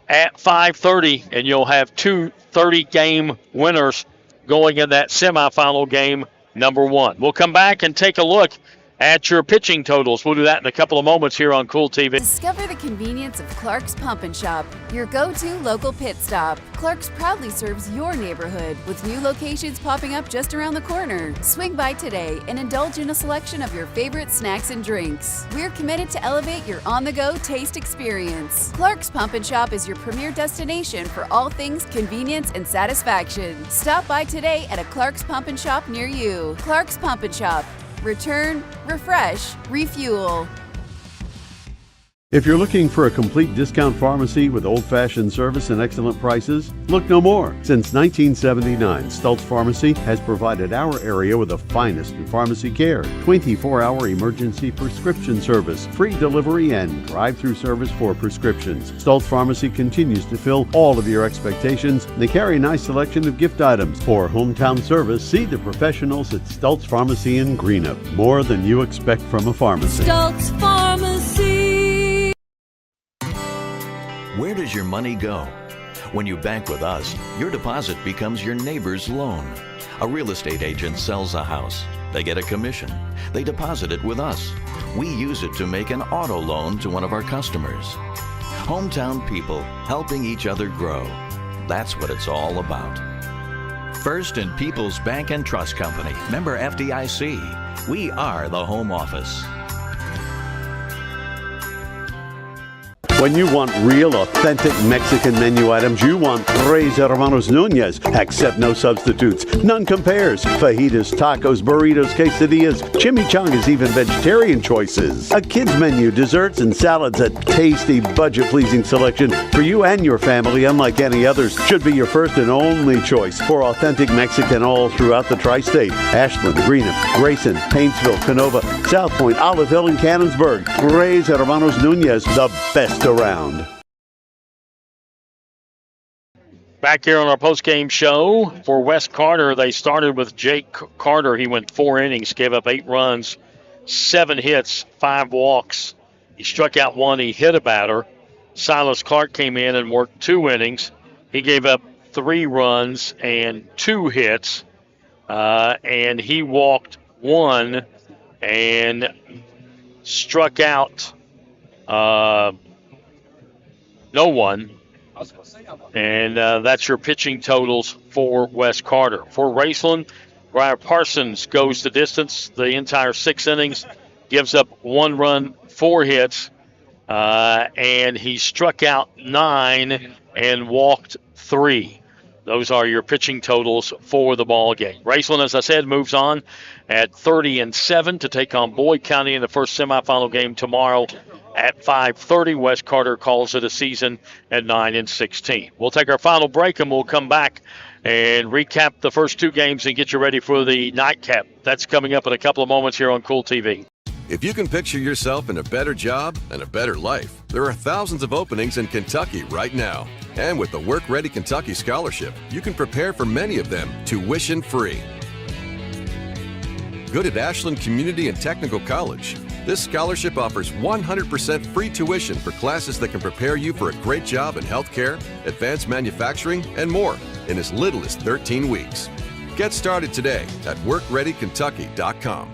B: at 5:30, and you'll have 2 30-game winners going in that semifinal game number 1. We'll come back and take a look at your pitching totals. We'll do that in a couple of moments here on Kool TV.
C: Discover the convenience of Clark's Pump and Shop, your go-to local pit stop. Clark's proudly serves your neighborhood with new locations popping up just around the corner. Swing by today and indulge in a selection of your favorite snacks and drinks. We're committed to elevate your on-the-go taste experience. Clark's Pump and Shop is your premier destination for all things convenience and satisfaction. Stop by today at a Clark's Pump and Shop near you. Clark's Pump and Shop. Return, refresh, refuel.
D: If you're looking for a complete discount pharmacy with old-fashioned service and excellent prices, look no more. Since 1979, Stultz Pharmacy has provided our area with the finest in pharmacy care, 24-hour emergency prescription service, free delivery, and drive-through service for prescriptions. Stultz Pharmacy continues to fill all of your expectations. They carry a nice selection of gift items. For hometown service, see the professionals at Stultz Pharmacy in Greenup. More than you expect from a pharmacy.
T: Stultz Pharmacy.
F: Where does your money go? When you bank with us, your deposit becomes your neighbor's loan. A real estate agent sells a house. They get a commission. They deposit it with us. We use it to make an auto loan to one of our customers. Hometown people helping each other grow. That's what it's all about. First and People's Bank and Trust Company, member FDIC. We are the home office.
D: When you want real, authentic Mexican menu items, you want Tres Hermanos Nunez. Accept no substitutes. None compares. Fajitas, tacos, burritos, quesadillas, chimichangas, even vegetarian choices. A kids menu, desserts and salads, a tasty, budget-pleasing selection for you and your family, unlike any others. Should be your first and only choice for authentic Mexican all throughout the tri-state. Ashland, Greenup, Grayson, Paintsville, Canova, South Point, Olive Hill, and Cannonsburg. Tres Hermanos Nunez, the best around.
B: Back here on our postgame show for West Carter, they started with Jake Carter. He went 4 innings, gave up 8 runs, 7 hits, 5 walks. He struck out 1. He hit a batter. Silas Clark came in and worked 2 innings. He gave up 3 runs and 2 hits, and he walked 1 and struck out no one. And that's your pitching totals for West Carter. For Raceland, Brian Parsons goes the distance the entire 6 innings, gives up 1 run, 4 hits, and he struck out 9 and walked 3. Those are your pitching totals for the ball game. Raceland, as I said, moves on at 30-7 to take on Boyd County in the first semifinal game tomorrow at 5:30. West Carter calls it a season at 9-16. We'll take our final break and we'll come back and recap the first 2 games and get you ready for the nightcap. That's coming up in a couple of moments here on Kool TV.
H: If you can picture yourself in a better job and a better life, there are thousands of openings in Kentucky right now. And with the Work Ready Kentucky Scholarship, you can prepare for many of them tuition-free. Good at Ashland Community and Technical College. This scholarship offers 100% free tuition for classes that can prepare you for a great job in healthcare, advanced manufacturing, and more in as little as 13 weeks. Get started today at workreadykentucky.com.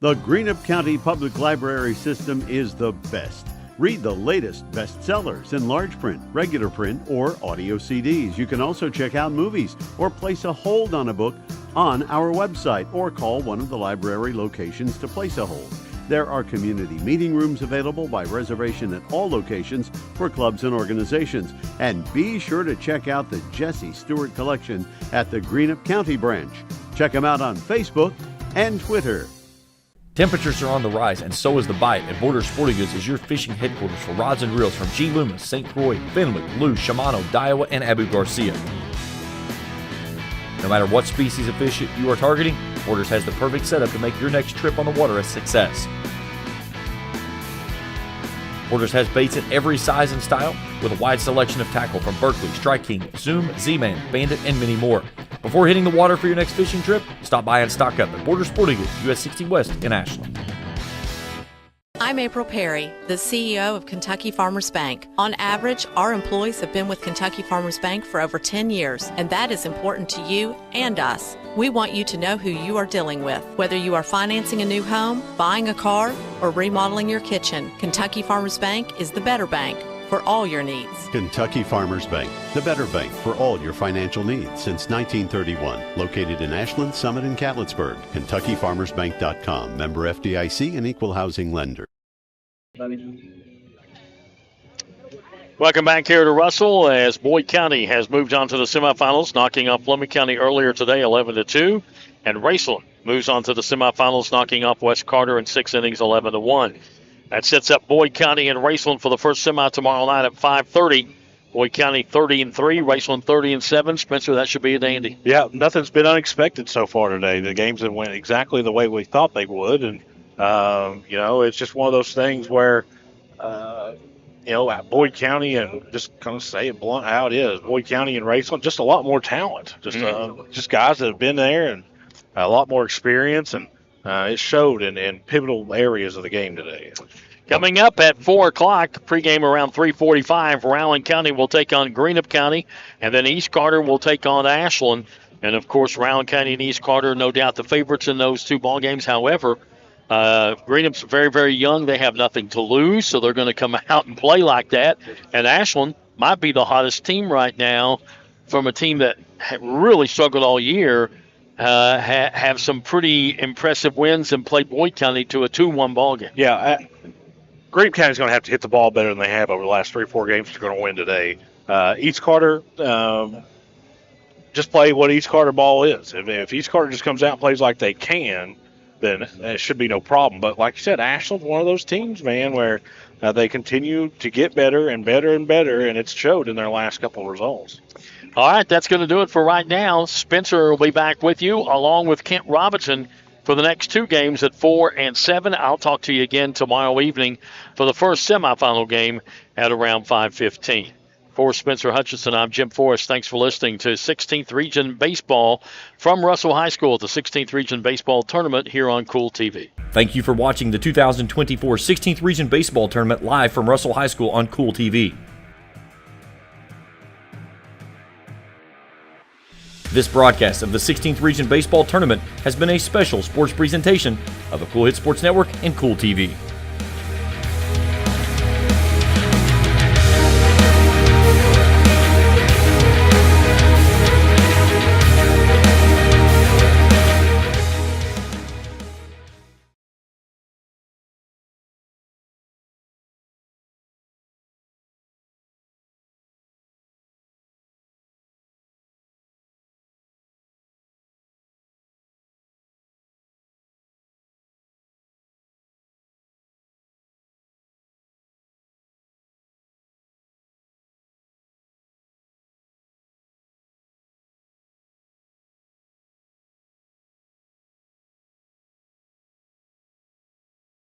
D: The Greenup County Public Library system is the best. Read the latest bestsellers in large print, regular print, or audio CDs. You can also check out movies or place a hold on a book on our website or call one of the library locations to place a hold. There are community meeting rooms available by reservation at all locations for clubs and organizations. And be sure to check out the Jesse Stewart collection at the Greenup County branch. Check them out on Facebook and Twitter.
J: Temperatures are on the rise, and so is the bite, and Border Sporting Goods is your fishing headquarters for rods and reels from G. Loomis, St. Croix, Fenwick, Lou, Shimano, Daiwa, and Abu Garcia. No matter what species of fish you are targeting, Borders has the perfect setup to make your next trip on the water a success. Borders has baits in every size and style with a wide selection of tackle from Berkley, Strike King, Zoom, Z-Man, Bandit, and many more. Before hitting the water for your next fishing trip, stop by and stock up at Border Sporting Goods, US 60 West in Ashland.
K: I'm April Perry, the CEO of Kentucky Farmers Bank. On average, our employees have been with Kentucky Farmers Bank for over 10 years, and that is important to you and us. We want you to know who you are dealing with. Whether you are financing a new home, buying a car, or remodeling your kitchen, Kentucky Farmers Bank is the better bank for all your needs.
D: Kentucky Farmers Bank, the better bank for all your financial needs since 1931. Located in Ashland, Summit, and Catlettsburg. KentuckyFarmersBank.com. Member FDIC and Equal Housing Lender.
B: Welcome back here to Russell as Boyd County has moved on to the semifinals, knocking off Fleming County earlier today, 11-2. And Raceland moves on to the semifinals, knocking off West Carter in 6 innings, 11-1. That sets up Boyd County and Raceland for the first semi tomorrow night at 5:30. Boyd County 30-3, Raceland 30-7. Spencer, that should be a dandy.
G: Yeah, nothing's been unexpected so far today. The games have went exactly the way we thought they would, and it's just one of those things where, at Boyd County, and just kind of say it blunt how it is, Boyd County and Raceland, just a lot more talent, just guys that have been there and a lot more experience, and it showed in pivotal areas of the game today.
B: Coming up at 4 o'clock, pregame around 3:45, Rowland County will take on Greenup County, and then East Carter will take on Ashland. And, of course, Rowland County and East Carter, no doubt the favorites in those 2 ball games. However, Greenup's very, very young. They have nothing to lose, so they're going to come out and play like that. And Ashland might be the hottest team right now from a team that really struggled all year, have some pretty impressive wins and played Boyd County to a 2-1 ball game.
G: Yeah, Green County's going to have to hit the ball better than they have over the last 3 or 4 games if they're going to win today. East Carter, just play what East Carter ball is. If East Carter just comes out and plays like they can, then it should be no problem. But like you said, Ashland's one of those teams, man, where they continue to get better and better and better, and it's showed in their last couple of results.
B: All right, that's going to do it for right now. Spencer will be back with you along with Kent Robinson for the next 2 games at 4 and 7. I'll talk to you again tomorrow evening for the first semifinal game at around 5:15. For Spencer Hutchinson, I'm Jim Forrest. Thanks for listening to 16th Region Baseball from Russell High School at the 16th Region Baseball Tournament here on Kool TV.
J: Thank you for watching the 2024 16th Region Baseball Tournament live from Russell High School on Kool TV. This broadcast of the 16th Region Baseball Tournament has been a special sports presentation of the Kool Hit Sports Network and Kool TV.